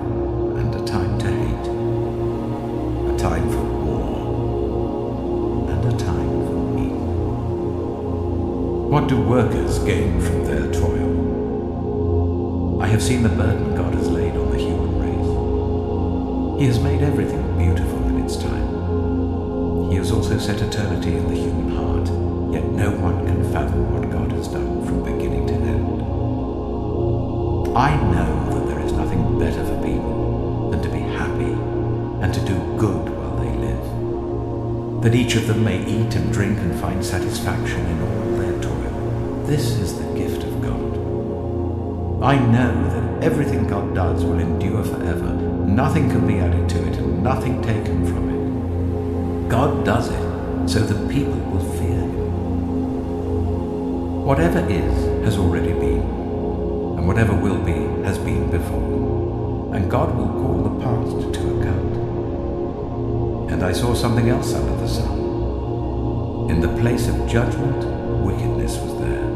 B: and a time to hate. A time for war and a time for evil. What do workers gain from their toil? I have seen the burden God has laid on the human race. He has made everything beautiful in its time. He has also set eternity in the human heart, yet no one can fathom what God has done from beginning to end. I know that there is nothing better for people than to be happy and to do good while they live, that each of them may eat and drink and find satisfaction in all their toil. This is the gift of God. I know that everything God does will endure forever. Nothing can be added to it and nothing taken from it. God does it so that people will fear him. Whatever is has already been, and whatever will be has been before, and God will call the past to account. And I saw something else under the sun. In the place of judgment, wickedness was there.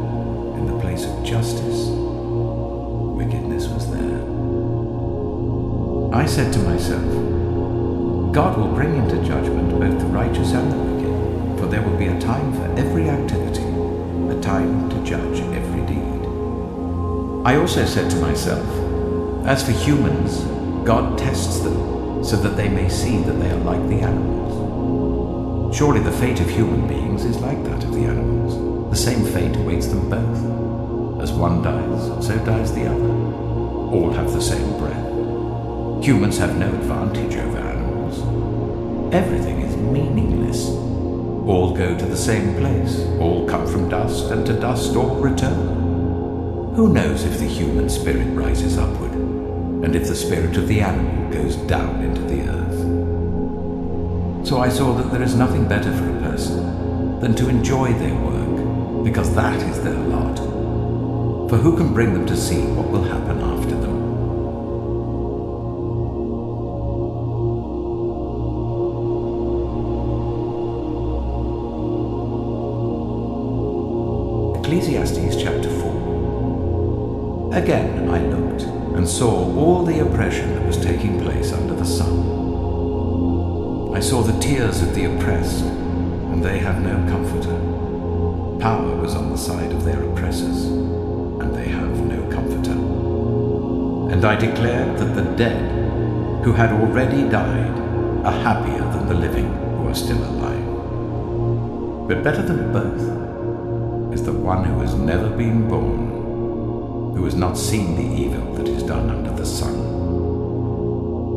B: In the place of justice, wickedness was there. I said to myself, God will bring into judgment both the righteous and the wicked, for there will be a time for every activity, a time to judge every deed. I also said to myself, as for humans, God tests them,
A: so that they may see that they are like the animals. Surely the fate of human beings is like that of the animals. The same fate awaits them both. As one dies, so dies the other. All have the same breath. Humans have no advantage over animals. Everything is meaningless. All go to the same place. All come from dust, and to dust all return. Who knows if the human spirit rises upward, and if the spirit of the animal goes down into the earth? So I saw that there is nothing better for a person than to enjoy their work, because that is their lot. For who can bring them to see what will happen after them? Ecclesiastes chapter 4. Again I looked and saw all the oppression that was taking place under the sun. I saw the tears of the oppressed, and they have no comforter. Power was on the side of their oppressors, and they have no comforter. And I declared that the dead, who had already died, are happier than the living who are still alive. But better than both is the one who has never been born, who has not seen the evil that is done under the sun.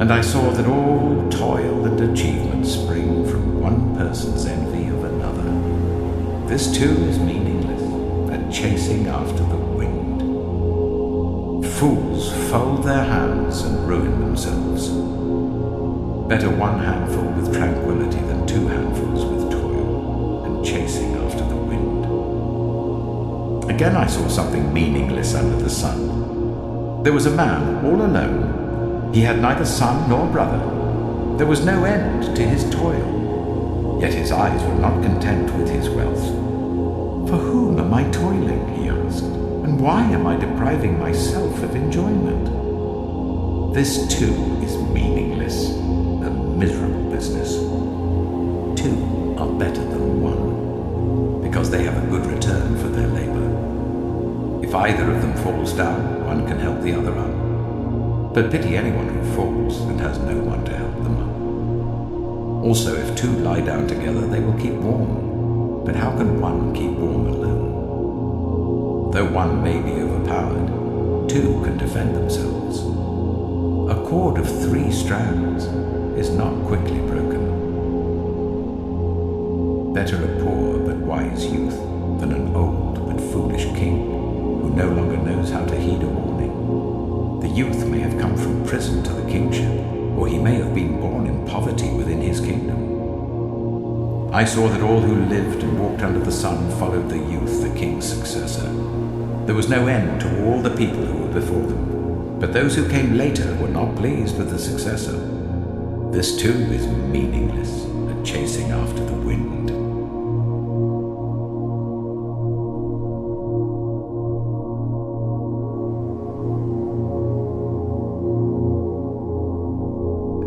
A: And I saw that all toil and achievement spring from one person's envy of another. This too is meaningless, a chasing after the wind. Fools fold their hands and ruin themselves. Better one handful with tranquility than two handfuls with toil and chasing after the wind. Again I saw something meaningless under the sun. There was a man all alone. He had neither son nor brother. There was no end to his toil. Yet his eyes were not content with his wealth. For whom am I toiling, he asked, and why am I depriving myself of enjoyment? This too is meaningless, a miserable business. Two are better than one, because they have a good return for their labor. If either of them falls down, one can help the other up. But pity anyone who falls and has no one to help them up. Also, if two lie down together, they will keep warm. But how can one keep warm alone? Though one may be overpowered, two can defend themselves. A cord of 3 strands is not quickly broken. Better a poor but wise youth than an old but foolish king who no longer knows how to heed a warning. The youth may have come from prison to the kingship, or he may have been born in poverty within his kingdom. I saw that all who lived and walked under the sun followed the youth, the king's successor. There was no end to all the people who were before them, but those who came later were not pleased with the successor. This too is meaningless, a chasing after the wind.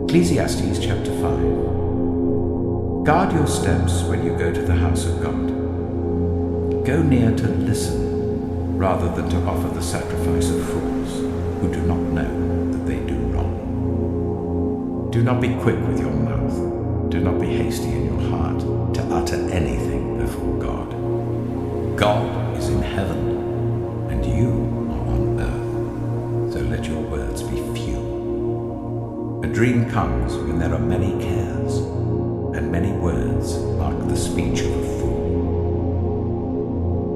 A: Ecclesiastes chapter 5. Guard your steps when you go to the house of God. Go near to listen, rather than to offer the sacrifice of fools who do not know that they do wrong. Do not be quick with your mouth. Do not be hasty in your heart to utter anything before God. God is in heaven, and you are on earth, so let your words be few. A dream comes when there are many cares, and many words mark the speech of a fool.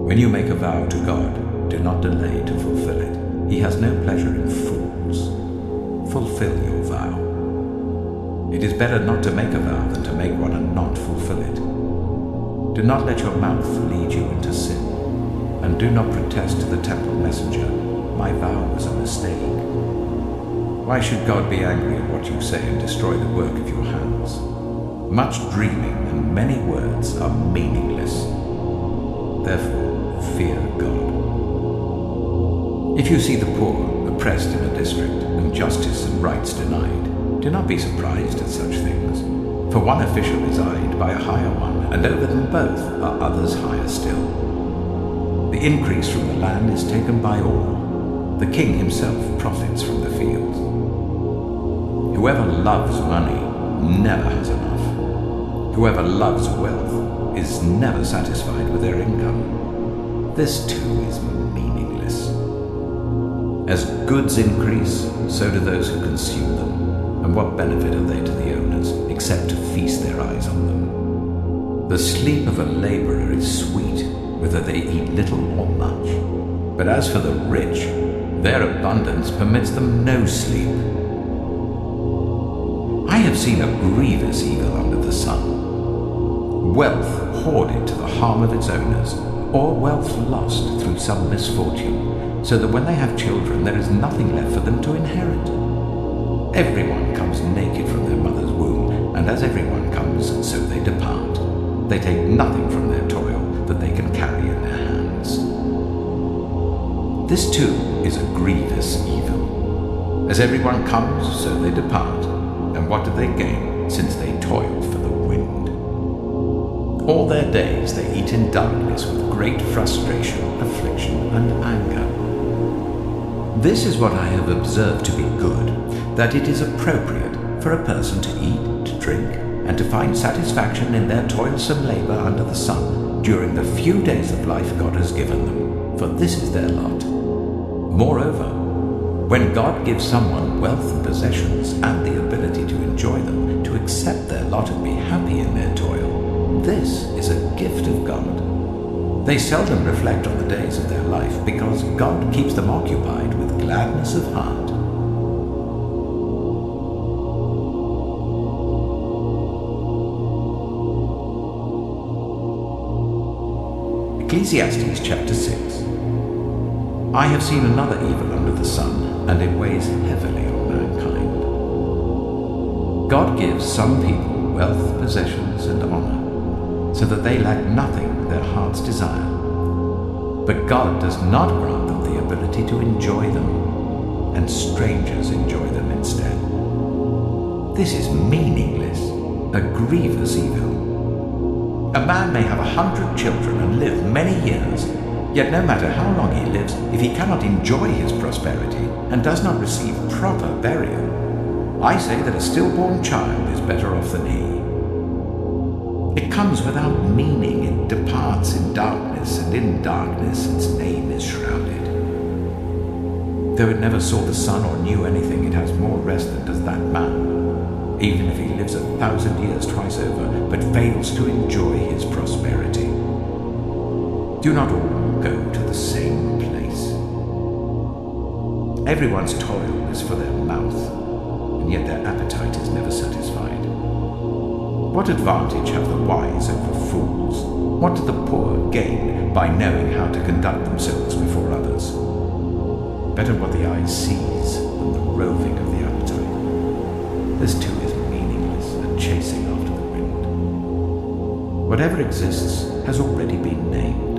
A: When you make a vow to God, do not delay to fulfill it. He has no pleasure in fools. Fulfill your vow. It is better not to make a vow than to make one and not fulfill it. Do not let your mouth lead you into sin, and do not protest to the temple messenger, my vow was a mistake. Why should God be angry at what you say and destroy the work of your hands? Much dreaming and many words are meaningless. Therefore, fear God. If you see the poor oppressed in a district, and justice and rights denied, do not be surprised at such things. For one official is eyed by a higher one, and over them both are others higher still. The increase from the land is taken by all. The king himself profits from the field. Whoever loves money never has enough. Whoever loves wealth is never satisfied with their income. This too is meaningless. As goods increase, so do those who consume them. And what benefit are they to the owners, except to feast their eyes on them? The sleep of a laborer is sweet, whether they eat little or much. But as for the rich, their abundance permits them no sleep. I have seen a grievous evil under the sun. Wealth hoarded to the harm of its owners, or wealth lost through some misfortune, so that when they have children there is nothing left for them to inherit. Everyone comes naked from their mother's womb, and as everyone comes, so they depart. They take nothing from their toil that they can carry in their hands. This too is a grievous evil. As everyone comes, so they depart. And what do they gain, since they toil for the wind? All their days they eat in darkness with great frustration, affliction, and anger. This is what I have observed to be good, that it is appropriate for a person to eat, to drink, and to find satisfaction in their toilsome labor under the sun during the few days of life God has given them, for this is their lot. Moreover, when God gives someone wealth and possessions and the ability to enjoy them, to accept their lot and be happy in their toil, this is a gift of God. They seldom reflect on the days of their life because God keeps them occupied with gladness of heart. Ecclesiastes chapter 6. I have seen another evil under the sun, and it weighs heavily on mankind. God gives some people wealth, possessions, and honor, so that they lack nothing their hearts desire. But God does not grant them the ability to enjoy them, and strangers enjoy them instead. This is meaningless, a grievous evil. A man may have 100 children and live many years, yet no matter how long he lives, if he cannot enjoy his prosperity and does not receive proper burial, I say that a stillborn child is better off than he. It comes without meaning, it departs in darkness, and in darkness its name is shrouded. Though it never saw the sun or knew anything, it has more rest than does that man, even if he lives 1,000 years twice over, but fails to enjoy his prosperity. Do not all go to the same place. Everyone's toil is for their mouth, and yet their appetite is never satisfied. What advantage have the wise over fools? What do the poor gain by knowing how to conduct themselves before others? Better what the eye sees than the roving of the appetite. This too is meaningless, a chasing after the wind. Whatever exists has already been named,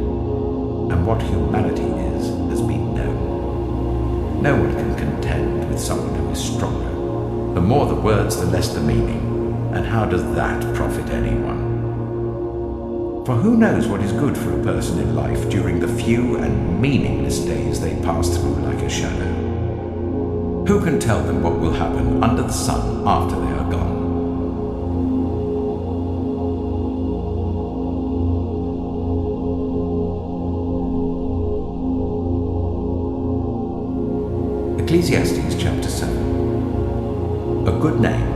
A: and what humanity is has been known. No one can contend with someone who is stronger. The more the words, the less the meaning. And how does that profit anyone? For who knows what is good for a person in life during the few and meaningless days they pass through like a shadow? Who can tell them what will happen under the sun after they are gone? Ecclesiastes chapter 7. A good name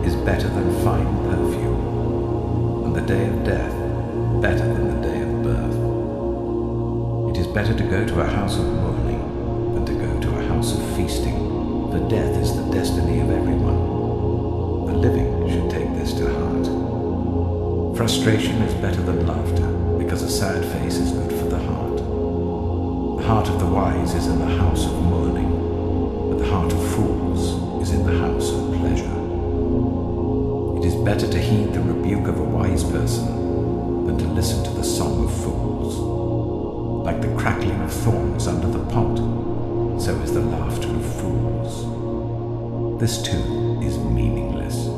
A: is better than fine perfume, and the day of death better than the day of birth. It is better to go to a house of mourning than to go to a house of feasting, for death is the destiny of everyone. The living should take this to heart. Frustration is better than laughter, because a sad face is good for the heart. The heart of the wise is in the house of mourning, but the heart of fools is in the house of pleasure. It is better to heed the rebuke of a wise person than to listen to the song of fools. Like the crackling of thorns under the pot, so is the laughter of fools. This too is meaningless.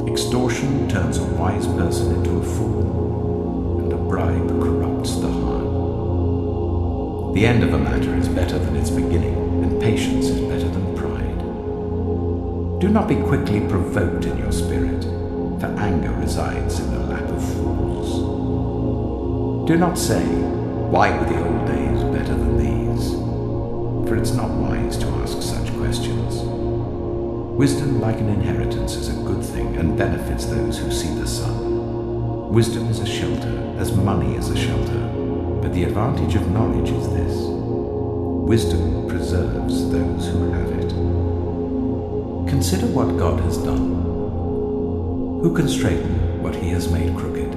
A: Extortion turns a wise person into a fool, and a bribe corrupts the heart. The end of a matter is better than its beginning, and patience is better than pride. Do not be quickly provoked in your spirit, for anger resides in the lap of fools. Do not say, "Why were the old days better than these?" For it's not wise to ask such questions. Wisdom, like an inheritance, is a good thing and benefits those who see the sun. Wisdom is a shelter, as money is a shelter, but the advantage of knowledge is this: wisdom preserves those who have it. Consider what God has done. Who can straighten what he has made crooked?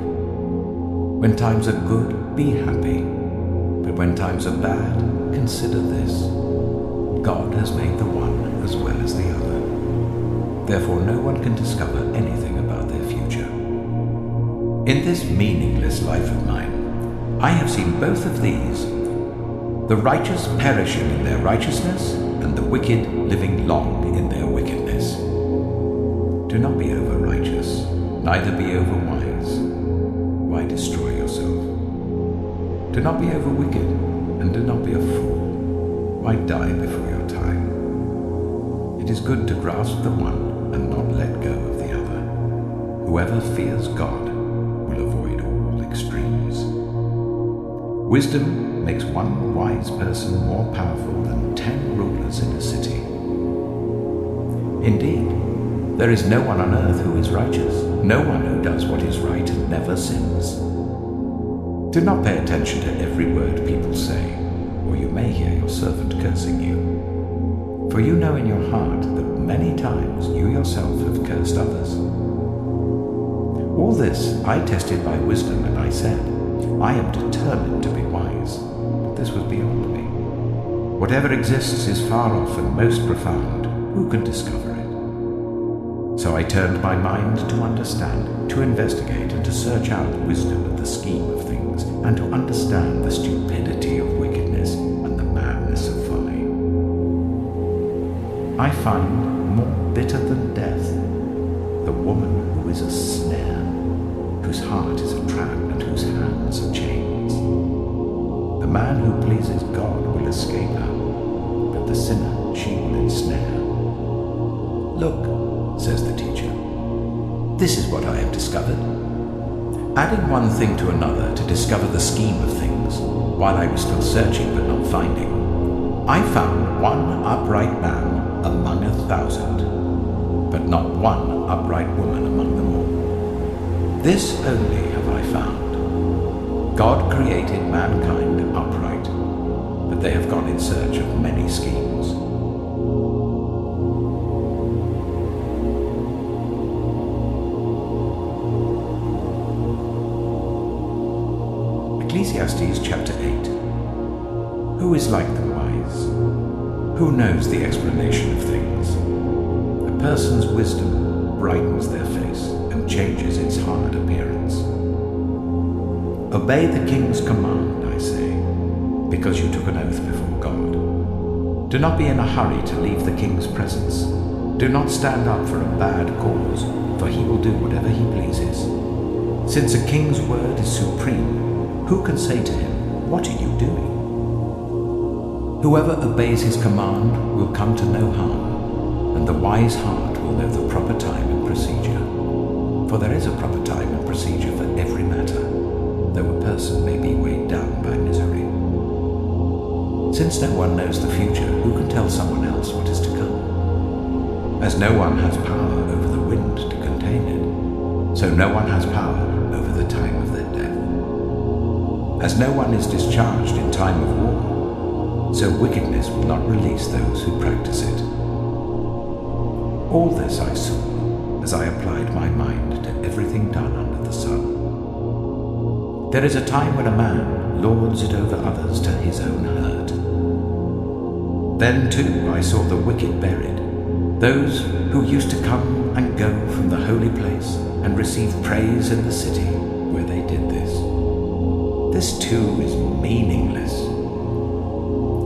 A: When times are good, be happy, but when times are bad, consider this: God has made the one as well as the other. Therefore no one can discover anything about their future. In this meaningless life of mine, I have seen both of these: the righteous perishing in their righteousness, and the wicked living long in their wickedness. Do not be over-righteous, neither be over-wise. Why destroy yourself? Do not be over-wicked, and do not be a fool. Why die before your time? It is good to grasp the one and not let go of the other. Whoever fears God will avoid all extremes. Wisdom makes one wise person more powerful than 10 rulers in a city. Indeed, there is no one on earth who is righteous, no one who does what is right and never sins. Do not pay attention to every word people say, or you may hear your servant cursing you. For you know in your heart that many times you yourself have cursed others. All this I tested by wisdom, and I said, I am determined to be wise, but this was beyond me. Whatever exists is far off and most profound. Who can discover it? So I turned my mind to understand, to investigate, and to search out wisdom and the scheme of things, and to understand the stupidity of wickedness and the madness of folly. I find more bitter than death the woman who is a snare, whose heart is a trap and whose hands are chains. The man who pleases God will escape her, but the sinner she will ensnare. Look, says the teacher, this is what I have discovered. Adding one thing to another to discover the scheme of things, while I was still searching but not finding, I found one upright man among 1,000, but not one upright woman among them all. This only have I found: God created mankind upright, but they have gone in search of many schemes. Ecclesiastes chapter 8. Who is like the wise? Who knows the explanation of things? A person's wisdom brightens their face and changes its hard appearance. Obey the king's command, I say, because you took an oath before God. Do not be in a hurry to leave the king's presence. Do not stand up for a bad cause, for he will do whatever he pleases. Since a king's word is supreme, who can say to him, "What are you doing?" Whoever obeys his command will come to no harm, and the wise heart will know the proper time and procedure. For there is a proper time and procedure for every matter, though a person may be weighed down by misery. Since no one knows the future, who can tell someone else what is to come? As no one has power over the wind to contain it, so no one has power over the time of their death. As no one is discharged in time of war, so wickedness will not release those who practice it. All this I saw as I applied my mind to everything done under the sun. There is a time when a man lords it over others to his own hurt. Then too I saw the wicked buried, those who used to come and go from the holy place and receive praise in the city where they did this. This too is meaningless.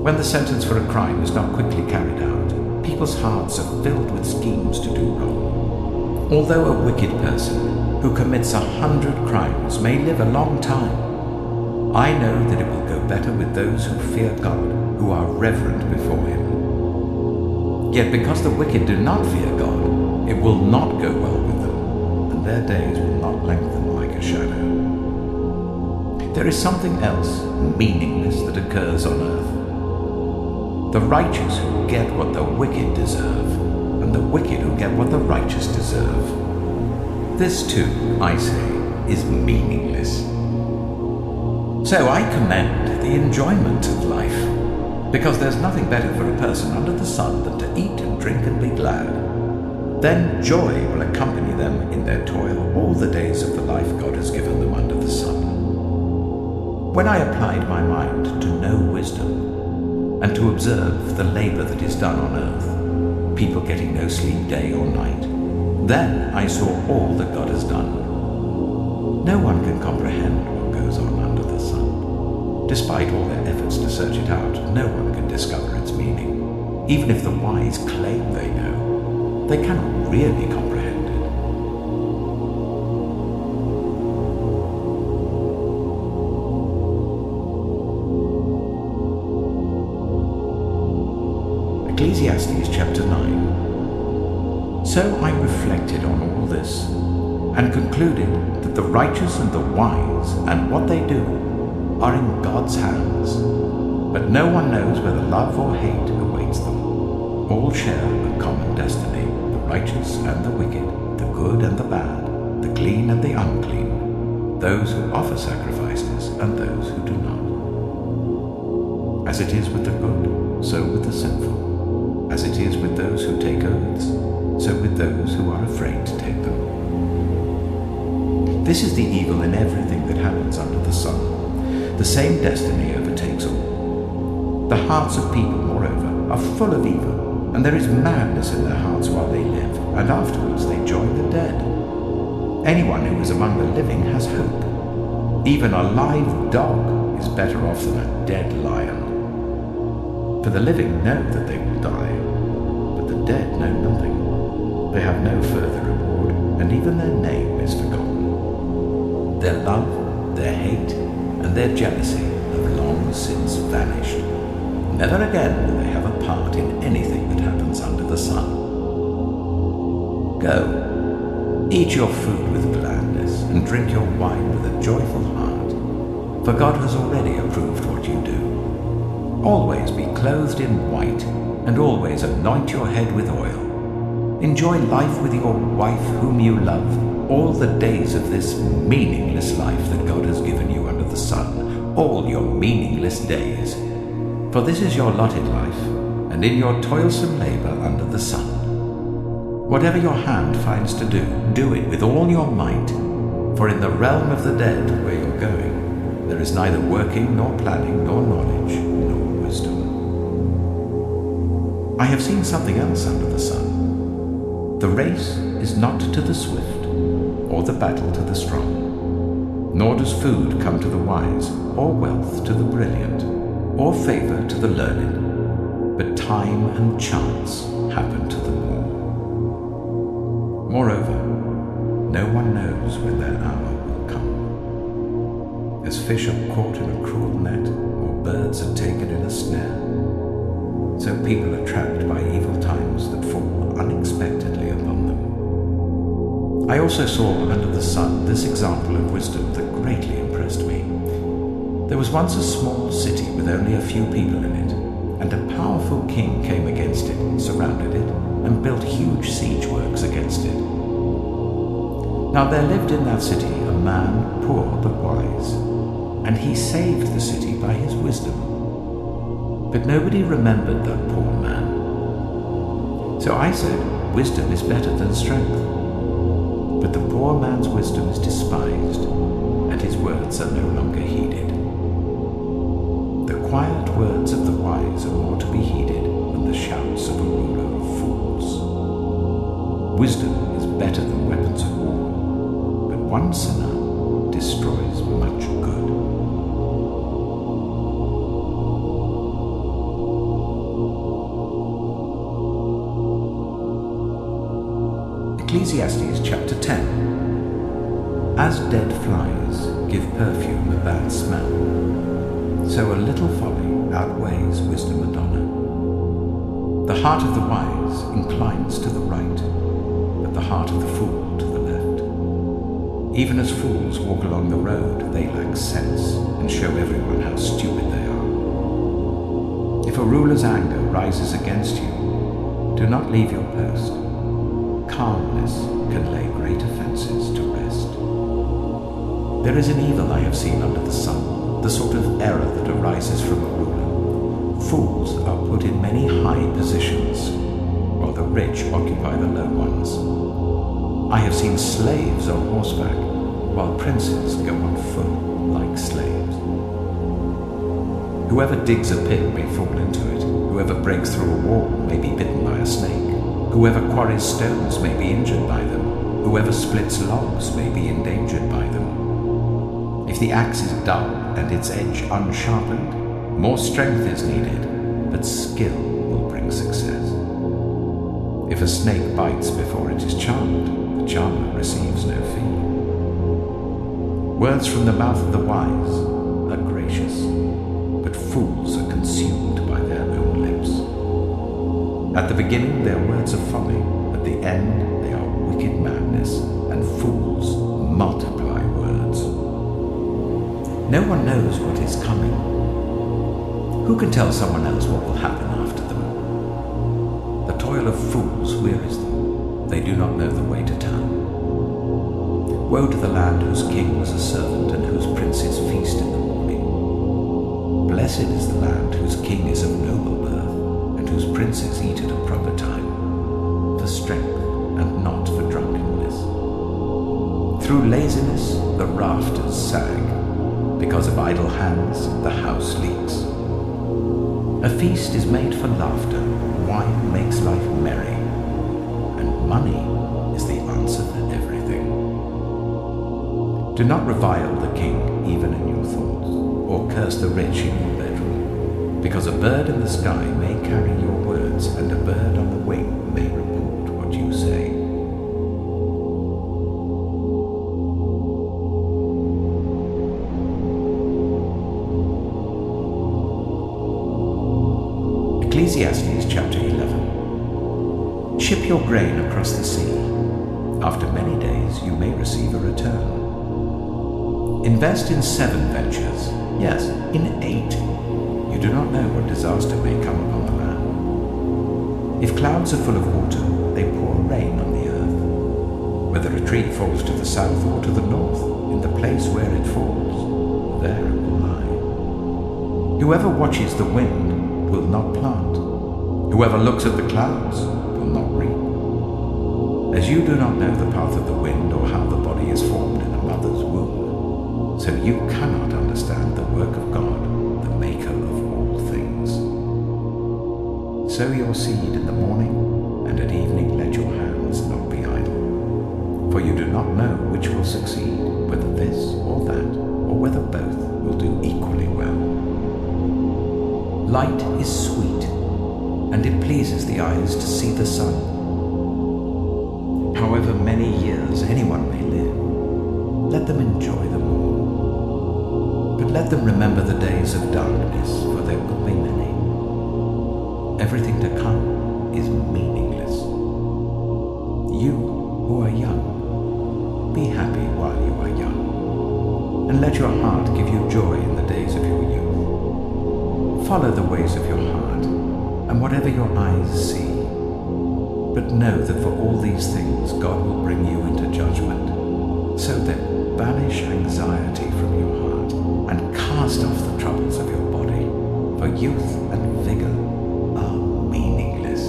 A: When the sentence for a crime is not quickly carried out, people's hearts are filled with schemes to do wrong. Although a wicked person who commits 100 crimes may live a long time, I know that it will go better with those who fear God, who are reverent before him. Yet because the wicked do not fear God, it will not go well with them, and their days will not lengthen like a shadow. There is something else meaningless that occurs on earth. The righteous who get what the wicked deserve, and the wicked who get what the righteous deserve. This too, I say, is meaningless. So I commend the enjoyment of life, because there's nothing better for a person under the sun than to eat and drink and be glad. Then joy will accompany them in their toil all the days of the life God has given them under the sun. When I applied my mind to know wisdom, and to observe the labor that is done on earth, people getting no sleep day or night, then I saw all that God has done. No one can comprehend what goes on under the sun. Despite all their efforts to search it out, no one can discover its meaning. Even if the wise claim they know, they cannot really comprehend it. Ecclesiastes chapter 9. So I reflected on all this, and concluded that the righteous and the wise and what they do are in God's hands, but no one knows whether love or hate awaits them. All share a common destiny, the righteous and the wicked, the good and the bad, the clean and the unclean, those who offer sacrifices and those who do not. As it is with the good, so with the sinful. As it is with those who take oaths, so with those who are afraid to take them. This is the evil in everything that happens under the sun. The same destiny overtakes all. The hearts of people, moreover, are full of evil, and there is madness in their hearts while they live, and afterwards they join the dead. Anyone who is among the living has hope. Even a live dog is better off than a dead lion. For the living know that they will die, but the dead know nothing. They have no further reward, and even their name is forgotten. Their love, their hate, and their jealousy have long since vanished. Never again will they have a part in anything that happens under the sun. Go, eat your food with gladness, and drink your wine with a joyful heart, for God has already approved what you do. Always be clothed in white, and always anoint your head with oil. Enjoy life with your wife whom you love, all the days of this meaningless life that God has given you under the sun, all your meaningless days. For this is your allotted life, and in your toilsome labor under the sun. Whatever your hand finds to do, do it with all your might, for in the realm of the dead where you're going, there is neither working, nor planning, nor knowledge, nor wisdom. I have seen something else under the sun. The race is not to the swift, or the battle to the strong. Nor does food come to the wise, or wealth to the brilliant, or favor to the learned, but time and chance happen to them all. Moreover, no one knows when their hour will come. As fish are caught in a cruel net, or birds are taken in a snare, so people are trapped by evil times that fall unexpectedly upon them. I also saw under the sun this example of wisdom that greatly impressed me. There was once a small city with only a few people in it, and a powerful king came against it, surrounded it, and built huge siege works against it. Now there lived in that city a man, poor but wise, and he saved the city by his wisdom. But nobody remembered that poor man. So I said, wisdom is better than strength. But the poor man's wisdom is despised, and his words are no longer heeded. The quiet words of the wise are more to be heeded than the shouts of a ruler of fools. Wisdom is better than weapons of war, but one sinner destroys much good. Ecclesiastes chapter 10. As dead flies give perfume a bad smell, so a little folly outweighs wisdom and honor. The heart of the wise inclines to the right, but the heart of the fool to the left. Even as fools walk along the road, they lack sense and show everyone how stupid they are. If a ruler's anger rises against you, do not leave your post. Calmness can lay great offenses to rest. There is an evil I have seen under the sun, the sort of error that arises from a ruler. Fools are put in many high positions, while the rich occupy the low ones. I have seen slaves on horseback, while princes go on foot like slaves. Whoever digs a pit may fall into it. Whoever breaks through a wall may be bitten by a snake. Whoever quarries stones may be injured by them. Whoever splits logs may be endangered by them. If the axe is dull and its edge unsharpened, more strength is needed, but skill will bring success. If a snake bites before it is charmed, the charmer receives no fee. Words from the mouth of the wise are gracious, but fools are consumed by their own lips. At the beginning their words are folly, at the end they are wicked madness, and fools multiply words. No one knows what is coming. Who can tell someone else what will happen after them? The toil of fools wearies them. They do not know the way to town. Woe to the land whose king was a servant and whose princes feast in the morning. Blessed is the land whose king is of noble birth and whose princes eat at a proper time, for strength and not for drunkenness. Through laziness the rafters sag. Because of idle hands the house leaks. A feast is made for laughter, wine makes life merry, and money is the answer for everything. Do not revile the king even in your thoughts, or curse the rich in your bedroom, because a bird in the sky may carry your words, and a bird on the wing may report what you say. Ecclesiastes chapter 11. Ship your grain across the sea. After many days you may receive a return. Invest in 7 ventures, yes, in 8. You do not know what disaster may come upon the land. If clouds are full of water, they pour rain on the earth. Whether a tree falls to the south or to the north, in the place where it falls, there it will lie. Whoever watches the wind will not plant. Whoever looks at the clouds will not reap. As you do not know the path of the wind or how the body is formed in a mother's womb, so you cannot understand the work of God, the maker of all things. Sow your seed in the morning, and at evening let your hands not be idle. For you do not know which will succeed, whether this or that, or whether both will do equally well. Light is sweet, and it pleases the eyes to see the sun. However many years anyone may live, let them enjoy them all. But let them remember the days of darkness, for there will be many. Everything to come is meaningless. You who are young, be happy while you are young, and let your heart give you joy in the days of your youth. Follow the ways of your heart, and whatever your eyes see. But know that for all these things God will bring you into judgment. So then, banish anxiety from your heart, and cast off the troubles of your body, for youth and vigor are meaningless.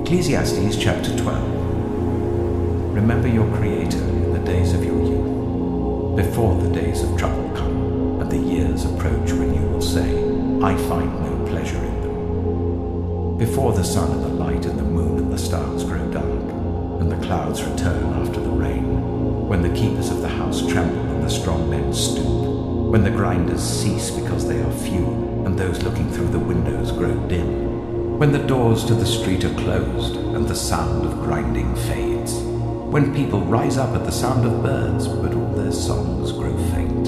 A: Ecclesiastes chapter 12. Remember your Creator in the days of your youth, before the days of trouble come, and the years approach when you will say, I find no pleasure in them. Before the sun and the light and the moon and the stars grow dark, and the clouds return after the rain, when the keepers of the house tremble and the strong men stoop, when the grinders cease because they are few, and those looking through the windows grow dim, when the doors to the street are closed and the sound of grinding fades, when people rise up at the sound of birds but all their songs grow faint,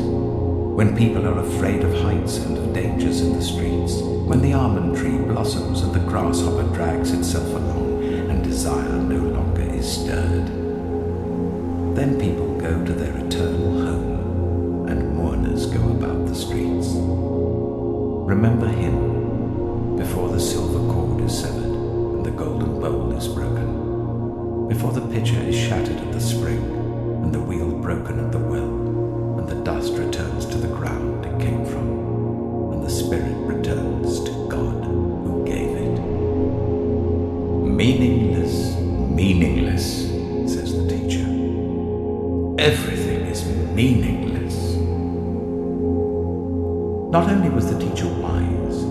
A: when people are afraid of heights and of dangers in the streets, when the almond tree blossoms and the grasshopper drags itself along and desire no longer is stirred. Then people go to their eternal home and mourners go about the streets. Remember him before the silver cord is severed and the golden bowl is broken, before the pitcher is shattered at the spring and the wheel broken at the well, and the dust returns to the ground it came from, and the spirit returns to God who gave it. Meaningless, meaningless, says the teacher. Everything is meaningless. Not only was the teacher wise,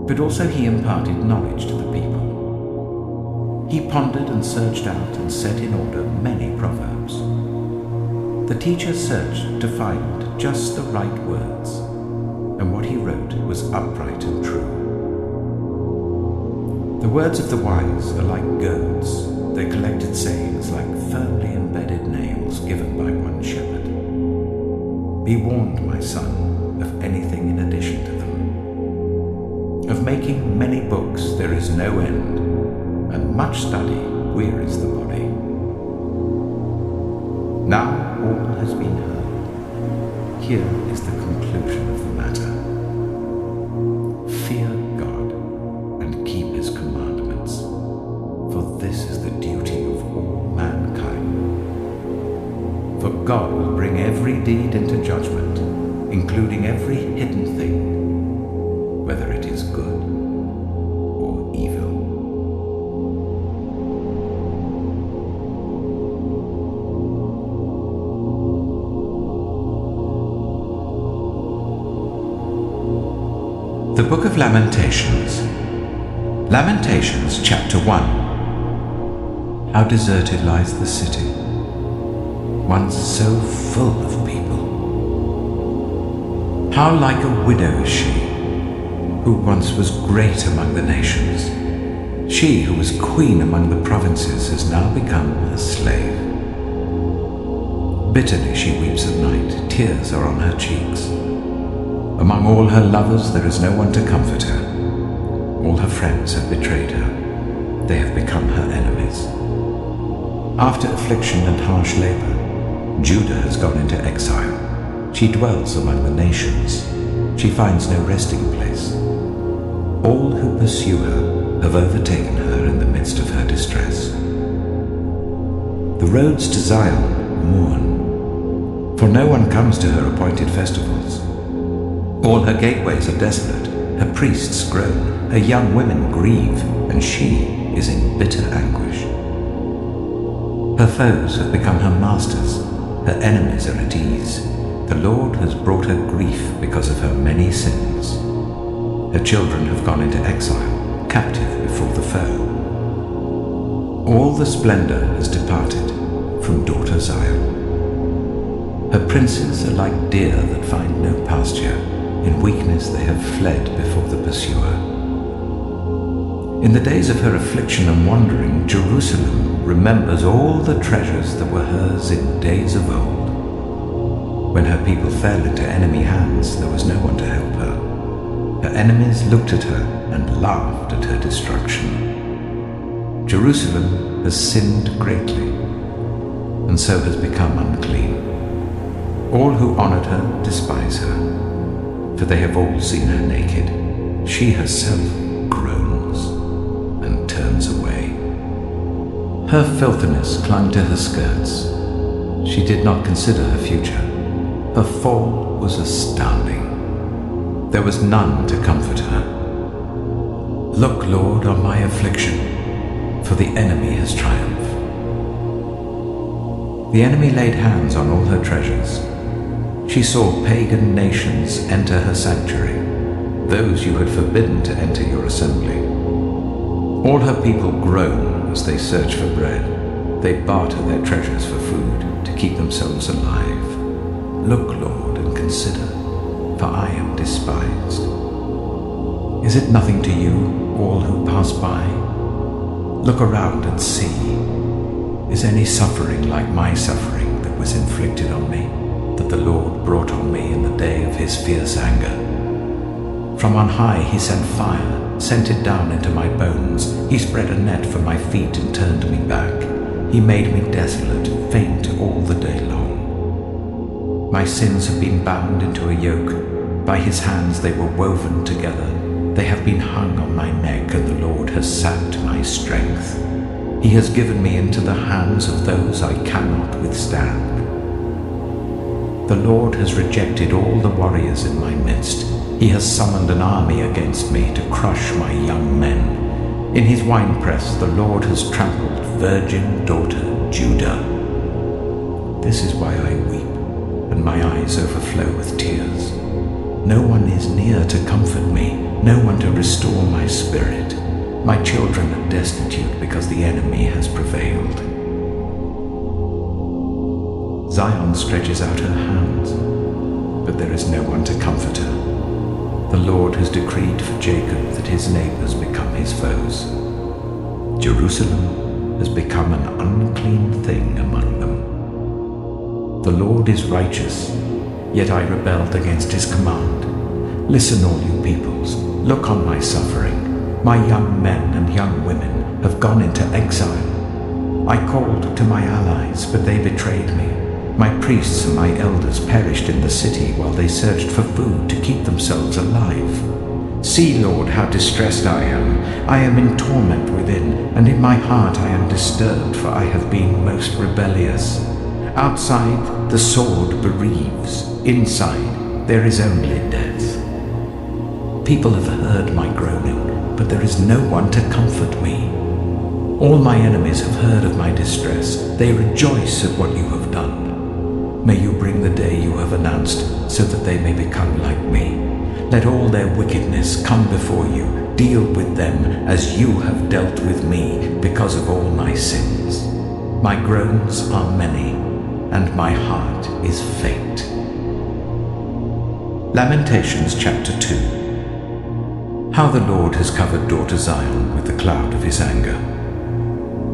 A: but also he imparted knowledge to the people. He pondered and searched out and set in order many proverbs. The teacher searched to find just the right words, and what he wrote was upright and true. The words of the wise are like goads, their collected sayings like firmly embedded nails given by one shepherd. Be warned, my son, of anything in addition to them. Of making many books there is no end, and much study wearies the body. Now all has been heard. Here is the conclusion of the matter. Fear God and keep his commandments, for this is the duty of all mankind. For God will bring every deed into judgment, including every hidden thing, whether it is good or evil. The Book of Lamentations. Lamentations, chapter 1. How deserted lies the city, once so full of people. How like a widow is she, who once was great among the nations. She who was queen among the provinces has now become a slave. Bitterly she weeps at night, tears are on her cheeks. Among all her lovers there is no one to comfort her. All her friends have betrayed her. They have become her enemies. After affliction and harsh labor, Judah has gone into exile. She dwells among the nations. She finds no resting place. All who pursue her have overtaken her in the midst of her distress. The roads to Zion mourn, for no one comes to her appointed festivals. All her gateways are desolate, her priests groan, her young women grieve, and she is in bitter anguish. Her foes have become her masters, her enemies are at ease. The Lord has brought her grief because of her many sins. Her children have gone into exile, captive before the foe. All the splendor has departed from daughter Zion. Her princes are like deer that find no pasture. In weakness they have fled before the pursuer. In the days of her affliction and wandering, Jerusalem remembers all the treasures that were hers in days of old. When her people fell into enemy hands, there was no one to help her. Her enemies looked at her and laughed at her destruction. Jerusalem has sinned greatly, and so has become unclean. All who honored her despise her, for they have all seen her naked. She herself groans and turns away. Her filthiness clung to her skirts. She did not consider her future. Her fall was astounding. There was none to comfort her. Look, Lord, on my affliction, for the enemy has triumphed. The enemy laid hands on all her treasures. She saw pagan nations enter her sanctuary, those you had forbidden to enter your assembly. All her people groan as they search for bread. They barter their treasures for food to keep themselves alive. Look, Lord, and consider, for I am despised. Is it nothing to you, all who pass by? Look around and see. Is any suffering like my suffering that was inflicted on me? The
B: the Lord brought on me in the day of his fierce anger. From on high he sent fire, sent it down into my bones. He spread a net for my feet and turned me back. He made me desolate, faint all the day long. My sins have been bound into a yoke. By his hands they were woven together. They have been hung on my neck, and the Lord has sapped my strength. He has given me into the hands of those I cannot withstand. The Lord has rejected all the warriors in my midst. He has summoned an army against me to crush my young men. In his winepress the Lord has trampled virgin daughter Judah. This is why I weep, and my eyes overflow with tears. No one is near to comfort me, no one to restore my spirit. My children are destitute because the enemy has prevailed. Zion stretches out her hands, but there is no one to comfort her. The Lord has decreed for Jacob that his neighbors become his foes. Jerusalem has become an unclean thing among them. The Lord is righteous, yet I rebelled against his command. Listen, all you peoples, look on my suffering. My young men and young women have gone into exile. I called to my allies, but they betrayed me. My priests and my elders perished in the city while they searched for food to keep themselves alive. See, Lord, how distressed I am. I am in torment within, and in my heart I am disturbed, for I have been most rebellious. Outside, the sword bereaves. Inside, there is only death. People have heard my groaning, but there is no one to comfort me. All my enemies have heard of my distress. They rejoice at what you have done. May you bring the day you have announced, so that they may become like me. Let all their wickedness come before you. Deal with them as you have dealt with me because of all my sins. My groans are many, and my heart is faint. Lamentations chapter 2. How the Lord has covered daughter Zion with the cloud of his anger.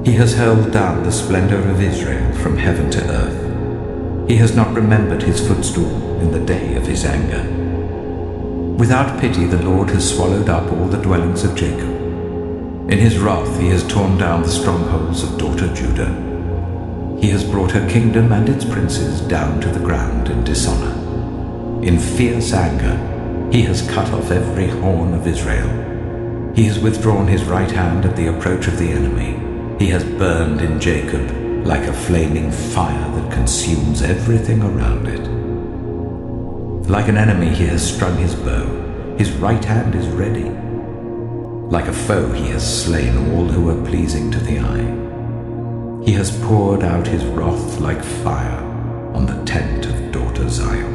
B: He has hurled down the splendor of Israel from heaven to earth. He has not remembered his footstool in the day of his anger. Without pity the Lord has swallowed up all the dwellings of Jacob. In his wrath he has torn down the strongholds of daughter Judah. He has brought her kingdom and its princes down to the ground in dishonor. In fierce anger he has cut off every horn of Israel. He has withdrawn his right hand at the approach of the enemy. He has burned in Jacob like a flaming fire that consumes everything around it. Like an enemy he has strung his bow. His right hand is ready. Like a foe he has slain all who are pleasing to the eye. He has poured out his wrath like fire on the tent of daughter Zion.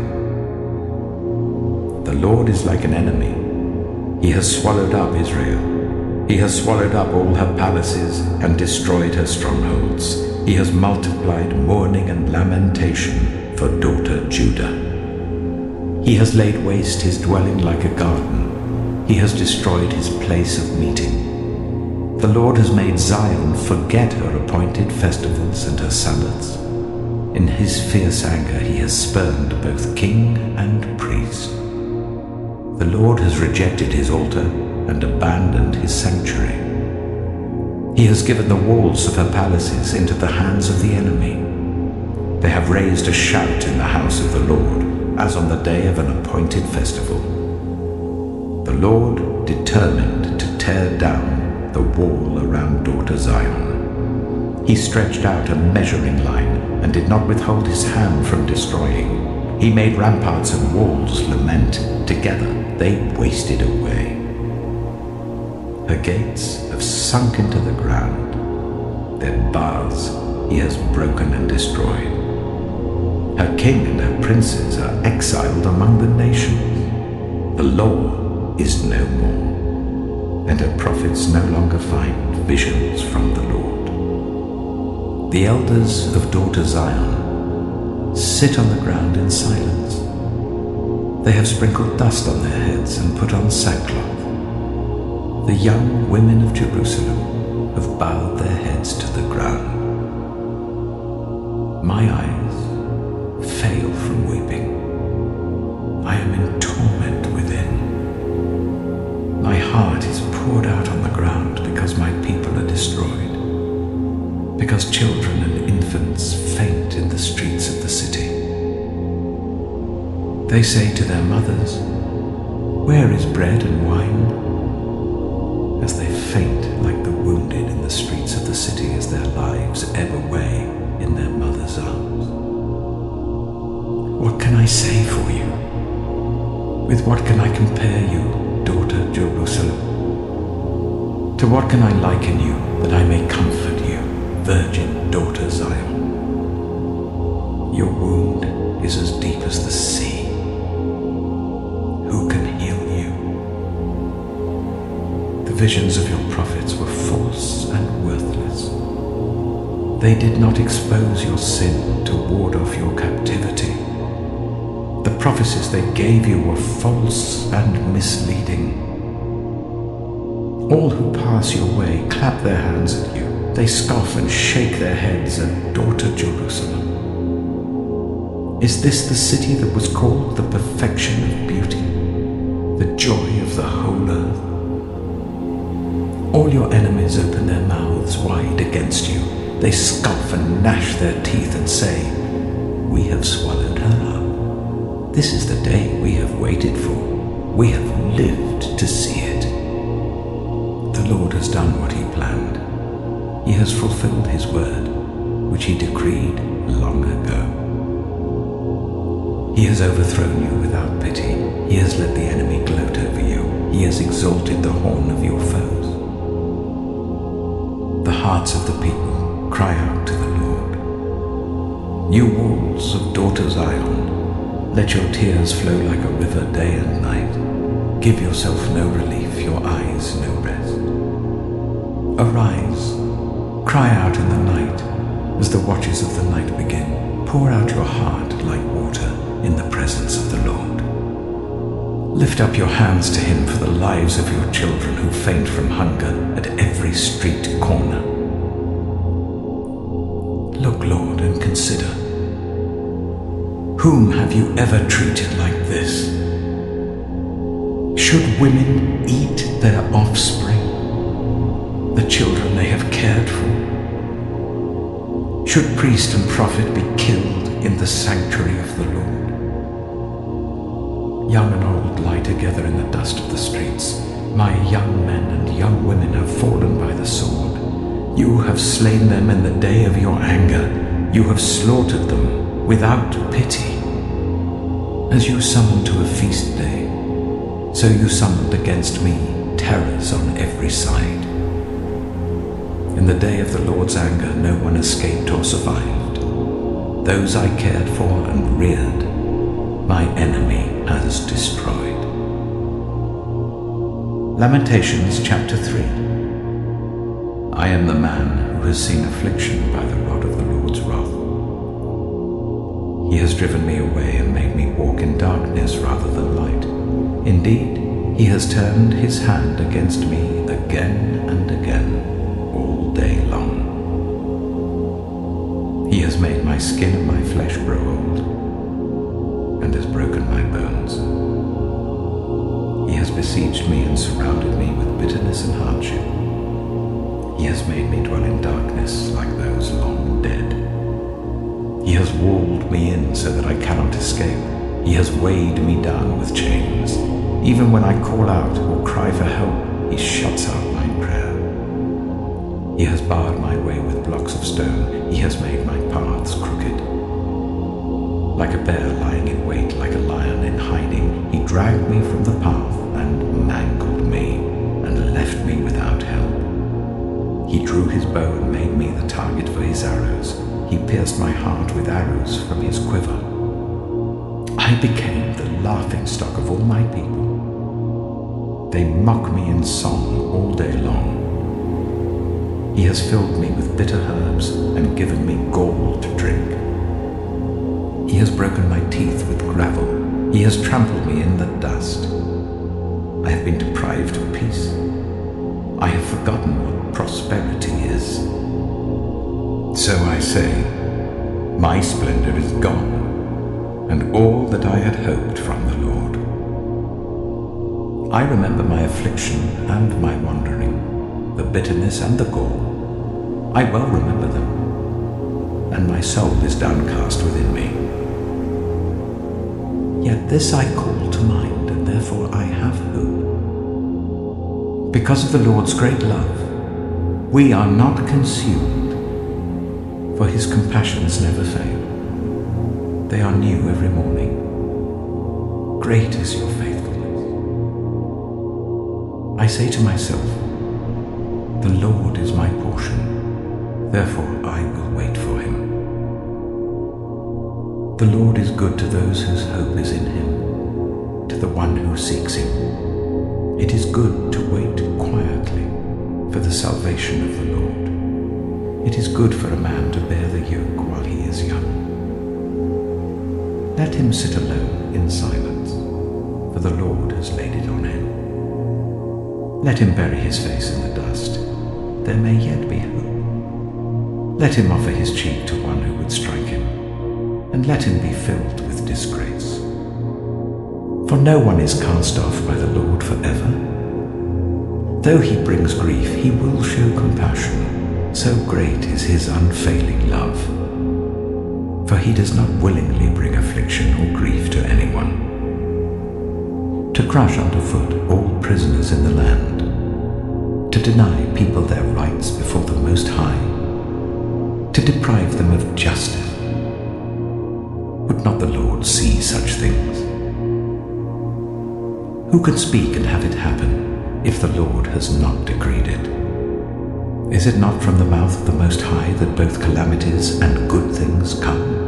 B: The Lord is like an enemy. He has swallowed up Israel. He has swallowed up all her palaces and destroyed her strongholds. He has multiplied mourning and lamentation for daughter Judah. He has laid waste his dwelling like a garden. He has destroyed his place of meeting. The Lord has made Zion forget her appointed festivals and her Sabbaths. In his fierce anger he has spurned both king and priest. The Lord has rejected his altar and abandoned his sanctuary. He has given the walls of her palaces into the hands of the enemy. They have raised a shout in the house of the Lord, as on the day of an appointed festival. The Lord determined to tear down the wall around daughter Zion. He stretched out a measuring line and did not withhold his hand from destroying. He made ramparts and walls lament. Together they wasted away. Her gates have sunk into the ground. Their bars he has broken and destroyed. Her king and her princes are exiled among the nations. The law is no more, and her prophets no longer find visions from the Lord. The elders of daughter Zion sit on the ground in silence. They have sprinkled dust on their heads and put on sackcloth. The young women of Jerusalem have bowed their heads to the ground. My eyes fail from weeping. I am in torment within. My heart is poured out on the ground because my people are destroyed, because children and infants faint in the streets of the city. They say to their mothers, "Where is bread and wine?" as they faint like the wounded in the streets of the city as their lives ebb away in their mother's arms. What can I say for you? With what can I compare you, daughter Jerusalem? To what can I liken you that I may comfort you, virgin daughter Zion? Your wound is as deep as the sea. Who can heal you? The visions of your prophets were false and worthless. They did not expose your sin to ward off your captivity. The prophecies they gave you were false and misleading. All who pass your way clap their hands at you. They scoff and shake their heads at daughter Jerusalem. Is this the city that was called the perfection of beauty, the joy of the whole earth? All your enemies open their mouths wide against you. They scoff and gnash their teeth and say, "We have swallowed her up. This is the day we have waited for. We have lived to see it." The Lord has done what he planned. He has fulfilled his word, which he decreed long ago. He has overthrown you without pity. He has let the enemy gloat over you. He has exalted the horn of your foes. The hearts of the people cry out to the Lord. You walls of daughter Zion, let your tears flow like a river day and night. Give yourself no relief, your eyes no rest. Arise, cry out in the night, as the watches of the night begin. Pour out your heart like water in the presence of the Lord. Lift up your hands to him for the lives of your children who faint from hunger at every street corner. Look, Lord, and consider. Whom have you ever treated like this? Should women eat their offspring, the children they have cared for? Should priest and prophet be killed in the sanctuary of the Lord? Young and old lie together in the dust of the streets. My young men and young women have fallen by the sword. You have slain them in the day of your anger. You have slaughtered them without pity. As you summon to a feast day, so you summoned against me terrors on every side. In the day of the Lord's anger, no one escaped or survived. Those I cared for and reared, my enemy has destroyed. Lamentations chapter 3. I am the man who has seen affliction by the rod of the Lord's wrath. He has driven me away and made me walk in darkness rather than light. Indeed, he has turned his hand against me again and again, all day long. He has made my skin and my flesh grow old, and has broken my bones. He has besieged me and surrounded me with bitterness and hardship. He has made me dwell in darkness like those long dead. He has walled me in so that I cannot escape. He has weighed me down with chains. Even when I call out or cry for help, he shuts out my prayer. He has barred my way with blocks of stone. He has made my paths crooked. Like a bear lying in wait, like a lion in hiding, he dragged me from the path and mangled me and left me without help. He drew his bow and made me the target for his arrows. He pierced my heart with arrows from his quiver. I became the laughingstock of all my people. They mock me in song all day long. He has filled me with bitter herbs and given me gall to drink. He has broken my teeth with gravel. He has trampled me in the dust. I have been deprived of peace. I have forgotten what prosperity is. So I say, my splendor is gone. and all that I had hoped from the Lord. I remember my affliction and my wandering, the bitterness and the gall. I well remember them, and my soul is downcast within me. Yet this I call to mind, and therefore I have hope. Because of the Lord's great love, we are not consumed, for his compassions never fail. They are new every morning. Great is your faithfulness. I say to myself, the Lord is my portion, therefore I will wait for him. The Lord is good to those whose hope is in him, to the one who seeks him. It is good to wait quietly for the salvation of the Lord. It is good for a man to bear the yoke while he is young. Let him sit alone in silence, for the Lord has laid it on him. Let him bury his face in the dust. There may yet be hope. Let him offer his cheek to one who would strike him, and let him be filled with disgrace. For no one is cast off by the Lord forever. Though he brings grief, he will show compassion. So great is his unfailing love. For he does not willingly bring affliction or grief to anyone. To crush underfoot all prisoners in the land, to deny people their rights before the Most High, to deprive them of justice. Would not the Lord see such things? Who can speak and have it happen if the Lord has not decreed it? Is it not from the mouth of the Most High that both calamities and good things come?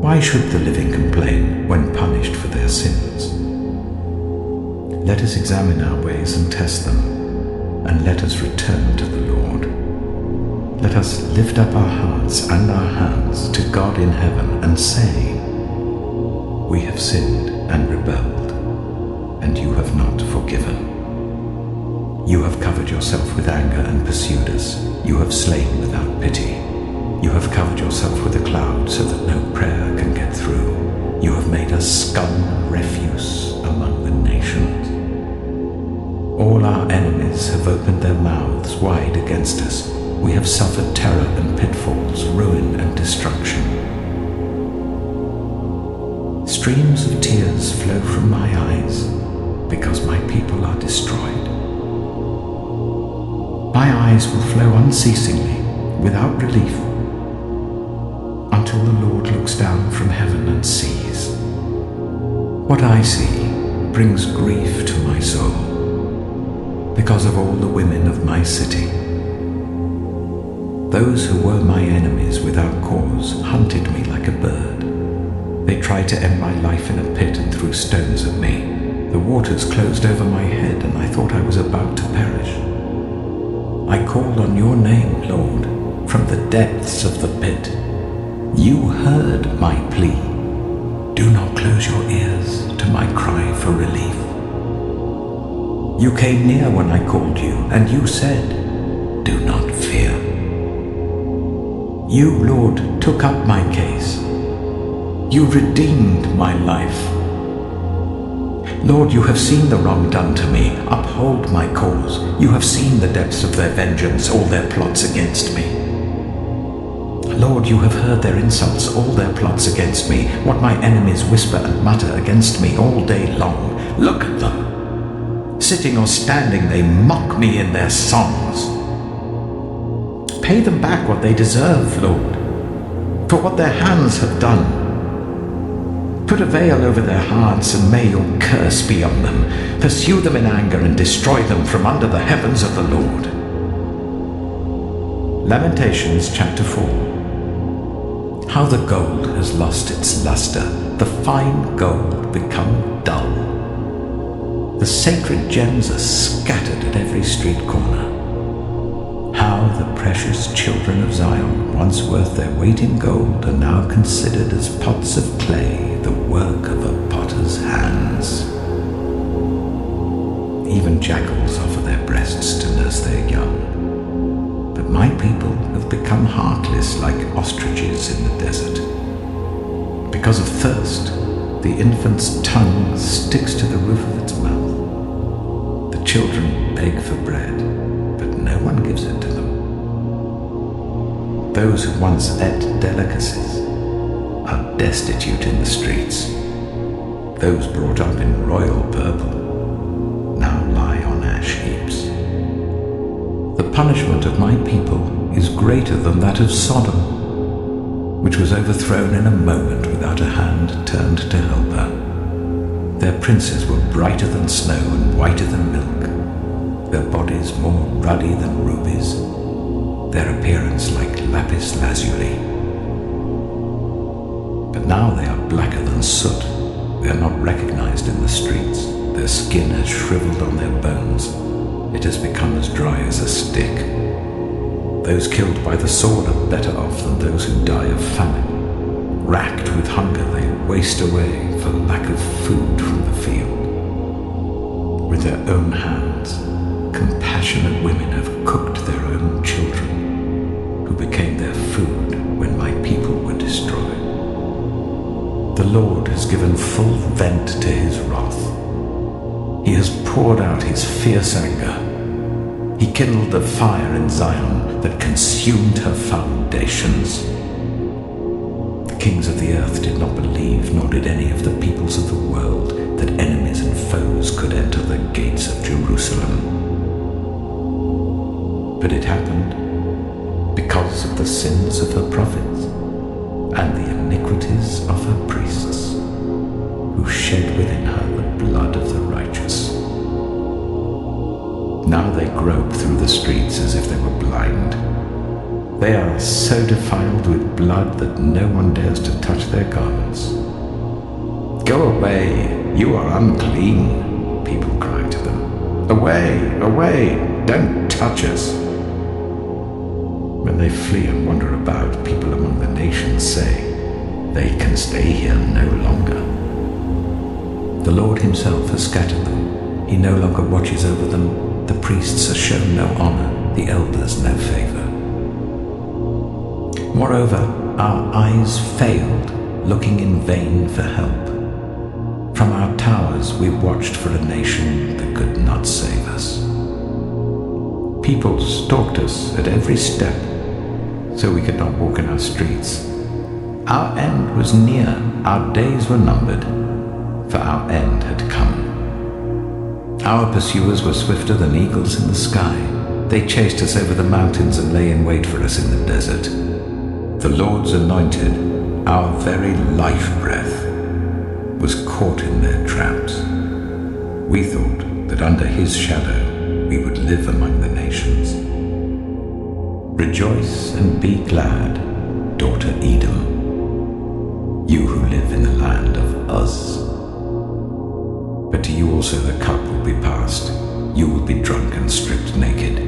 B: Why should the living complain when punished for their sins? Let us examine our ways and test them, and let us return to the Lord. Let us lift up our hearts and our hands to God in heaven and say, we have sinned and rebelled, and you have not forgiven. You have covered yourself with anger and pursued us. You have slain without pity. You have covered yourself with a cloud so that no prayer can get through. You have made us scum and refuse among the nations. All our enemies have opened their mouths wide against us. We have suffered terror and pitfalls, ruin and destruction. Streams of tears flow from my eyes because my people are destroyed. My eyes will flow unceasingly, without relief, until the Lord looks down from heaven and sees. What I see brings grief to my soul, because of all the women of my city. Those who were my enemies without cause hunted me like a bird. They tried to end my life in a pit and threw stones at me. The waters closed over my head, and I thought I was about to perish. I called on your name, Lord, from the depths of the pit. You heard my plea. Do not close your ears to my cry for relief. You came near when I called you, and you said, do not fear. You, Lord, took up my case. You redeemed my life. Lord, you have seen the wrong done to me. Uphold my cause. You have seen the depths of their vengeance, all their plots against me. Lord, you have heard their insults, all their plots against me, what my enemies whisper and mutter against me all day long. Look at them. Sitting or standing, they mock me in their songs. Pay them back what they deserve, Lord, for what their hands have done. Put a veil over their hearts, and may your curse be on them. Pursue them in anger and destroy them from under the heavens of the Lord. Lamentations chapter 4. How the gold has lost its luster, the fine gold become dull. The sacred gems are scattered at every street corner. How the precious children of Zion, once worth their weight in gold, are now considered as pots of clay, the work of a potter's hands. Even jackals offer their breasts to nurse their young. But my people have become heartless like ostriches in the desert. Because of thirst, the infant's tongue sticks to the roof of its mouth. The children beg for bread, but no one gives it to them. Those who once ate delicacies are destitute in the streets. Those brought up in royal purple now lie on ash heaps. The punishment of my people is greater than that of Sodom, which was overthrown in a moment without a hand turned to help her. Their princes were brighter than snow and whiter than milk, their bodies more ruddy than rubies, their appearance like lapis lazuli. But now they are blacker than soot. They are not recognized in the streets. Their skin has shriveled on their bones. It has become as dry as a stick. Those killed by the sword are better off than those who die of famine. Racked with hunger, they waste away for lack of food from the field. With their own hands, compassionate women have cooked their own children, who became their food when my people were destroyed. The Lord has given full vent to his wrath. He has poured out his fierce anger. He kindled a fire in Zion that consumed her foundations. The kings of the earth did not believe, nor did any of the peoples of the world, that enemies and foes could enter the gates of Jerusalem. But it happened because of the sins of her prophets and the iniquities of her priests, who shed within her the blood of the righteous. Now they grope through the streets as if they were blind. They are so defiled with blood that no one dares to touch their garments. "Go away, you are unclean," people cry to them. "Away, away, don't touch us." When they flee and wander about, people among the nations say, "They can stay here no longer." The Lord himself has scattered them. He no longer watches over them. The priests are shown no honor, the elders no favor. Moreover, our eyes failed, looking in vain for help. From our towers we watched for a nation that could not save us. People stalked us at every step, so we could not walk in our streets. Our end was near, our days were numbered, for our end had come. Our pursuers were swifter than eagles in the sky. They chased us over the mountains and lay in wait for us in the desert. The Lord's anointed, our very life breath, was caught in their traps. We thought that under his shadow we would live among the nations. Rejoice and be glad, daughter Edom, you who live in the land of Uz. But to you also the cup will be passed. You will be drunk and stripped naked.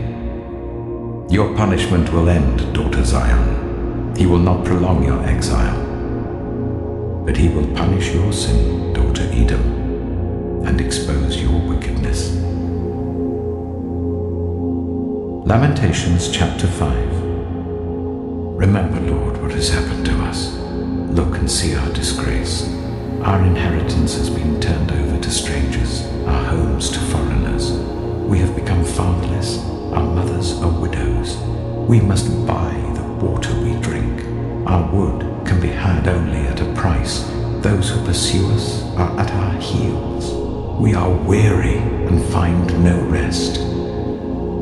B: Your punishment will end, daughter Zion. He will not prolong your exile, but he will punish your sin, daughter Edom, and expose your wickedness. Lamentations chapter 5. Remember, Lord, what has happened to us. Look and see our disgrace. Our inheritance has been turned over to strangers, our homes to foreigners. We have become fatherless, our mothers are widows. We must buy the water we drink. Our wood can be had only at a price. Those who pursue us are at our heels. We are weary and find no rest.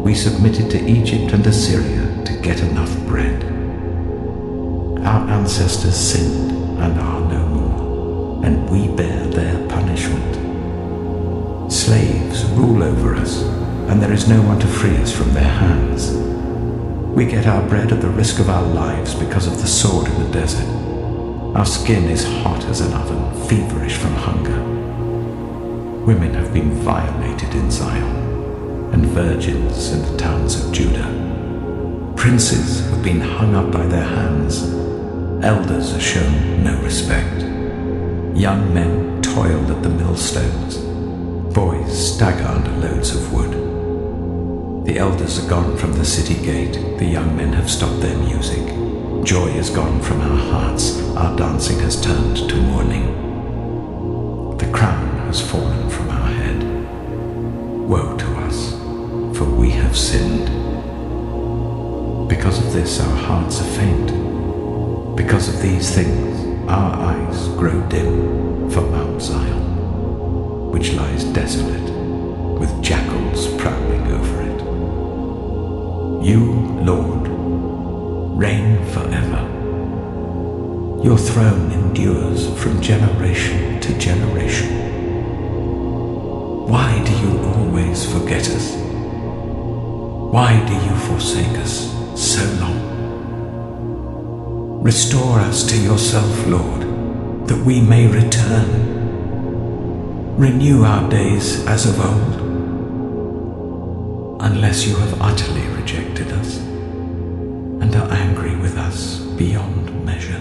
B: We submitted to Egypt and Assyria to get enough bread. Our ancestors sinned and are no more, and we bear their punishment. Slaves rule over us, and there is no one to free us from their hands. We get our bread at the risk of our lives because of the sword in the desert. Our skin is hot as an oven, feverish from hunger. Women have been violated in Zion, and virgins in the towns of Judah. Princes have been hung up by their hands. Elders are shown no respect. Young men toil at the millstones. Boys stagger under loads of wood. The elders are gone from the city gate. The young men have stopped their music. Joy is gone from our hearts, our dancing has turned to mourning. The crown has fallen from our head. Woe to us, for we have sinned. Because of this our hearts are faint. Because of these things our eyes grow dim for Mount Zion, which lies desolate, with jackals prowling over it. You, Lord, reign forever. Your throne endures from generation to generation. Why do you always forget us? Why do you forsake us so long? Restore us to yourself, Lord, that we may return. Renew our days as of old, unless you have utterly rejected us and are angry with us beyond measure.